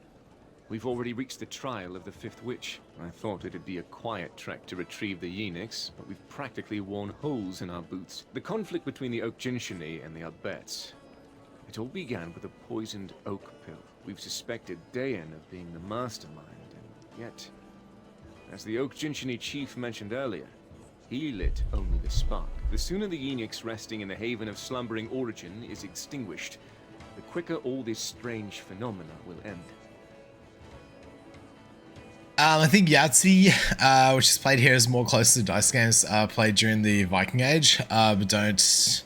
We've already reached the trial of the Fifth Witch. I thought it'd be a quiet trek to retrieve the Eunuchs, but we've practically worn holes in our boots. The conflict between the Oak Jinshini and the Abets. It all began with a poisoned oak pill. We've suspected Dayan of being the mastermind, and yet, as the Oak Jinshini chief mentioned earlier, he lit only the spark. The sooner the Eunuchs resting in the haven of slumbering origin is extinguished, the quicker all this strange phenomena will end. I think Yahtzee, which is played here, is more close to dice games played during the Viking Age, but don't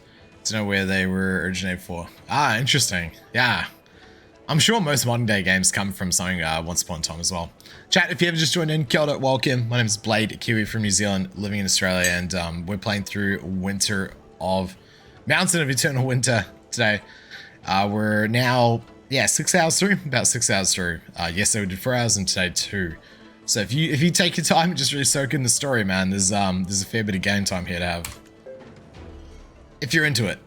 know where they were originated for. Ah, interesting. Yeah. I'm sure most modern day games come from something once upon a time as well. Chat, if you ever just joined in, kia ora, welcome. My name is Blade, Kiwi from New Zealand, living in Australia, and we're playing through Mountain of Eternal Winter today. We're now, 6 hours through, about 6 hours through. Yesterday we did 4 hours and today 2. So if you take your time and just really soak in the story, man, there's a fair bit of game time here to have. If you're into it.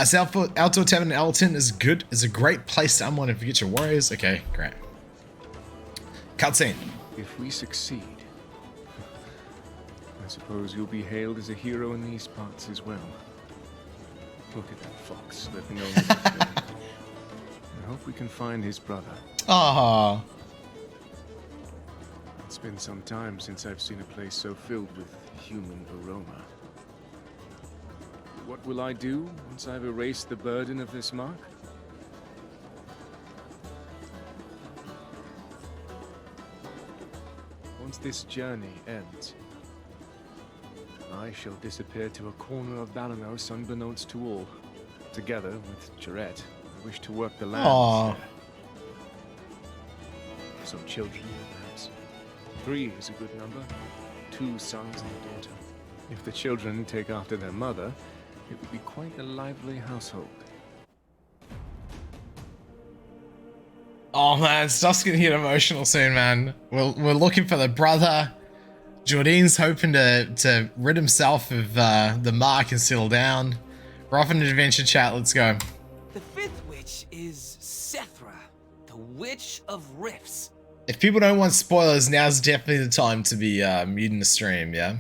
South Outdoor Tavern in Elton is good. It's a great place to unwind and forget your worries. Okay, great. Cutscene. If we succeed, I suppose you'll be hailed as a hero in these parts as well. Look at that fox slipping over the trail. I hope we can find his brother. Ah. It's been some time since I've seen a place so filled with human aroma. What will I do once I've erased the burden of this mark? Once this journey ends, I shall disappear to a corner of Balanos unbeknownst to all. Together with Jarrett, I wish to work the lands there. Some children, perhaps. 3 is a good number. 2 sons and a daughter. If the children take after their mother, it would be quite a lively household. Oh man, stuff's gonna get emotional soon, man. We're looking for the brother. Jordine's hoping to rid himself of the mark and settle down. We're off in an adventure chat. Let's go. The 5th witch is Sethra, the Witch of Rifts. If people don't want spoilers, now's definitely the time to be muting the stream. Yeah.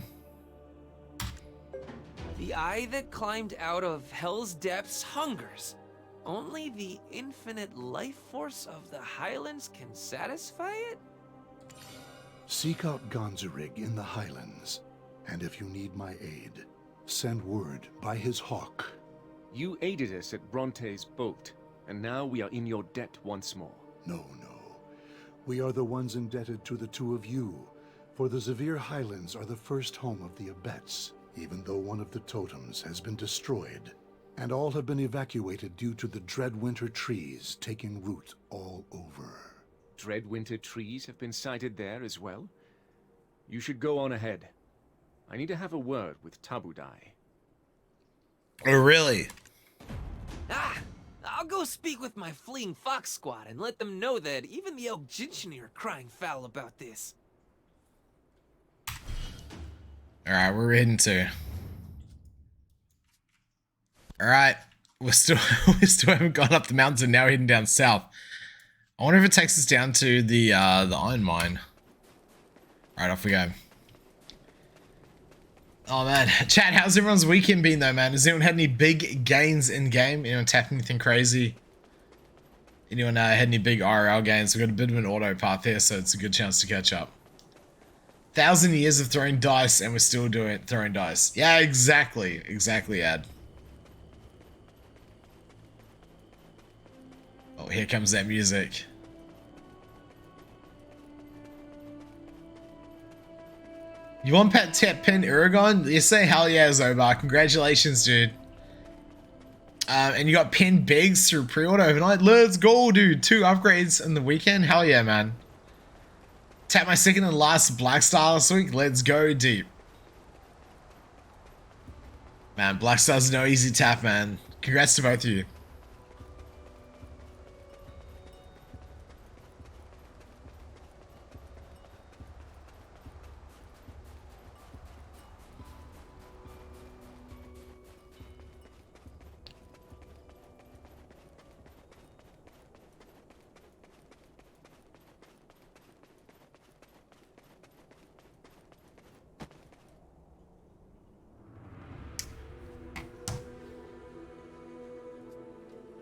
The eye that climbed out of hell's depths hungers. Only the infinite life force of the Highlands can satisfy it? Seek out Gonzarig in the Highlands, and if you need my aid, send word by his hawk. You aided us at Bronte's boat, and now we are in your debt once more. No. We are the ones indebted to the two of you, for the Zavir Highlands are the first home of the Abets, even though one of the totems has been destroyed, and all have been evacuated due to the Dreadwinter trees taking root all over. Dreadwinter trees have been sighted there as well? You should go on ahead. I need to have a word with Tabudai. Oh, really? I'll go speak with my fleeing fox squad and let them know that even the Elk Gentiany are crying foul about this. Alright, we're heading to. Alright. We still haven't gone up the mountain, now we're heading down south. I wonder if it takes us down to the iron mine. Alright, off we go. Oh man. Chat, how's everyone's weekend been though, man? Has anyone had any big gains in game? Anyone tapped anything crazy? Anyone had any big IRL gains? We've got a bit of an auto path here, so it's a good chance to catch up. 1,000 years of throwing dice and we're still throwing dice. Yeah, exactly. Exactly, Ad. Oh, here comes that music. You want Pat Tap Pin Aragon? You say hell yeah, Zobar. Congratulations, dude. And you got PENBS through pre-order overnight. Let's go, dude. 2 upgrades in the weekend. Hell yeah, man. Tap my second and last Black Star last week. Let's go deep. Man, Black Star's no easy tap, man. Congrats to both of you.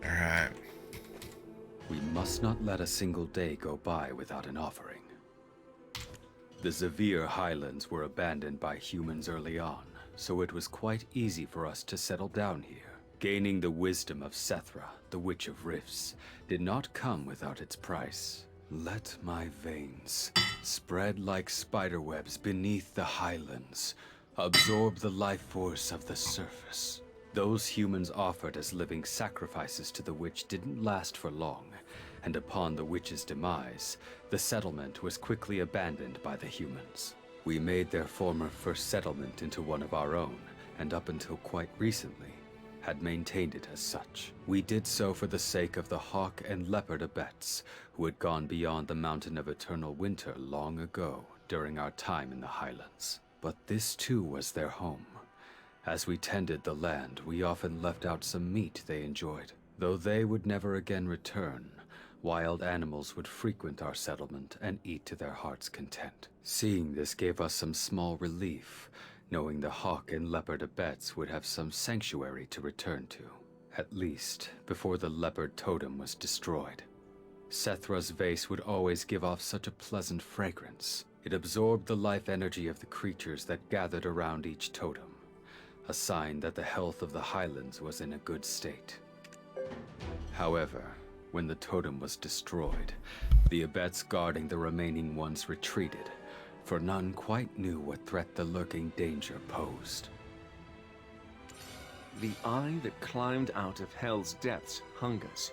Alright. We must not let a single day go by without an offering. The Zavir Highlands were abandoned by humans early on, so it was quite easy for us to settle down here. Gaining the wisdom of Sethra, the Witch of Rifts, did not come without its price. Let my veins spread like spiderwebs beneath the highlands, absorb the life force of the surface. Those humans offered as living sacrifices to the witch didn't last for long, and upon the witch's demise, the settlement was quickly abandoned by the humans. We made their former first settlement into one of our own, and up until quite recently, had maintained it as such. We did so for the sake of the hawk and leopard abets, who had gone beyond the mountain of eternal winter long ago during our time in the highlands. But this too was their home. As we tended the land, we often left out some meat they enjoyed. Though they would never again return, wild animals would frequent our settlement and eat to their heart's content. Seeing this gave us some small relief, knowing the hawk and leopard abets would have some sanctuary to return to. At least, before the leopard totem was destroyed. Sethra's vase would always give off such a pleasant fragrance. It absorbed the life energy of the creatures that gathered around each totem, a sign that the health of the highlands was in a good state. However, when the totem was destroyed, the abets guarding the remaining ones retreated, for none quite knew what threat the lurking danger posed. The eye that climbed out of hell's depths hungers.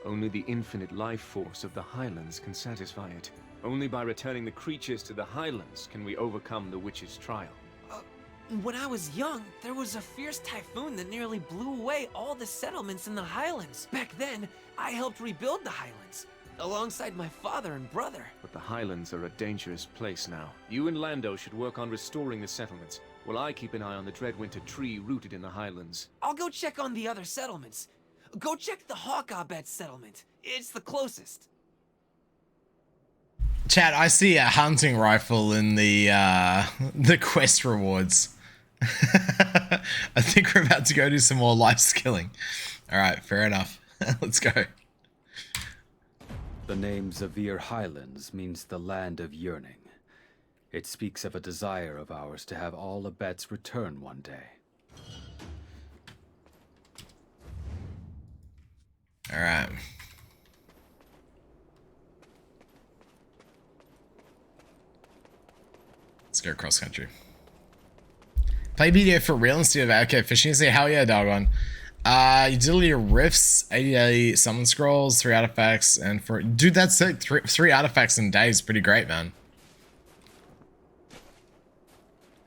Only the infinite life force of the highlands can satisfy it. Only by returning the creatures to the highlands can we overcome the witch's trial. When I was young, there was a fierce typhoon that nearly blew away all the settlements in the highlands. Back then, I helped rebuild the highlands, alongside my father and brother. But the highlands are a dangerous place now. You and Lando should work on restoring the settlements, while I keep an eye on the Dreadwinter tree rooted in the highlands. I'll go check on the other settlements. Go check the Hawkabet settlement. It's the closest. Chat, I see a hunting rifle in the quest rewards. I think we're about to go do some more life skilling. All right, fair enough. Let's go. The name Zavir Highlands means the land of yearning. It speaks of a desire of ours to have all abets return one day. All right. Let's go cross country. Play BDO for real instead of okay fishing. You say hell yeah, doggone. You did all your rifts, 88 summon scrolls, 3 artifacts, and for dude, that's it. Three artifacts in days, pretty great, man.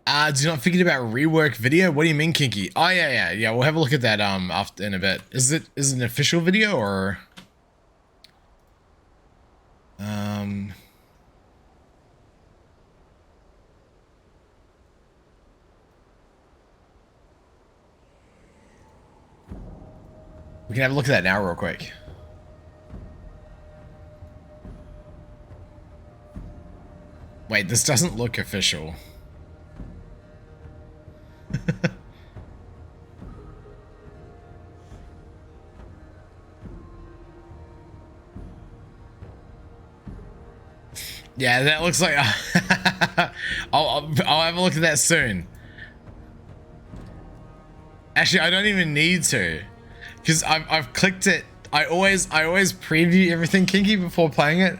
Do not forget about rework video. What do you mean, Kinky? Oh yeah. We'll have a look at that after in a bit. Is it an official video or we can have a look at that now real quick. Wait, this doesn't look official. Yeah, that looks like I'll have a look at that soon. Actually, I don't even need to, because I've clicked it. I always preview everything, Kinky, before playing it,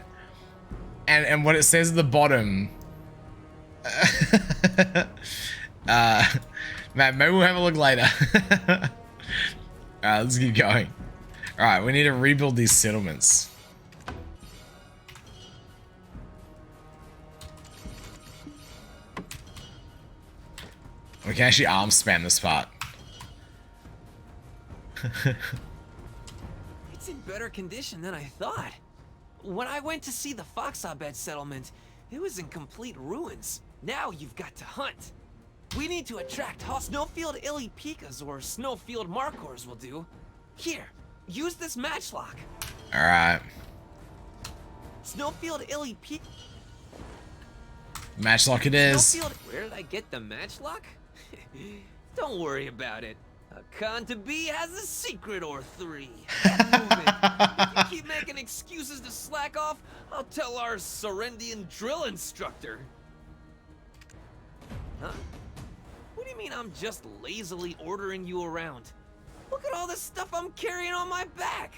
and what it says at the bottom. Man, maybe we'll have a look later. Alright, let's keep going. Alright, we need to rebuild these settlements. We can actually arm spam this part. It's in better condition than I thought. When I went to see the Foxabed settlement, it was in complete ruins. Now you've got to hunt. We need to attract Snowfield Illy Pikas or Snowfield Markors will do. Here, use this matchlock. Alright. Snowfield Illy Pik. Matchlock it is. Snowfield. Where did I get the matchlock? Don't worry about it. A con to be has a secret or 3. Get moving. If you keep making excuses to slack off, I'll tell our Sorendian drill instructor. Huh? What do you mean I'm just lazily ordering you around? Look at all the stuff I'm carrying on my back.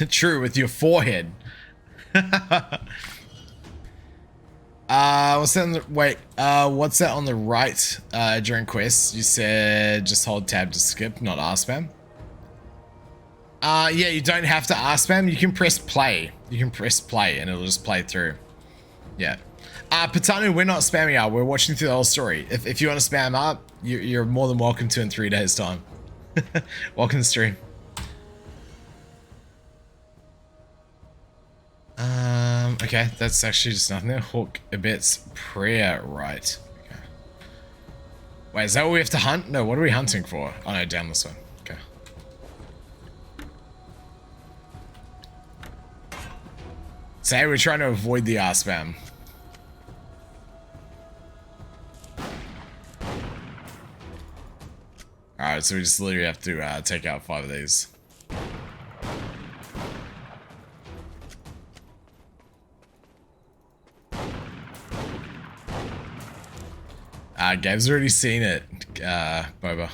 True, with your forehead. What's that on the, wait, what's that on the right, during quests? You said just hold tab to skip, not R spam. Yeah, you don't have to R spam, you can press play. You can press play and it'll just play through. Yeah. Patanu, we're not spamming R, we're watching through the whole story. If you want to spam R, you're more than welcome to in 3 days time. Welcome to the stream. Okay, that's actually just nothing there. Hook a bit's prayer, right. Okay. Wait, is that what we have to hunt? No, what are we hunting for? Oh no, down this one. Okay. Say we're trying to avoid the R spam. Alright, so we just literally have to take out 5 of these. Gab's already seen it, Boba.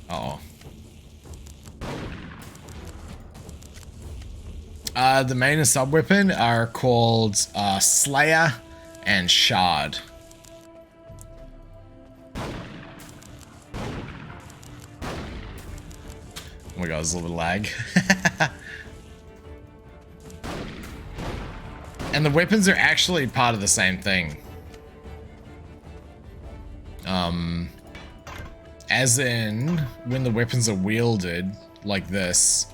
Uh oh. The main and sub weapon are called Slayer and Shard. Oh my god, there's a little bit of lag. And the weapons are actually part of the same thing. As in, when the weapons are wielded like this.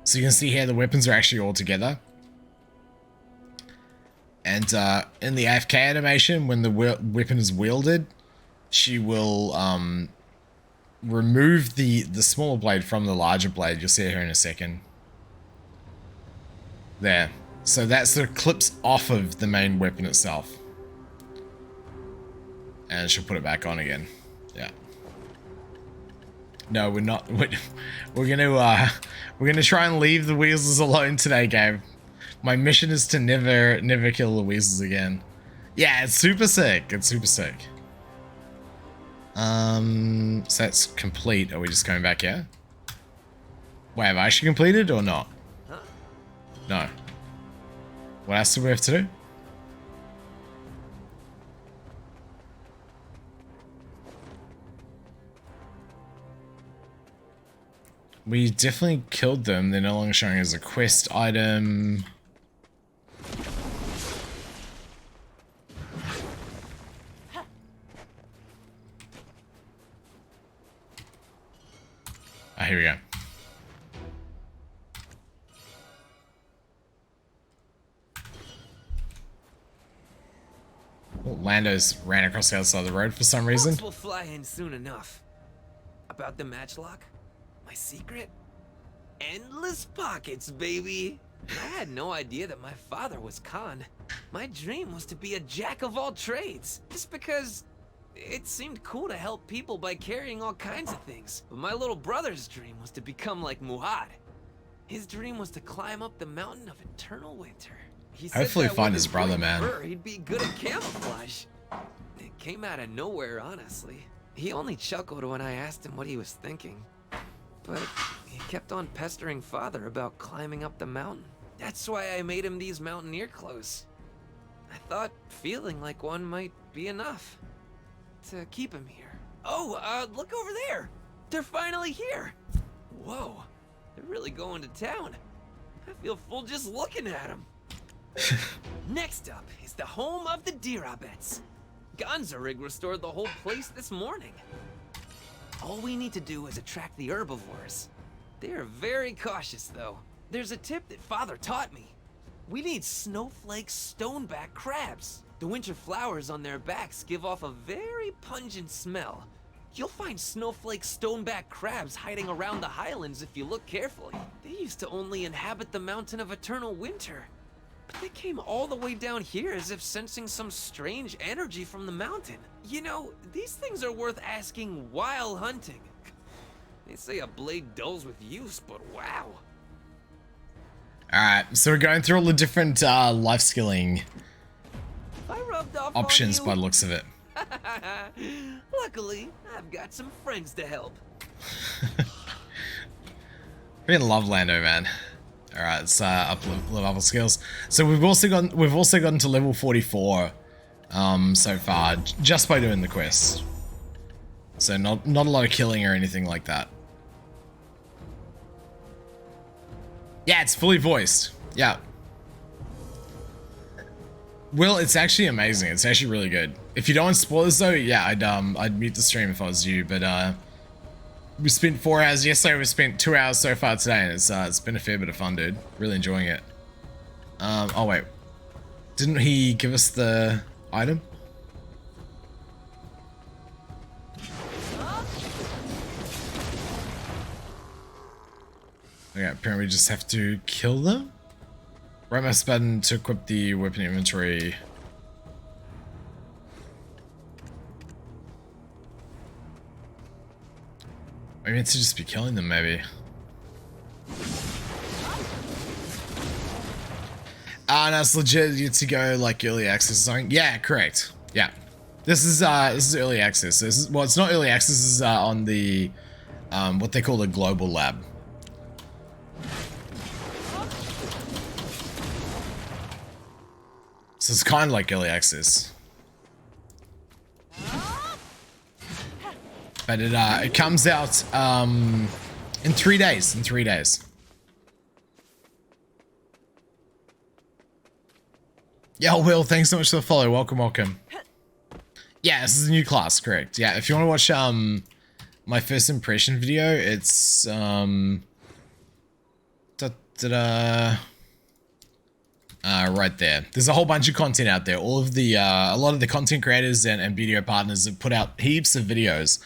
So you can see here the weapons are actually all together. And in the AFK animation, when the weapon is wielded, she will remove the smaller blade from the larger blade. You'll see it here in a second. There. So that sort of clips off of the main weapon itself. And she'll put it back on again. Yeah. No, we're not. We're gonna try and leave the weasels alone today, Gabe. My mission is to never kill the weasels again. Yeah, it's super sick. It's super sick. So that's complete. Are we just going back here? Wait, have I actually completed or not? No. What else do we have to do? We definitely killed them. They're no longer showing as a quest item. Ah, here we go. Oh, Lando's ran across the other side of the road for some reason. Folks will fly in soon enough. About the matchlock? My secret? Endless pockets, baby! I had no idea that my father was Khan. My dream was to be a jack of all trades, just because it seemed cool to help people by carrying all kinds of things. But my little brother's dream was to become like Muhad. His dream was to climb up the mountain of eternal winter. He said Hopefully that find with his brother, man. fur, he'd be good at camouflage. It came out of nowhere, honestly. He only chuckled when I asked him what he was thinking. But he kept on pestering Father about climbing up the mountain. That's why I made him these mountaineer clothes. I thought feeling like one might be enough to keep him here. Oh, look over there! They're finally here! Whoa, they're really going to town. I feel full just looking at them. Next up is the home of the Dirabets. Gonzarig restored the whole place this morning. All we need to do is attract the herbivores. They're very cautious, though. There's a tip that Father taught me. We need snowflake stoneback crabs. The winter flowers on their backs give off a very pungent smell. You'll find snowflake stoneback crabs hiding around the highlands if you look carefully. They used to only inhabit the mountain of eternal winter. But they came all the way down here as if sensing some strange energy from the mountain. You know, these things are worth asking while hunting. They say a blade dulls with use, but wow. Alright, so we're going through all the different life skilling options by the looks of it. Luckily, I've got some friends to help. Freaking love Lando, man. All right, let's up level skills. So we've also gotten to level 44 so far just by doing the quest. So not a lot of killing or anything like that. Yeah, it's fully voiced. Yeah. Well, it's actually amazing. It's actually really good. If you don't want spoilers though, yeah, I'd mute the stream if I was you. But we spent 4 hours yesterday. We spent 2 hours so far today, and it's been a fair bit of fun, dude. Really enjoying it. Oh wait, didn't he give us the item? Okay, apparently we just have to kill them. Right mouse button to equip the weapon inventory. I meant to just be killing them, maybe. No, it's legit. You to go like early access or something. Yeah, correct. Yeah, this is early access. This is, well, it's not early access. This is on the what they call the global lab. So it's kind of like early access. But it comes out in 3 days. In 3 days. Yeah, Will, thanks so much for the follow. Welcome, welcome. Yeah, this is a new class, correct. Yeah, if you want to watch my first impression video, it's right there. There's a whole bunch of content out there. All of the a lot of the content creators and BDO partners have put out heaps of videos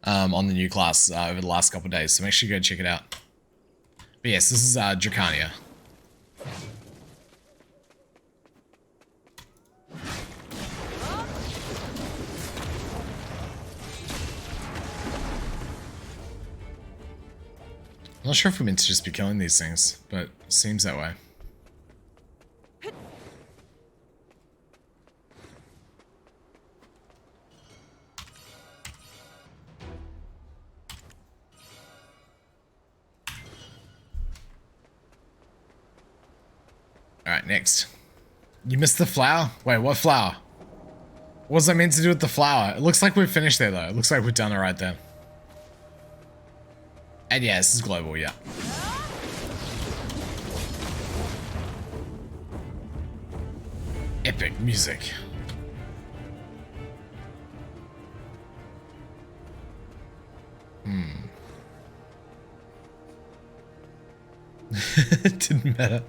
on the new class over the last couple of days, so make sure you go check it out. But yes, this is Dracania. I'm not sure if we're meant to just be killing these things, but it seems that way. Alright, next. You missed the flower? Wait, what flower? What was I meant to do with the flower? It looks like we're finished there, though. It looks like we've done it right there. And yeah, this is global, yeah. Epic music. It didn't matter.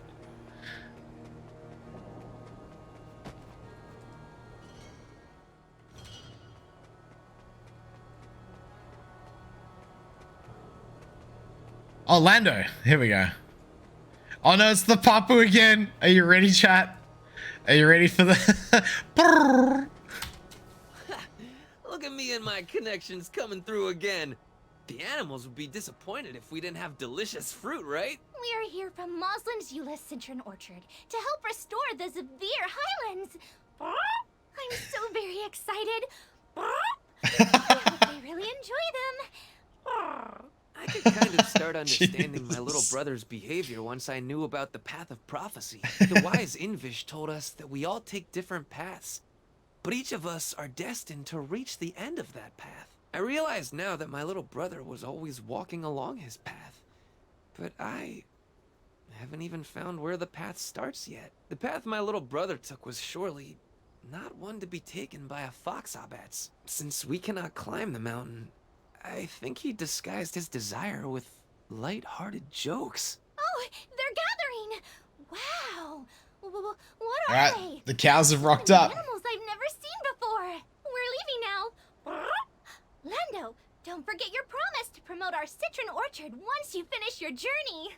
Oh, Lando. Here we go. Oh no, it's the Papu again. Are you ready, chat? Are you ready for the... Look at me and my connections coming through again. The animals would be disappointed if we didn't have delicious fruit, right? We're here from Moslim's Eula Citron Orchard to help restore the Zavir Highlands. I'm so very excited. I hope they really enjoy them. I could kind of start understanding my little brother's behavior once I knew about the Path of Prophecy. The wise Invish told us that we all take different paths, but each of us are destined to reach the end of that path. I realize now that my little brother was always walking along his path, but I haven't even found where the path starts yet. The path my little brother took was surely not one to be taken by a Foxabats. Since we cannot climb the mountain, I think he disguised his desire with light-hearted jokes. Oh, they're gathering! Wow! What are Alright, they? the cows have rocked up. Animals I've never seen before. We're leaving now. Lando, don't forget your promise to promote our citron orchard once you finish your journey.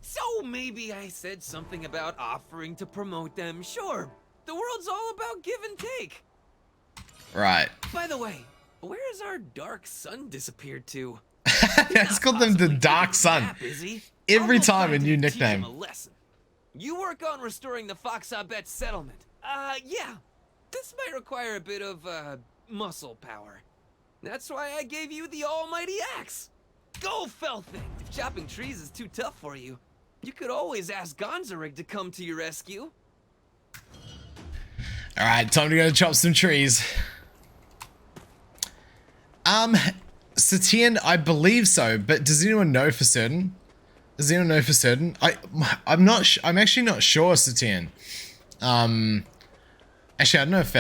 So maybe I said something about offering to promote them. Sure, the world's all about give and take. Right. By the way, where has our dark sun disappeared to? Let's call them the Dark Sun. Nap, is he? Every I'll go time a find new him and teach him nickname. a lesson. You work on restoring the Foxabet settlement. Yeah. This might require a bit of, muscle power. That's why I gave you the almighty axe. Go, fell thing! If chopping trees is too tough for you, you could always ask Gonzarig to come to your rescue. Alright, time to go chop some trees. Satine, I believe so, but does anyone know for certain? Does anyone know for certain? I'm actually not sure, Satine. Actually, I don't know if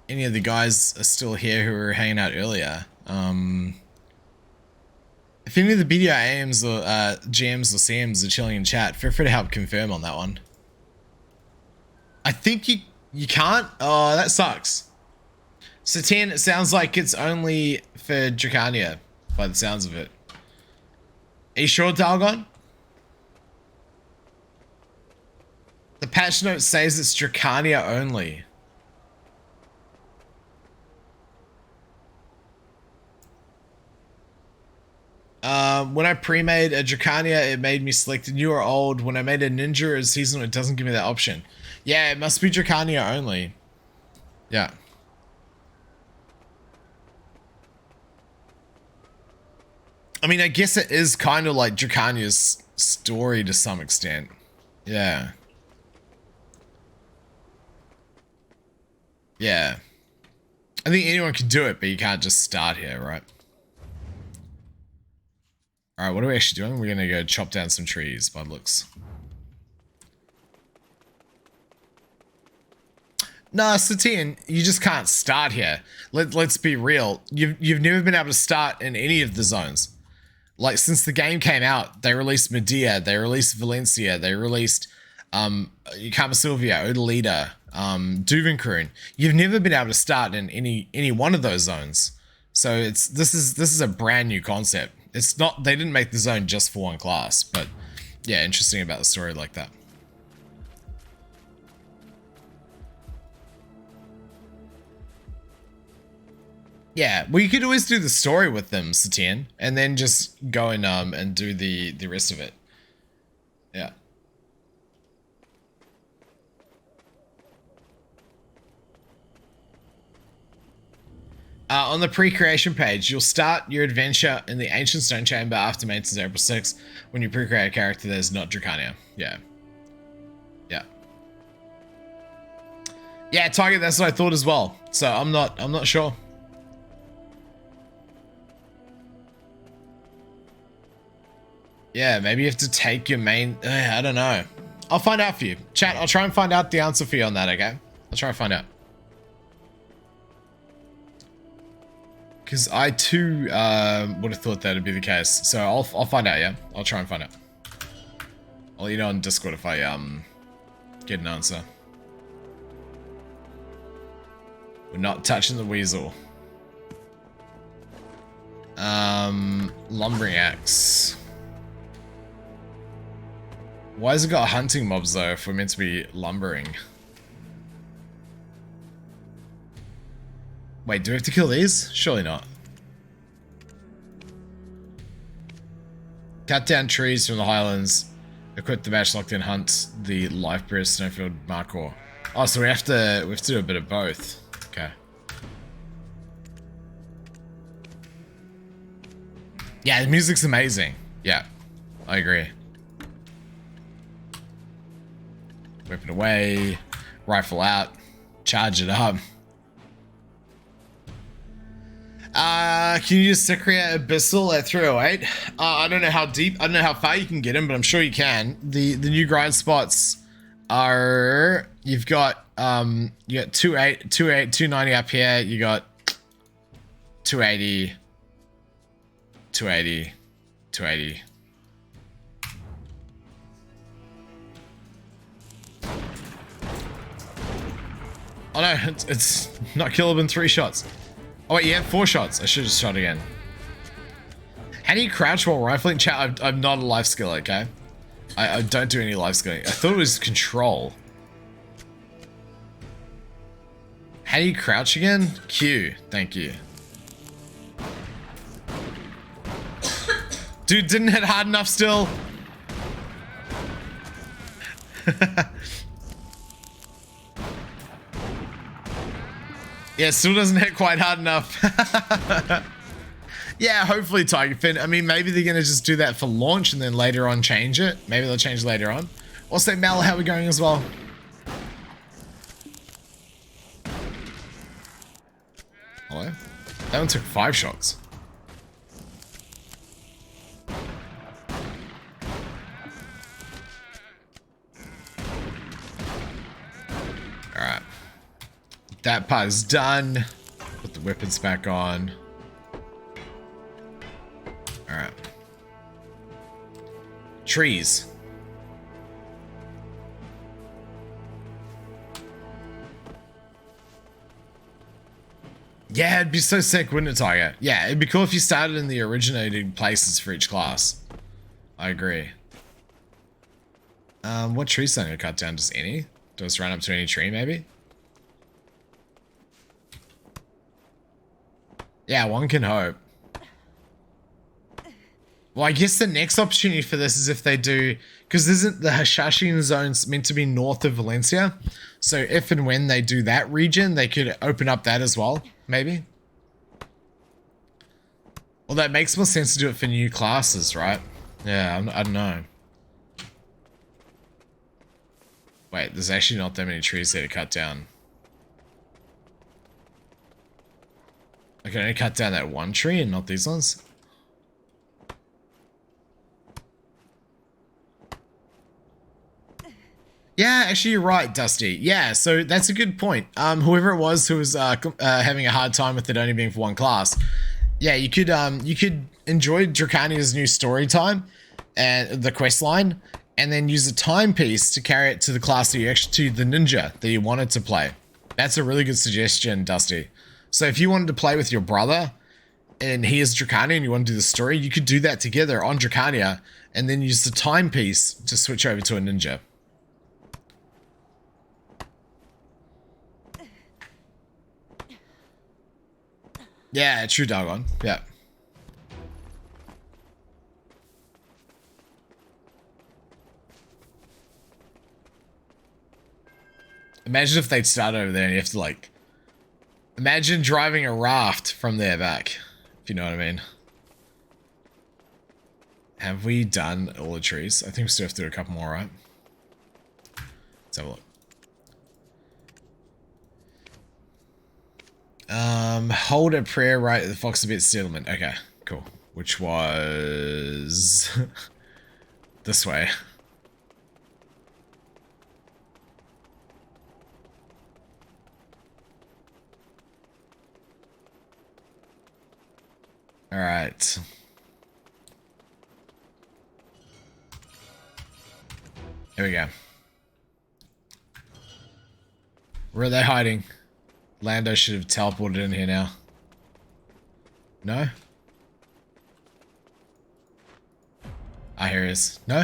any of the guys are still here who were hanging out earlier. If any of the BDO AMs or GMs or CMs are chilling in chat, feel free to help confirm on that one. I think you can't? Oh, that sucks. Satine, it sounds like it's only for Dracania, by the sounds of it. Are you sure, Dalgon? The patch note says it's Dracania only. When I pre-made a Dracania, it made me select new or old. When I made a Ninja or seasonal, it doesn't give me that option. Yeah, it must be Dracania only. Yeah. I mean, I guess it is kind of like Dracania's story to some extent. Yeah. Yeah. I think anyone can do it, but you can't just start here, right? Alright, what are we actually doing? We're gonna go chop down some trees by the looks. No, Satine, you just can't start here. Let's be real. You've never been able to start in any of the zones. Like, since the game came out, they released Medea, they released Valencia, they released Kamasilvia, Odalita, Duvenkroon. You've never been able to start in any one of those zones. So this is a brand new concept. It's not, they didn't make the zone just for one class, but yeah, interesting about the story like that. Yeah, well, you could always do the story with them, Satine, and then just go and do the rest of it. Yeah. On the pre-creation page, you'll start your adventure in the Ancient Stone Chamber after maintenance April 6 when you pre-create a character that is not Dracania. Yeah. Yeah. Yeah, Tiger, that's what I thought as well. So I'm not sure. Yeah, maybe you have to take your main... I don't know. I'll find out for you. Chat, I'll try and find out the answer for you on that, okay? I'll try and find out. Because I too would have thought that'd be the case. So I'll find out, yeah? I'll try and find out. I'll let you know on Discord if I get an answer. We're not touching the weasel. Lumbering axe. Why has it got hunting mobs though if we're meant to be lumbering? Wait, do we have to kill these? Surely not. Cut down trees from the highlands. Equip the matchlocked and hunt the life-bred snowfield markhor. Oh, so we have to do a bit of both. Okay. Yeah, the music's amazing. Yeah, I agree. Weapon away, rifle out, charge it up. Can you use Secria Abyssal at 308? I don't know how deep, I don't know how far you can get him, but I'm sure you can. The new grind spots are, you've got 290 up here, you got 280, 280, 280. Oh no, it's not killable in 3 shots. Oh wait, yeah, 4 shots. I should have shot again. How do you crouch while rifling? Chat, I'm not a life skill, okay? I don't do any life skilling. I thought it was control. How do you crouch again? Q, thank you. Dude, didn't hit hard enough still. Yeah, still doesn't hit quite hard enough. Yeah, hopefully Tiger Fin. I mean, maybe they're going to just do that for launch and then later on change it. Maybe they'll change later on. Also, Mel, how are we going as well? Hello? That one took 5 shots. Alright. That part is done. Put the weapons back on. Alright. Trees. Yeah, it'd be so sick, wouldn't it, Tiger? Yeah, it'd be cool if you started in the originating places for each class. I agree. What trees am I gonna cut down? Just any? Just run up to any tree, maybe? Yeah, one can hope. Well, I guess the next opportunity for this is if they do... Because isn't the Hashashin zones meant to be north of Valencia? So if and when they do that region, they could open up that as well, maybe? Well, that makes more sense to do it for new classes, right? Yeah, I don't know. Wait, there's actually not that many trees there to cut down. I can only cut down that one tree and not these ones? Yeah, actually you're right, Dusty. Yeah, so that's a good point. Whoever it was who was having a hard time with it only being for one class, yeah, you could enjoy Dracania's new story time and the quest line, and then use a timepiece to carry it to the class that you actually to the ninja that you wanted to play. That's a really good suggestion, Dusty. So if you wanted to play with your brother and he is Dracania and you want to do the story, you could do that together on Dracania and then use the timepiece to switch over to a ninja. Yeah, true, doggone. Yeah. Imagine if they'd start over there and you have to, like... Imagine driving a raft from there back, if you know what I mean. Have we done all the trees? I think we still have to do a couple more, right? Let's have a look. Hold a prayer right at the Foxabit settlement. Okay, cool. Which was this way. All right. Here we go. Where are they hiding? Lando should have teleported in here now. No? Ah, here he is. No?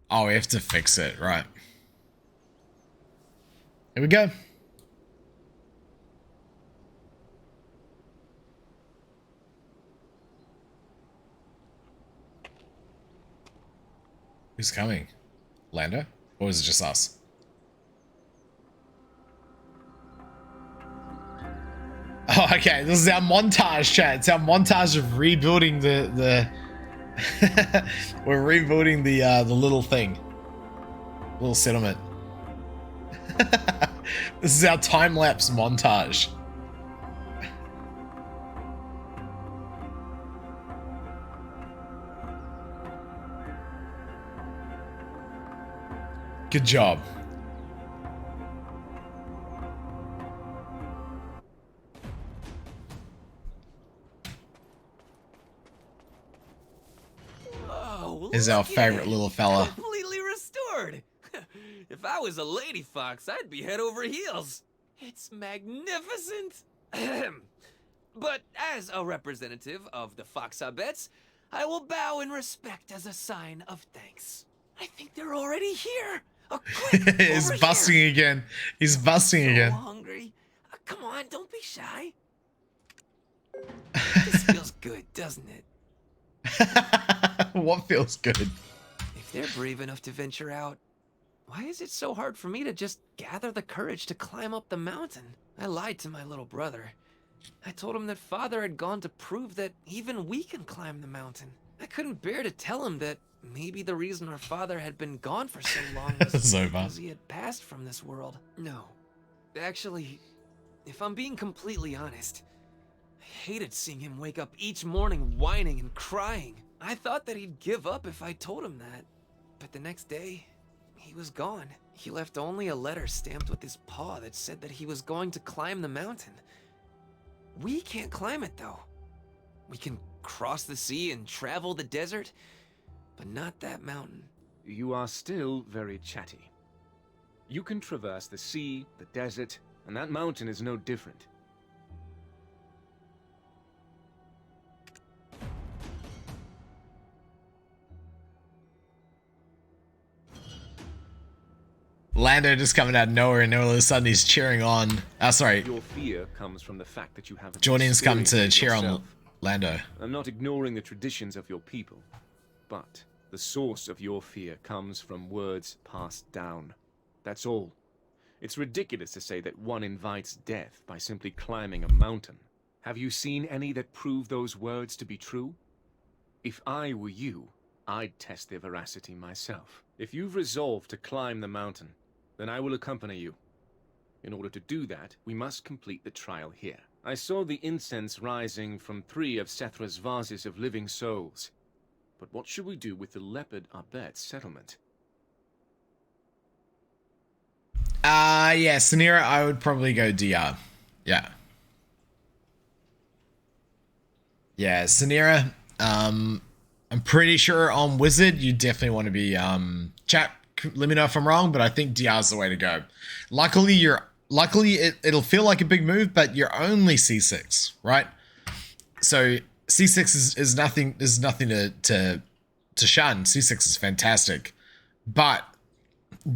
Oh, we have to fix it. Right. Here we go. Who's coming? Lando? Or is it just us? Oh, okay. This is our montage, chat. It's our montage of rebuilding the we're rebuilding the little thing. Little settlement. This is our time-lapse montage. Good job. Oh, Is our favorite little fella. Completely restored. If I was a lady fox, I'd be head over heels. It's magnificent. But as a representative of the Foxabets, I will bow in respect as a sign of thanks. I think they're already here. Oh, quick, He's busting again. He's busting again. Hungry. Come on, don't be shy. This feels good, doesn't it? What feels good? If they're brave enough to venture out, Why is it so hard for me to just gather the courage to climb up the mountain? I lied to my little brother. I told him that Father had gone to prove that even we can climb the mountain. I couldn't bear to tell him that maybe the reason our father had been gone for so long was because he had passed from this world. No. Actually, if I'm being completely honest, I hated seeing him wake up each morning whining and crying. I thought that he'd give up if I told him that. But the next day, he was gone. He left only a letter stamped with his paw that said that he was going to climb the mountain. We can't climb it, though. We can cross the sea and travel the desert, but not that mountain. You are still very chatty. You can traverse the sea, the desert, and that mountain is no different. Lando just coming out of nowhere, and all of a sudden he's cheering on. Sorry. Your fear comes from the fact that you haven't Jordan's come to cheer on yourself. Lando. I'm not ignoring the traditions of your people, but the source of your fear comes from words passed down. That's all. It's ridiculous to say that one invites death by simply climbing a mountain. Have you seen any that prove those words to be true? If I were you, I'd test their veracity myself. If you've resolved to climb the mountain, then I will accompany you. In order to do that, we must complete the trial here. I saw the incense rising from 3 of Sethra's vases of living souls. But what should we do with the leopard Abet settlement? Yeah, Sanira, I would probably go DR. Yeah. Yeah, Sanira, I'm pretty sure on Wizard, you definitely want to be, chat, let me know if I'm wrong, but I think DR is the way to go. Luckily, it'll feel like a big move, but you're only C6, right? So C6 is nothing to shun. C6 is fantastic, but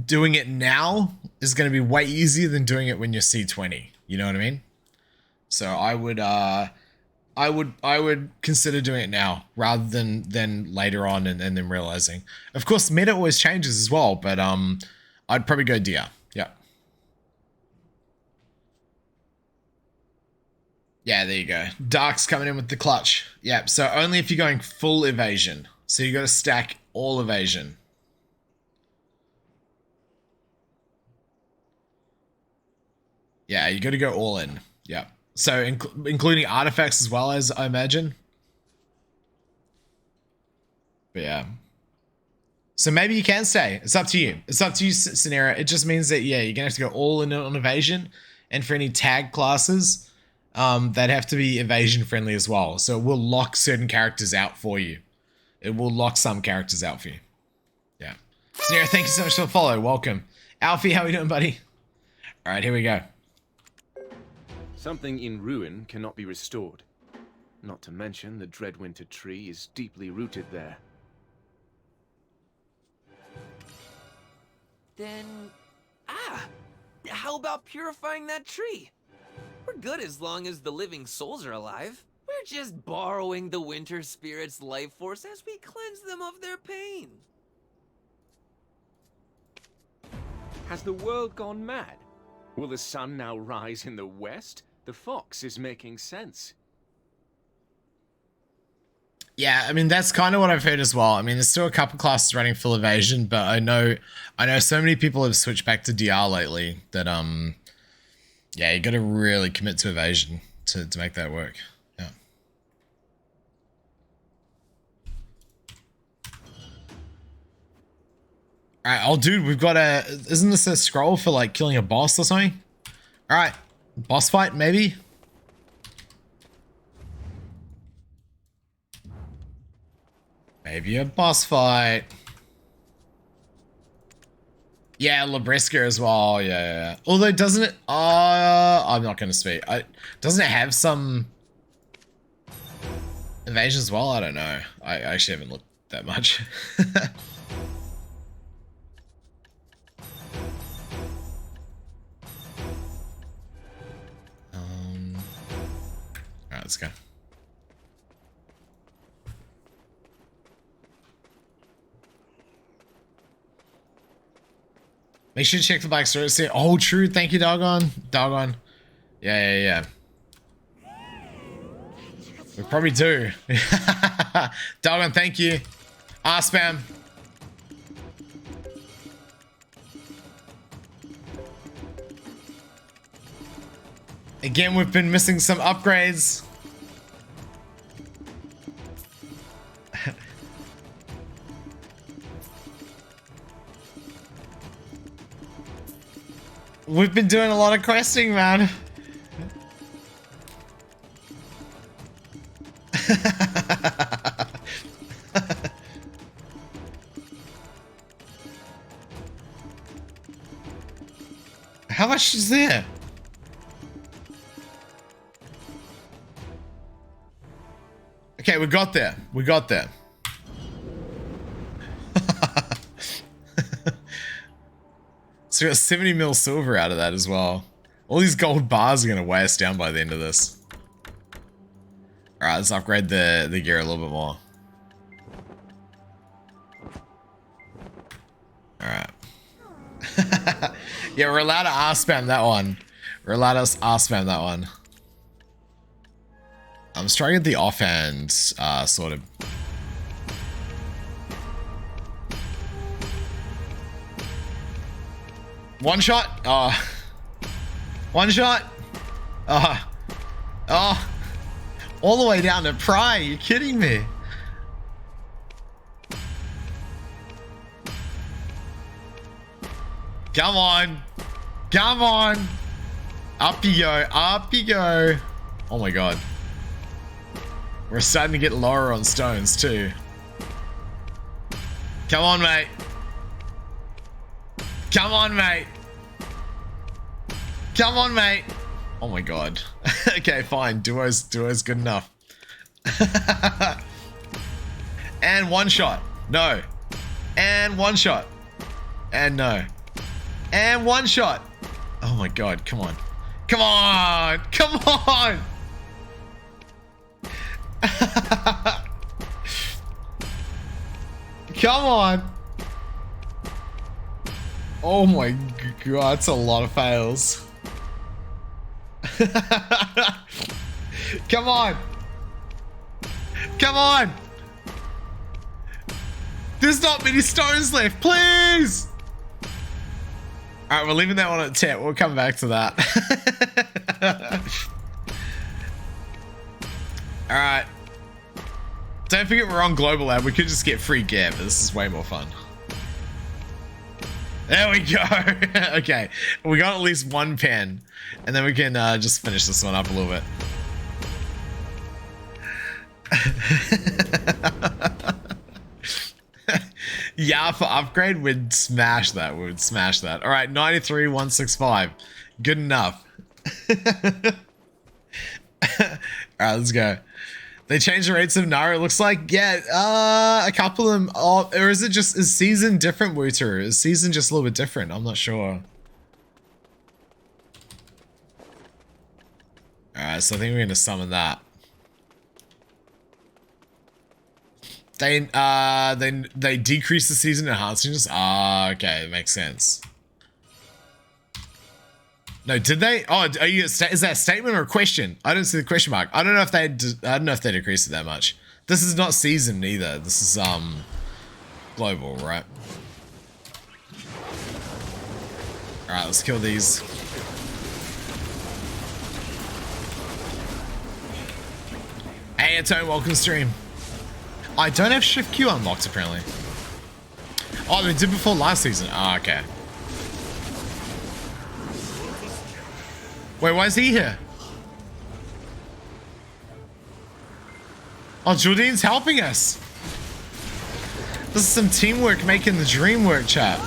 doing it now is going to be way easier than doing it when you're C20. You know what I mean? So I would consider doing it now rather than later on and then realizing. Of course, meta always changes as well, but I'd probably go DR. Yeah. Yeah, there you go. Dark's coming in with the clutch. Yeah, so only if you're going full evasion. So you got to stack all evasion. Yeah, you got to go all in. Yeah. So including artifacts as well, as I imagine. But yeah. So maybe you can stay. It's up to you. It's up to you, Scenario. It just means that, yeah, you're going to have to go all in on evasion. And for any tag classes, they'd have to be evasion friendly as well. So it will lock certain characters out for you. It will lock some characters out for you. Yeah. Scenario, thank you so much for the follow. Welcome. Alfie, how are you doing, buddy? All right, here we go. Something in ruin cannot be restored. Not to mention the Dreadwinter tree is deeply rooted there. Then, how about purifying that tree? We're good as long as the living souls are alive. We're just borrowing the winter spirit's life force as we cleanse them of their pain. Has the world gone mad? Will the sun now rise in the west? The fox is making sense. Yeah, I mean, that's kind of what I've heard as well. I mean, there's still a couple classes running full evasion, but I know so many people have switched back to DR lately that, yeah, you got to really commit to evasion to make that work. Yeah. All right, oh, dude, we've got isn't this a scroll for, like, killing a boss or something? All right, boss fight, maybe? Maybe a boss fight. Yeah, Labriska as well. Yeah. Although, doesn't it... I'm not going to speak. Doesn't it have some evasion as well? I don't know. I actually haven't looked that much. Alright, let's go. Make sure to check the Black Story. See, oh, true. Thank you, Doggone. Doggone. Yeah. We probably do. Doggone, thank you. Spam. Again, we've been missing some upgrades. We've been doing a lot of questing, man. How much is there? Okay, we got there. We got there. So we got 70 mil silver out of that as well. All these gold bars are going to weigh us down by the end of this. Alright, let's upgrade the gear a little bit more. Alright. Yeah, we're allowed to R-spam that one. We're allowed to R-spam that one. I'm just trying to get the offhand sorted. One shot? One shot? All the way down to Pry, you kidding me? Come on. Come on. Up you go. Up you go. Oh my god. We're starting to get lower on stones too. Come on, mate. Come on, mate. Come on, mate. Oh my god. Okay, fine. Duo's good enough. And one shot. No. And one shot. And no. And one shot. Oh my god, come on. Come on! Come on! Come on! Oh my god, that's a lot of fails. Come on! Come on! There's not many stones left, please! Alright, we're leaving that one at 10. We'll come back to that. Alright. Don't forget we're on Global Lab. We could just get free gear, but this is way more fun. There we go. Okay. We got at least one pen. And then we can just finish this one up a little bit. Yeah, for upgrade, we'd smash that. We would smash that. All right, 93, 165. Good enough. All right, let's go. They changed the rates of Nara, it looks like. Yeah, a couple of them. Oh, or is it just, is season different, Wooter? Is season just a little bit different? I'm not sure. All right, so I think we're going to summon that. They decrease the season enhancements. Ah, okay, it makes sense. No, did they? Oh, are you? Is that a statement or a question? I don't see the question mark. I don't know if they. I don't know if they decreased it that much. This is not season either. This is global, right? All right, let's kill these. Hey, Antone, welcome to stream. I don't have Shift Q unlocked, apparently. Oh, they did before last season. Ah, okay. Wait, why is he here? Oh, Jordine's helping us. This is some teamwork making the dream work, chat.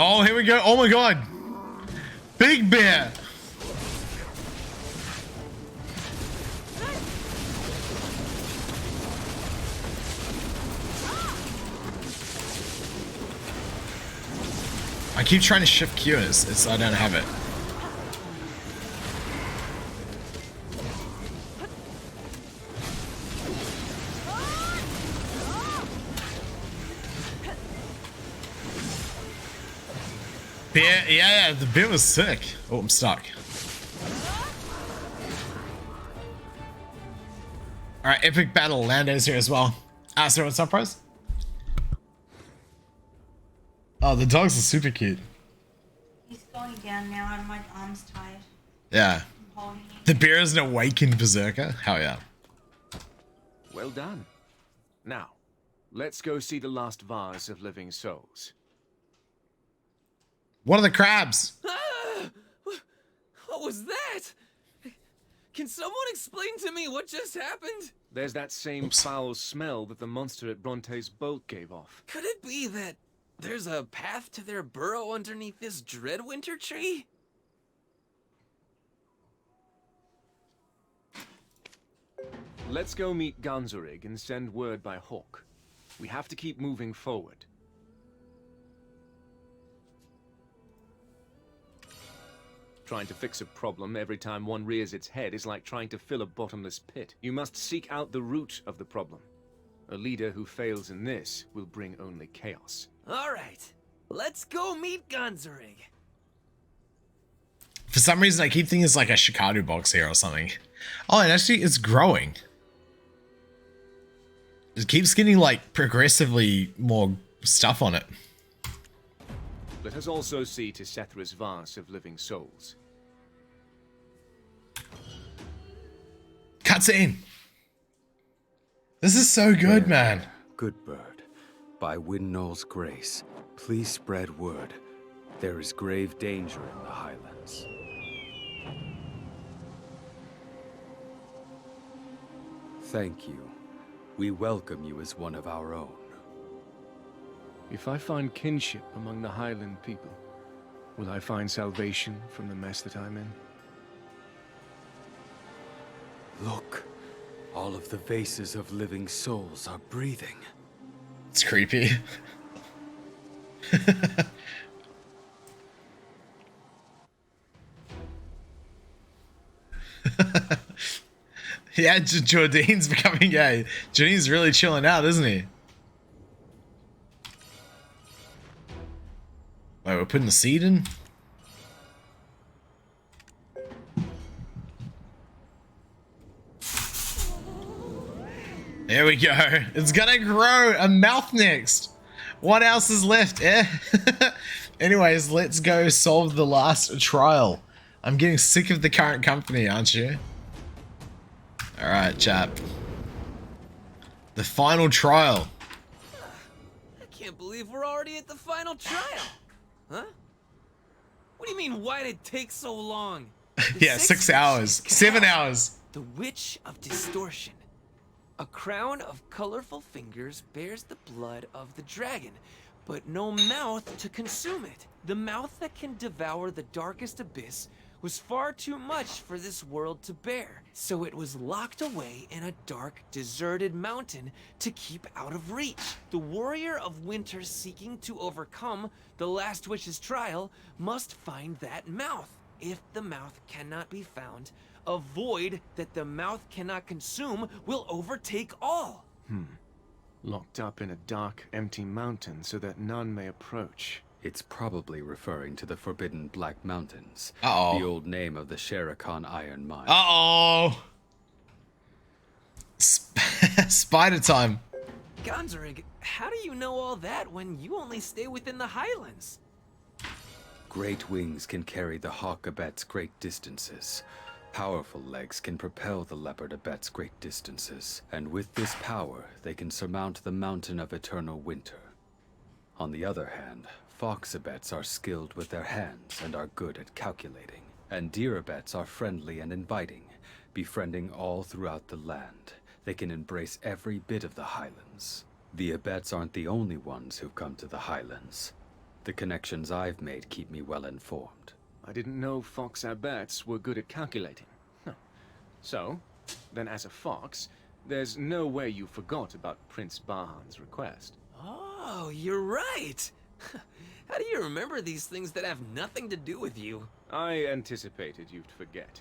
Oh, here we go. Oh my god. Big bear. I keep trying to shift cures. I don't have it. Beer, yeah, the beer was sick. Oh, I'm stuck. Alright, epic battle. Lando's here as well. So what's up, Price? Oh, the dogs are super cute. He's going down now and my arm's tired. Yeah. I'm holding him. The bear is an awakened berserker. Hell yeah. Well done. Now, let's go see the last vase of living souls. What are the crabs? Ah! What was that? Can someone explain to me what just happened? There's that same foul smell that the monster at Bronte's bolt gave off. Could it be that there's a path to their burrow underneath this dreadwinter tree? Let's go meet Ganzurig and send word by Hawk. We have to keep moving forward. Trying to fix a problem every time one rears its head is like trying to fill a bottomless pit. You must seek out the root of the problem. A leader who fails in this will bring only chaos. All right, let's go meet Ganzurig. For some reason, I keep thinking it's like a Shikadu box here or something. Oh, and actually, it's growing. It keeps getting like progressively more stuff on it. Let us also see to Sethra's vase of living souls. Cutscene. This is so good, man. Good bird. By Windknow's grace, please spread word. There is grave danger in the Highlands. Thank you. We welcome you as one of our own. If I find kinship among the Highland people, will I find salvation from the mess that I'm in? Look, all of the vases of living souls are breathing. It's creepy. Yeah, Jordine's becoming gay. Jordine's really chilling out, isn't he? Wait, we're putting the seed in? There we go. It's gonna grow a mouth next. What else is left? Eh? Anyways, let's go solve the last trial. I'm getting sick of the current company, aren't you? Alright, chap. The final trial. I can't believe we're already at the final trial. Huh? What do you mean, why did it take so long? Yeah, 6 hours. 7 hours. The Witch of Distortion. A crown of colorful fingers bears the blood of the dragon, but no mouth to consume it. The mouth that can devour the darkest abyss was far too much for this world to bear, so it was locked away in a dark, deserted mountain to keep out of reach. The warrior of winter seeking to overcome the last witch's trial must find that mouth. If the mouth cannot be found, a void that the mouth cannot consume will overtake all. Locked up in a dark, empty mountain so that none may approach. It's probably referring to the Forbidden Black Mountains. Uh-oh. The old name of the Shere Khan iron mine. Uh-oh. Spider time. Ganzurig, how do you know all that when you only stay within the Highlands? Great wings can carry the hawk abets great distances. Powerful legs can propel the leopard abets great distances. And with this power, they can surmount the mountain of eternal winter. On the other hand, fox abets are skilled with their hands and are good at calculating. And deer abets are friendly and inviting, befriending all throughout the land. They can embrace every bit of the Highlands. The abets aren't the only ones who've come to the Highlands. The connections I've made keep me well informed. I didn't know fox abets were good at calculating. Huh. So, then as a fox, there's no way you forgot about Prince Bahan's request. Oh, you're right. How do you remember these things that have nothing to do with you? I anticipated you'd forget.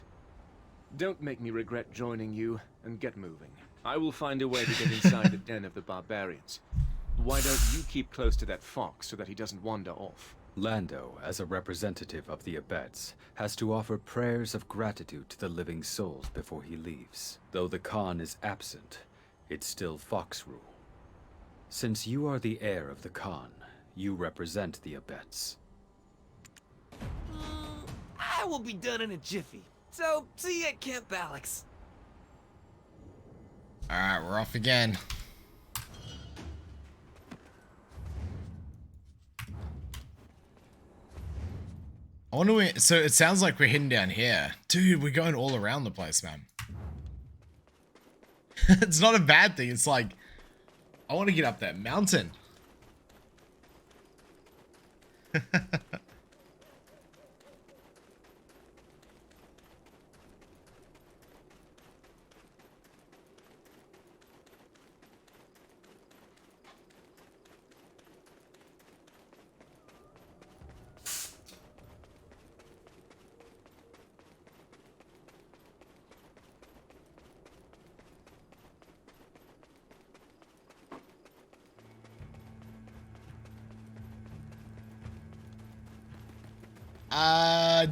Don't make me regret joining you, and get moving. I will find a way to get inside the den of the barbarians. Why don't you keep close to that fox so that he doesn't wander off? Lando, as a representative of the Abets, has to offer prayers of gratitude to the living souls before he leaves. Though the Khan is absent, it's still Fox rule. Since you are the heir of the Khan, you represent the Abets. I will be done in a jiffy. So, see you at Camp Alex. Alright, we're off again. I wonder where, so it sounds like we're heading down here. Dude, we're going all around the place, man. It's not a bad thing. It's like, I want to get up that mountain.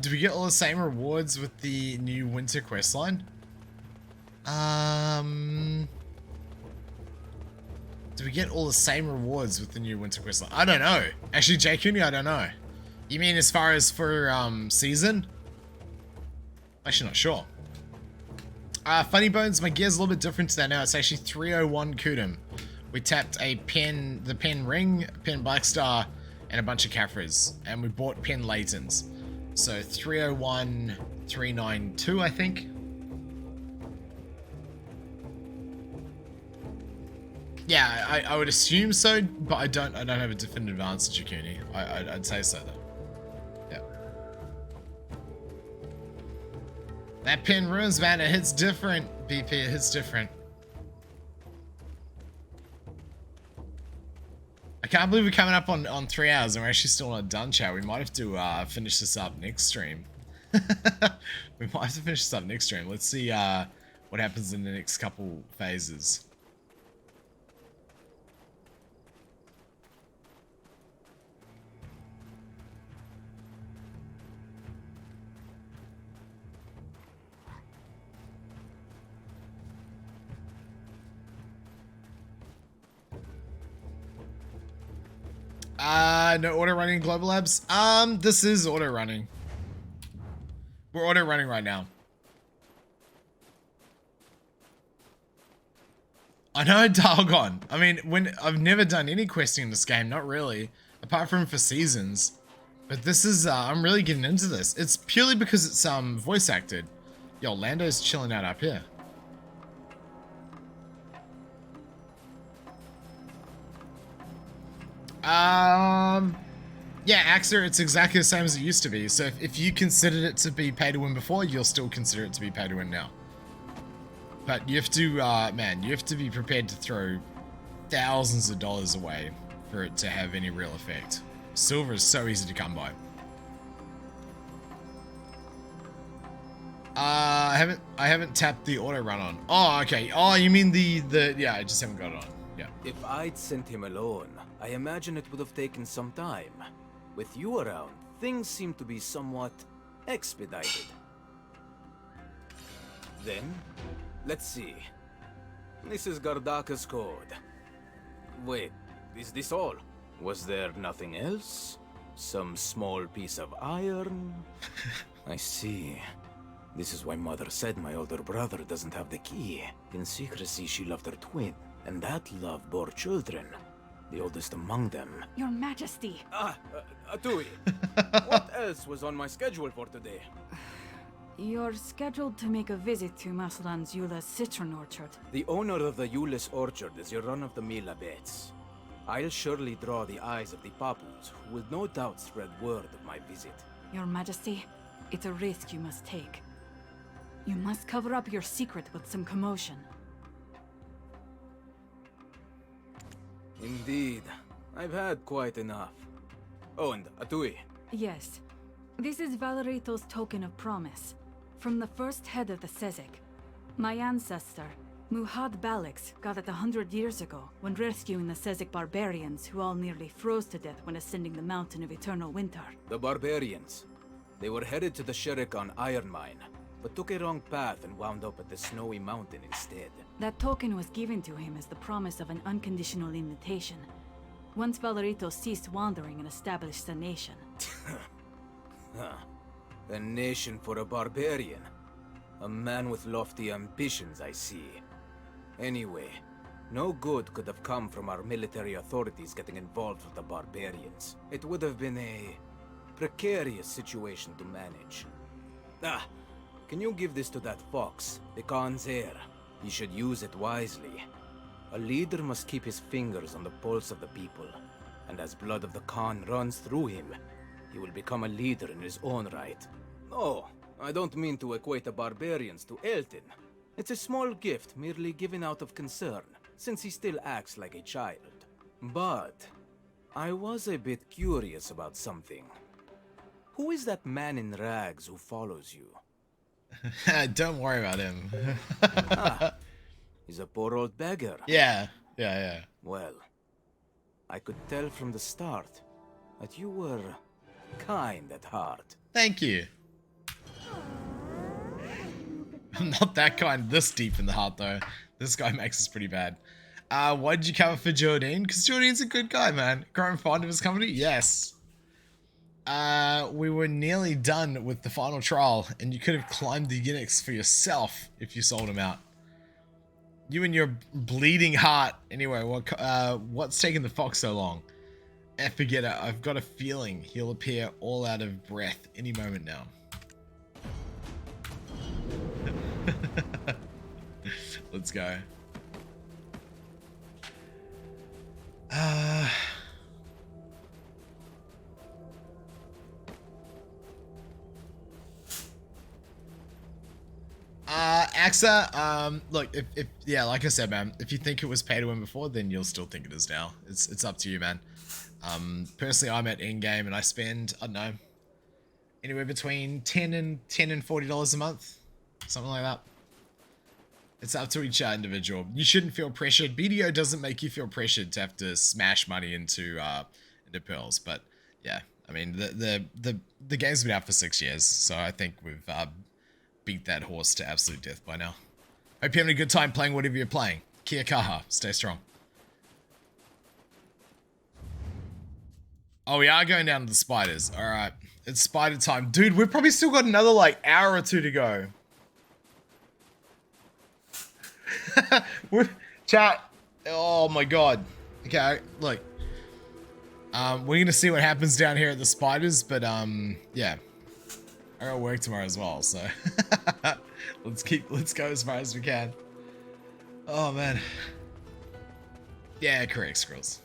Do we get all the same rewards with the new winter quest line? Do we get all the same rewards with the new winter quest line? I don't know. Actually, J. Cooney, I don't know. You mean as far as for season? Actually, not sure. Funny Bones, my gear's a little bit different to that now. It's actually 301 Kudum. We tapped a pen, the pen ring, pen black star, and a bunch of Caphras, and we bought pen Laytons. So 301, 392, I think. Yeah, I would assume so, but I don't have a definitive answer, Jakuni. I'd say so though. Yeah. That pen ruins, man. It hits different, BP. It hits different. I can't believe we're coming up on 3 hours and we're actually still not done, chat. We might have to finish this up next stream. We might have to finish this up next stream. Let's see what happens in the next couple phases. No auto running Global Labs. This is auto running. We're auto running right now. I know, doggone. I mean, when I've never done any questing in this game, not really, apart from for seasons. But this is, I'm really getting into this. It's purely because it's voice acted. Yo, Lando's chilling out up here. Yeah, Axer, it's exactly the same as it used to be. So if you considered it to be pay to win before, you'll still consider it to be pay to win now. But you have to, man, you have to be prepared to throw thousands of dollars away for it to have any real effect. Silver is so easy to come by. I haven't tapped the auto run on. Oh, okay. Oh, you mean the yeah, I just haven't got it on. Yeah. If I'd sent him alone, I imagine it would have taken some time. With you around, things seem to be somewhat expedited. Then, let's see. This is Gardaka's code. Wait, is this all? Was there nothing else? Some small piece of iron? I see. This is why Mother said my older brother doesn't have the key. In secrecy, she loved her twin, and that love bore children. The oldest among them. Your Majesty. Tui. What else was on my schedule for today? You're scheduled to make a visit to Maslan's Eula's citron orchard. The owner of the Euless orchard is your run-of-the-mill Abets. I'll surely draw the eyes of the Papus, who will no doubt spread word of my visit. Your Majesty, it's a risk you must take. You must cover up your secret with some commotion. Indeed. I've had quite enough. Oh, and Atui. Yes. This is Valerito's token of promise. From the first head of the Sezek. My ancestor, Muhad Balix, got it 100 years ago when rescuing the Sezek barbarians who all nearly froze to death when ascending the Mountain of Eternal Winter. The barbarians. They were headed to the Sherikan iron mine, but took a wrong path and wound up at the Snowy Mountain instead. That token was given to him as the promise of an unconditional invitation. Once Valerito ceased wandering and established a nation. Huh. A nation for a barbarian. A man with lofty ambitions, I see. Anyway, no good could have come from our military authorities getting involved with the barbarians. It would have been a precarious situation to manage. Ah, can you give this to that fox, the Khan's heir? He should use it wisely. A leader must keep his fingers on the pulse of the people, and as blood of the Khan runs through him, he will become a leader in his own right. Oh, I don't mean to equate the barbarians to Elton. It's a small gift merely given out of concern, since he still acts like a child. But I was a bit curious about something. Who is that man in rags who follows you? Don't worry about him. He's a poor old beggar. Yeah. Well, I could tell from the start that you were kind at heart. Thank you. I'm not that kind this deep in the heart, though. This guy makes us pretty bad. Why did you cover for Jordan? Because Jordan's a good guy, man. Growing fond of his company? Yes. We were nearly done with the final trial, and you could have climbed the Unix for yourself if you sold him out. You and your bleeding heart. Anyway, what's taking the fox so long? Forget it. I've got a feeling he'll appear all out of breath any moment now. Let's go. AXA, look, if yeah, like I said, man, if you think it was pay to win before, then you'll still think it is now. It's up to you, man. Personally, I'm at in-game and I spend, I don't know, anywhere between $10 and $40 a month, something like that. It's up to each individual. You shouldn't feel pressured. BDO doesn't make you feel pressured to have to smash money into pearls, but yeah, I mean the game's been out for 6 years, so I think we've beat that horse to absolute death by now. Hope you're having a good time playing whatever you're playing. Kia kaha, stay strong. Oh, we are going down to the spiders. All right, it's spider time, dude. We've probably still got another like hour or two to go. Chat. Oh my god. Okay, look. We're gonna see what happens down here at the spiders, but yeah. I gotta work tomorrow as well, so let's go as far as we can. Oh man. Yeah, correct, Skrulls.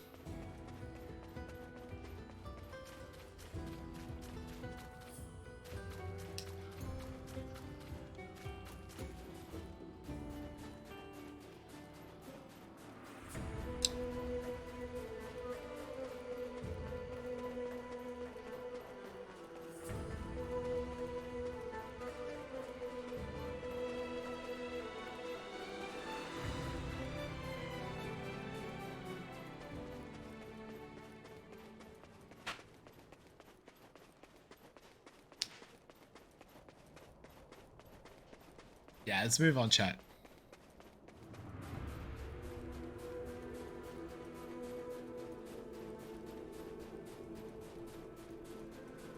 Yeah, let's move on, chat.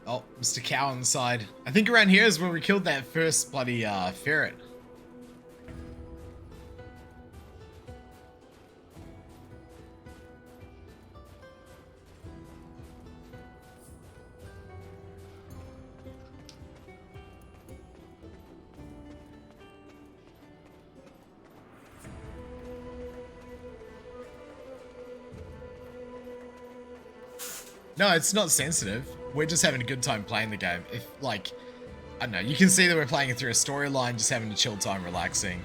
Oh, Mr. Cow on the side. I think around here is where we killed that first bloody ferret. No, it's not sensitive. We're just having a good time playing the game. If, like, I don't know, you can see that we're playing it through a storyline, just having a chill time, relaxing.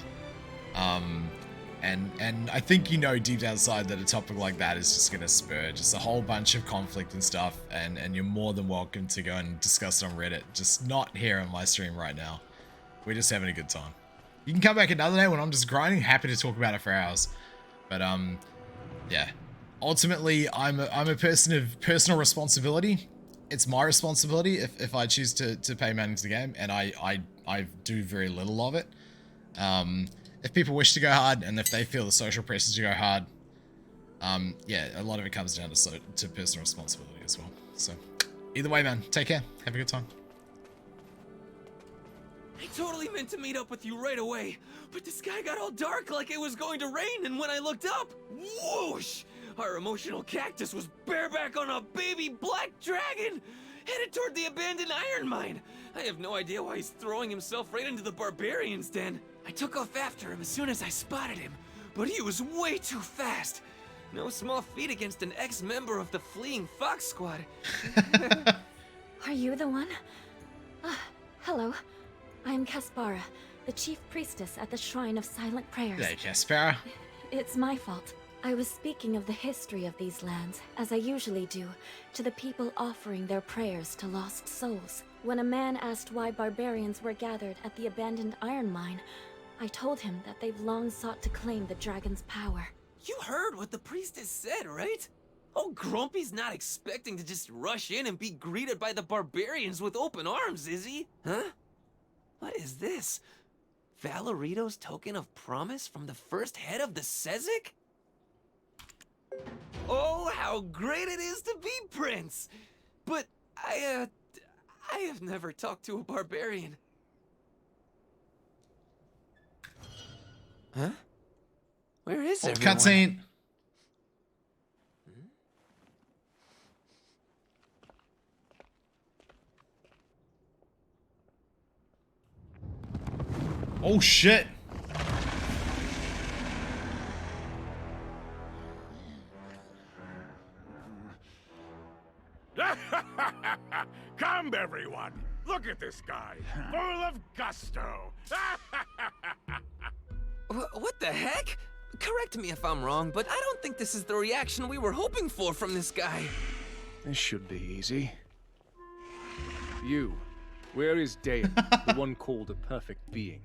And I think you know deep down inside that a topic like that is just going to spur just a whole bunch of conflict and stuff, and you're more than welcome to go and discuss it on Reddit, just not here on my stream right now. We're just having a good time. You can come back another day when I'm just grinding, happy to talk about it for hours. But yeah, ultimately I'm a person of personal responsibility. It's my responsibility if I choose to pay money to the game, and I do very little of it. If people wish to go hard, and if they feel the social pressure to go hard, yeah, a lot of it comes down to personal responsibility as well. So, either way, man, take care. Have a good time. I totally meant to meet up with you right away, but the sky got all dark like it was going to rain, and when I looked up, whoosh! Our emotional cactus was bareback on a baby black dragon, headed toward the abandoned iron mine. I have no idea why he's throwing himself right into the barbarian's den. I took off after him as soon as I spotted him, but he was way too fast. No small feat against an ex-member of the fleeing Fox Squad. Are you the one? Hello. I'm Caspara, the chief priestess at the Shrine of Silent Prayers. Yeah, Caspara. It's my fault. I was speaking of the history of these lands, as I usually do, to the people offering their prayers to lost souls. When a man asked why barbarians were gathered at the abandoned iron mine, I told him that they've long sought to claim the dragon's power. You heard what the priestess said, right? Oh, Grumpy's not expecting to just rush in and be greeted by the barbarians with open arms, is he? Huh? What is this? Valorito's token of promise from the first head of the Sezek? Oh, how great it is to be Prince! But I have never talked to a barbarian. Huh? Where is everyone? Cutscene. Oh shit. Come, everyone! Look at this guy, full of gusto! What the heck? Correct me if I'm wrong, but I don't think this is the reaction we were hoping for from this guy. This should be easy. You, where is Dayan, the one called a perfect being?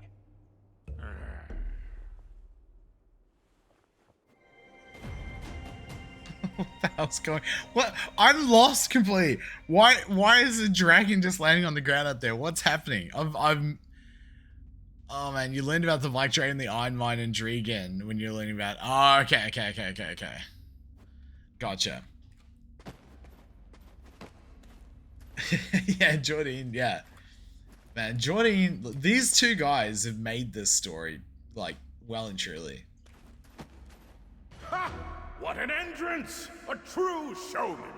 What the hell's going? What? I'm lost completely. Why is the dragon just landing on the ground up there? What's happening? I'm. Oh man, you learned about the Black Dragon, the Iron Mine, and Dregan when you're learning about. Oh, okay. Gotcha. Yeah, Jordan. Yeah, man, Jordan. These two guys have made this story like well and truly. Ha! What an entrance! A true showman!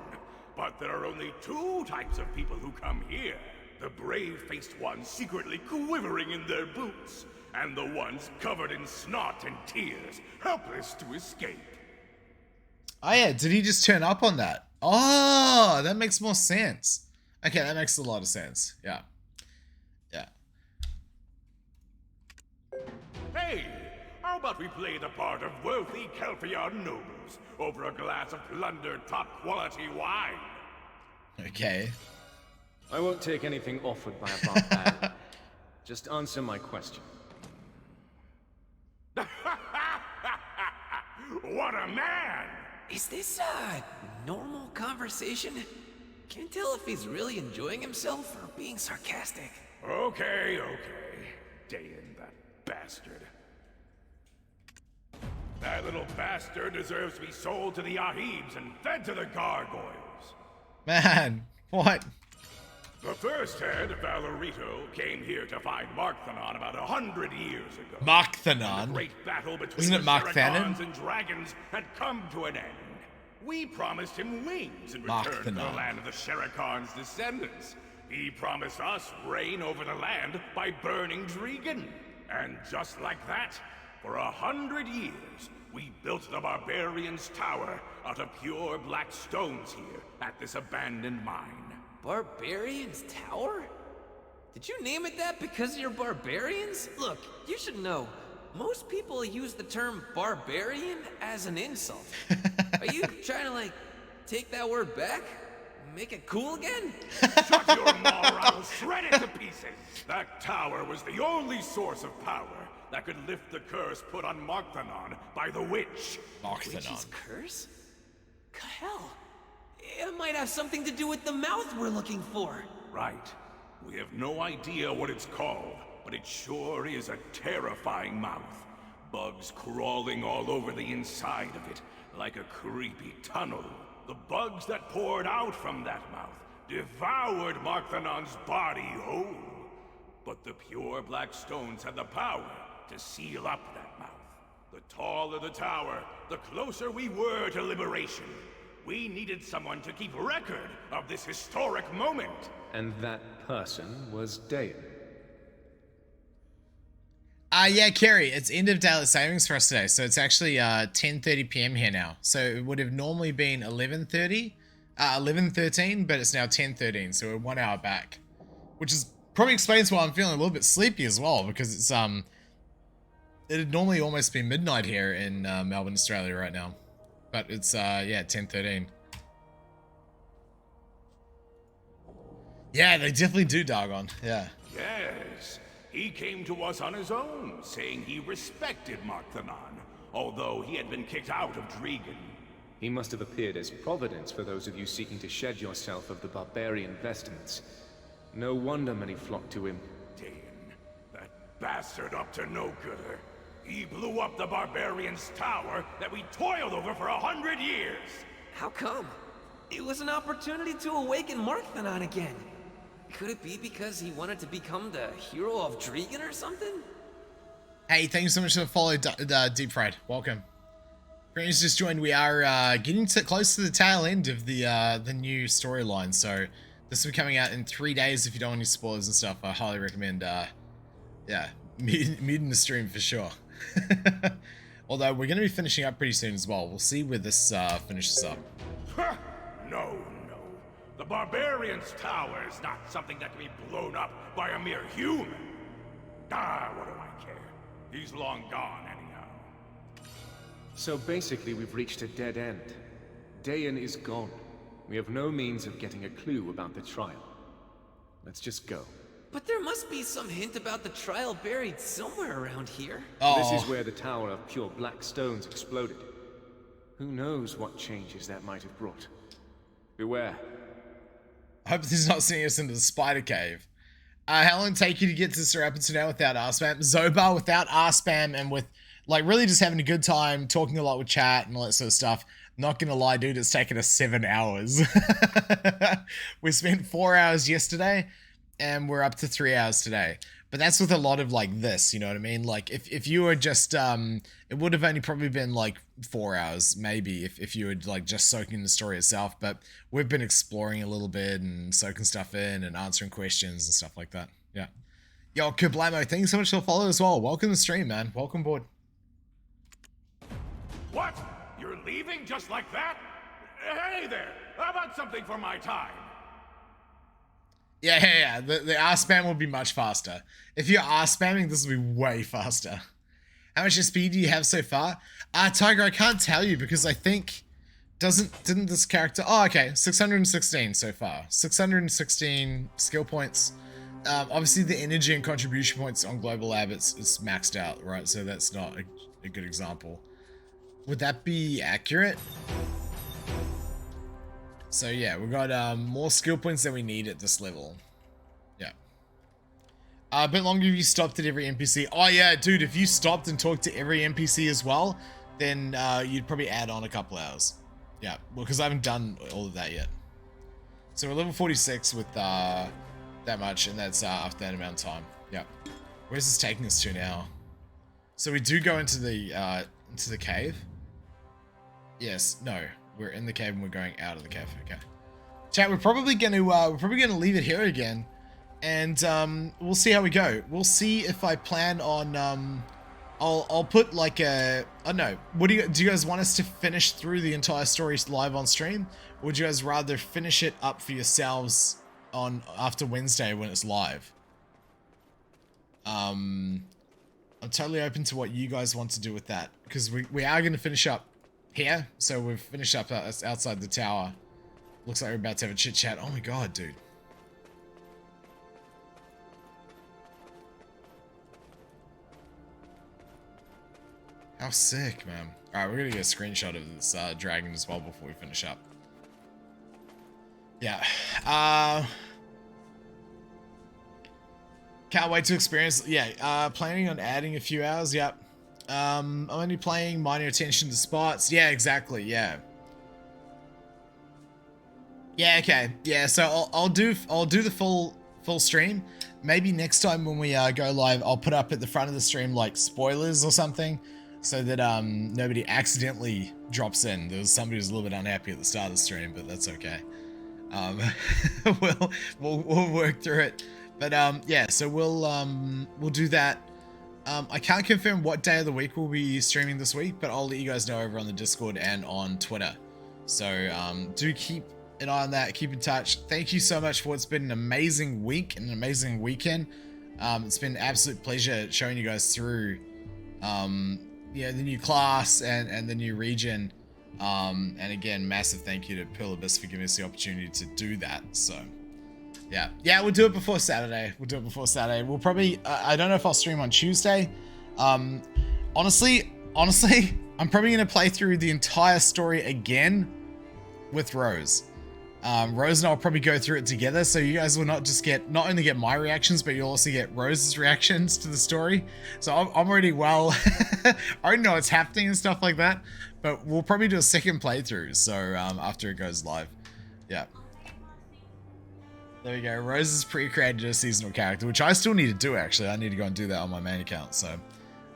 But there are only two types of people who come here. The brave-faced ones secretly quivering in their boots, and the ones covered in snot and tears, helpless to escape. Oh yeah, did he just turn up on that? Oh, that makes more sense. Okay, that makes a lot of sense. Yeah. Yeah. Hey! How about we play the part of wealthy Kelpion nobles over a glass of plundered top-quality wine? Okay. I won't take anything offered by a barbarian. Just answer my question. What a man! Is this a normal conversation? Can't tell if he's really enjoying himself or being sarcastic. Okay. Dayan, that bastard. That little bastard deserves to be sold to the Ahibs and fed to the gargoyles. Man, what? The first head, Valorito, came here to find Markthanon about 100 years ago. Markthanon? The great battle between Isn't it the Markthanon? Sherrikans and dragons had come to an end. We promised him wings in return for the Markthanon. land of the Sherrikan's descendants. He promised us reign over the land by burning Dregan. And just like that, for 100 years, we built the Barbarian's Tower out of pure black stones here at this abandoned mine. Barbarian's Tower? Did you name it that because you're barbarians? Look, you should know. most people use the term barbarian as an insult. Are you trying to, like, take that word back? Make it cool again? Shut your maw or I'll shred it to pieces! That tower was the only source of power that could lift the curse put on Markthanon by the witch. Witch's curse? Hell, it might have something to do with the mouth we're looking for. Right. We have no idea what it's called, but it sure is a terrifying mouth. Bugs crawling all over the inside of it, like a creepy tunnel. The bugs that poured out from that mouth devoured Markthanon's body whole. But the pure black stones had the power to seal up that mouth. The taller the tower, the closer we were to liberation. We needed someone to keep record of this historic moment. And that person was Dayan. Yeah, Kerry, it's end of daylight savings for us today, so it's actually 10:30 p.m. here now. So it would have normally been 11:13, but it's now 10:13, so we're 1 hour back, which is probably explains why I'm feeling a little bit sleepy as well, because it's it'd normally almost be midnight here in Melbourne, Australia right now, but it's yeah, 10:13. Yeah, they definitely do, Dargon. Yeah. Yes. He came to us on his own, saying he respected Markthanon, although he had been kicked out of Dregan. He must have appeared as providence for those of you seeking to shed yourself of the barbarian vestments. No wonder many flocked to him. Dayan, that bastard up to no gooder. He blew up the barbarian's tower that we toiled over for 100 years. How come? It was an opportunity to awaken Markthanon again. Could it be because he wanted to become the hero of Dregan or something? Hey, thank you so much for the follow, Deep Fried. Welcome. Greens just joined. We are getting close to the tail end of the new storyline, so this will be coming out in 3 days. If you don't want any spoilers and stuff, I highly recommend, yeah, muting the stream for sure. Although we're going to be finishing up pretty soon as well. We'll see where this finishes up. No. The barbarian's tower is not something that can be blown up by a mere human. What do I care? He's long gone anyhow. So basically we've reached a dead end. Dayan is gone. We have no means of getting a clue about the trial. Let's just go. But there must be some hint about the trial buried somewhere around here. This is where the tower of pure black stones exploded. Who knows what changes that might have brought. Beware. I hope this is not sending us into the spider cave. How long did it take you to get to Sir Rapids now without R-Spam? Zobar without R-Spam and with, like, really just having a good time, talking a lot with chat and all that sort of stuff. Not gonna lie, dude, it's taken us 7 hours. We spent 4 hours yesterday, and we're up to 3 hours today. But that's with a lot of, like, this, you know what I mean? Like, if you were just, it would have only probably been, like, 4 hours, maybe, if you were, like, just soaking the story itself. But we've been exploring a little bit and soaking stuff in and answering questions and stuff like that. Yeah. Yo, Kablamo, thank you so much for the follow as well. Welcome to the stream, man. Welcome aboard. What? You're leaving just like that? Hey there! How about something for my time? Yeah. The R-Spam will be much faster. If you're R-Spamming, this will be way faster. How much speed do you have so far? Tiger, I can't tell you because I think... Didn't this character... Oh, okay. 616 so far. 616 skill points. Obviously, the energy and contribution points on Global Lab, it's maxed out, right? So that's not a good example. Would that be accurate? So yeah, we've got more skill points than we need at this level. Yeah. A bit longer if you stopped at every NPC. Oh yeah, dude, if you stopped and talked to every NPC as well, then you'd probably add on a couple hours. Yeah, well, because I haven't done all of that yet. So we're level 46 with that much, and that's after that amount of time. Yeah. Where's this taking us to now? So we do go into the cave. Yes, no. We're in the cave and we're going out of the cave. Okay. Chat, we're probably gonna leave it here again, and we'll see how we go. We'll see if I plan on I'll put like a, I don't know. What do you guys want us to finish through the entire story live on stream, or would you guys rather finish it up for yourselves on after Wednesday when it's live? I'm totally open to what you guys want to do with that, because we are going to finish up here. So we've finished up outside the tower. Looks like we're about to have a chit chat. Oh my god, dude. How sick, man. Alright, we're gonna get a screenshot of this dragon as well before we finish up. Yeah. Can't wait to experience. Yeah, planning on adding a few hours. Yep. I'm only playing minor attention to spots. Yeah, exactly. Yeah. Yeah. Okay. Yeah. So I'll do the full stream. Maybe next time when we go live, I'll put up at the front of the stream like spoilers or something, so that nobody accidentally drops in. There was somebody who was a little bit unhappy at the start of the stream, but that's okay. We'll work through it. But yeah, so we'll do that. I can't confirm what day of the week we'll be streaming this week, but I'll let you guys know over on the Discord and on Twitter. So do keep an eye on that. Keep in touch. Thank you so much for what's been an amazing week and an amazing weekend. It's been an absolute pleasure showing you guys through yeah, the new class and the new region. And again, massive thank you to Pearl Abyss for giving us the opportunity to do that. So yeah, we'll do it before Saturday. We'll probably, I don't know if I'll stream on Tuesday. Honestly, I'm probably going to play through the entire story again with Rose. Rose and I'll probably go through it together, so you guys will not only get my reactions, but you'll also get Rose's reactions to the story. So I'm already I already know what's happening and stuff like that, but we'll probably do a second playthrough, so after it goes live. Yeah. There we go. Rose has pre-created a seasonal character, which I still need to do, actually. I need to go and do that on my main account, so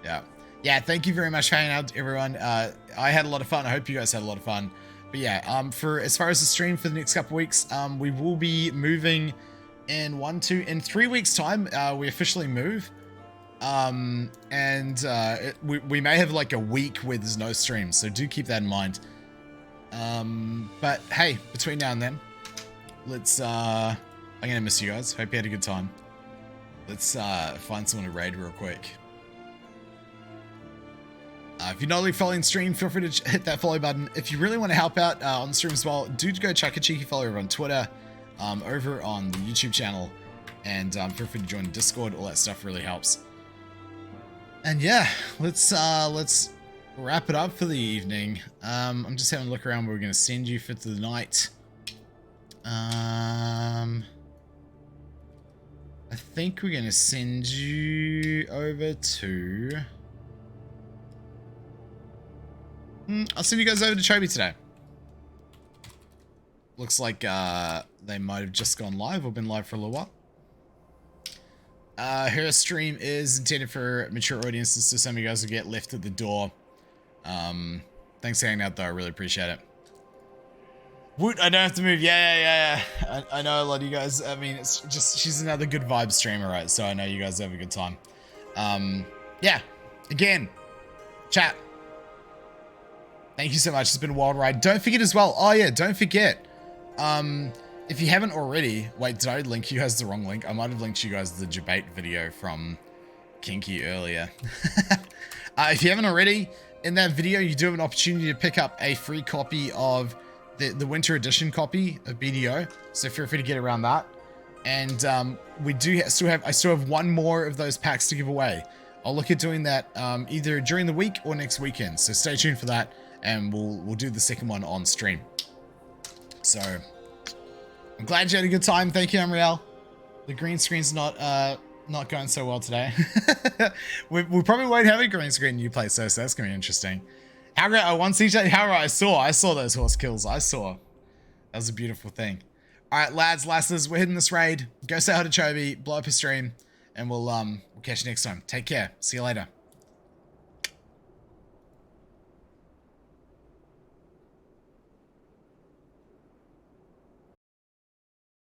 yeah. Yeah, thank you very much for hanging out, everyone. I had a lot of fun. I hope you guys had a lot of fun. But yeah, for as far as the stream for the next couple weeks, we will be moving in 3 weeks time. We officially move, and we may have like a week where there's no stream, so do keep that in mind. But hey, between now and then, let's I'm gonna miss you guys. Hope you had a good time. Let's find someone to raid real quick. If you're not already following the stream, feel free to hit that follow button. If you really want to help out on the stream as well, do go chuck a cheeky follow over on Twitter, over on the YouTube channel, and feel free to join the Discord. All that stuff really helps. And yeah, let's wrap it up for the evening. I'm just having a look around where we're going to send you for the night. I think we're going to send you over to... I'll send you guys over to Chobi today. Looks like they might have just gone live or been live for a little while. Her stream is intended for mature audiences, so some of you guys will get left at the door. Thanks for hanging out, though. I really appreciate it. Woot, I don't have to move. Yeah. I know a lot of you guys. I mean, it's just, she's another good vibe streamer, right? So I know you guys have a good time. Yeah. Again, chat. Thank you so much. It's been a wild ride. Don't forget as well. Oh yeah, don't forget. If you haven't already, wait, did I link you guys the wrong link? I might have linked you guys the debate video from Kinky earlier. If you haven't already, in that video, you do have an opportunity to pick up a free copy of the winter edition copy of BDO. So feel free to get around that. And we do still have one more of those packs to give away. I'll look at doing that either during the week or next weekend. So stay tuned for that. And we'll do the second one on stream. So I'm glad you had a good time. Thank you, Amriel. The green screen's not going so well today. we probably won't have a green screen you play, so that's gonna be interesting. How great! I won CJ. How right! I saw those horse kills. That was a beautiful thing. All right, lads, lasses, we're hitting this raid. Go say hi to Chobi, blow up his stream, and we'll catch you next time. Take care. See you later.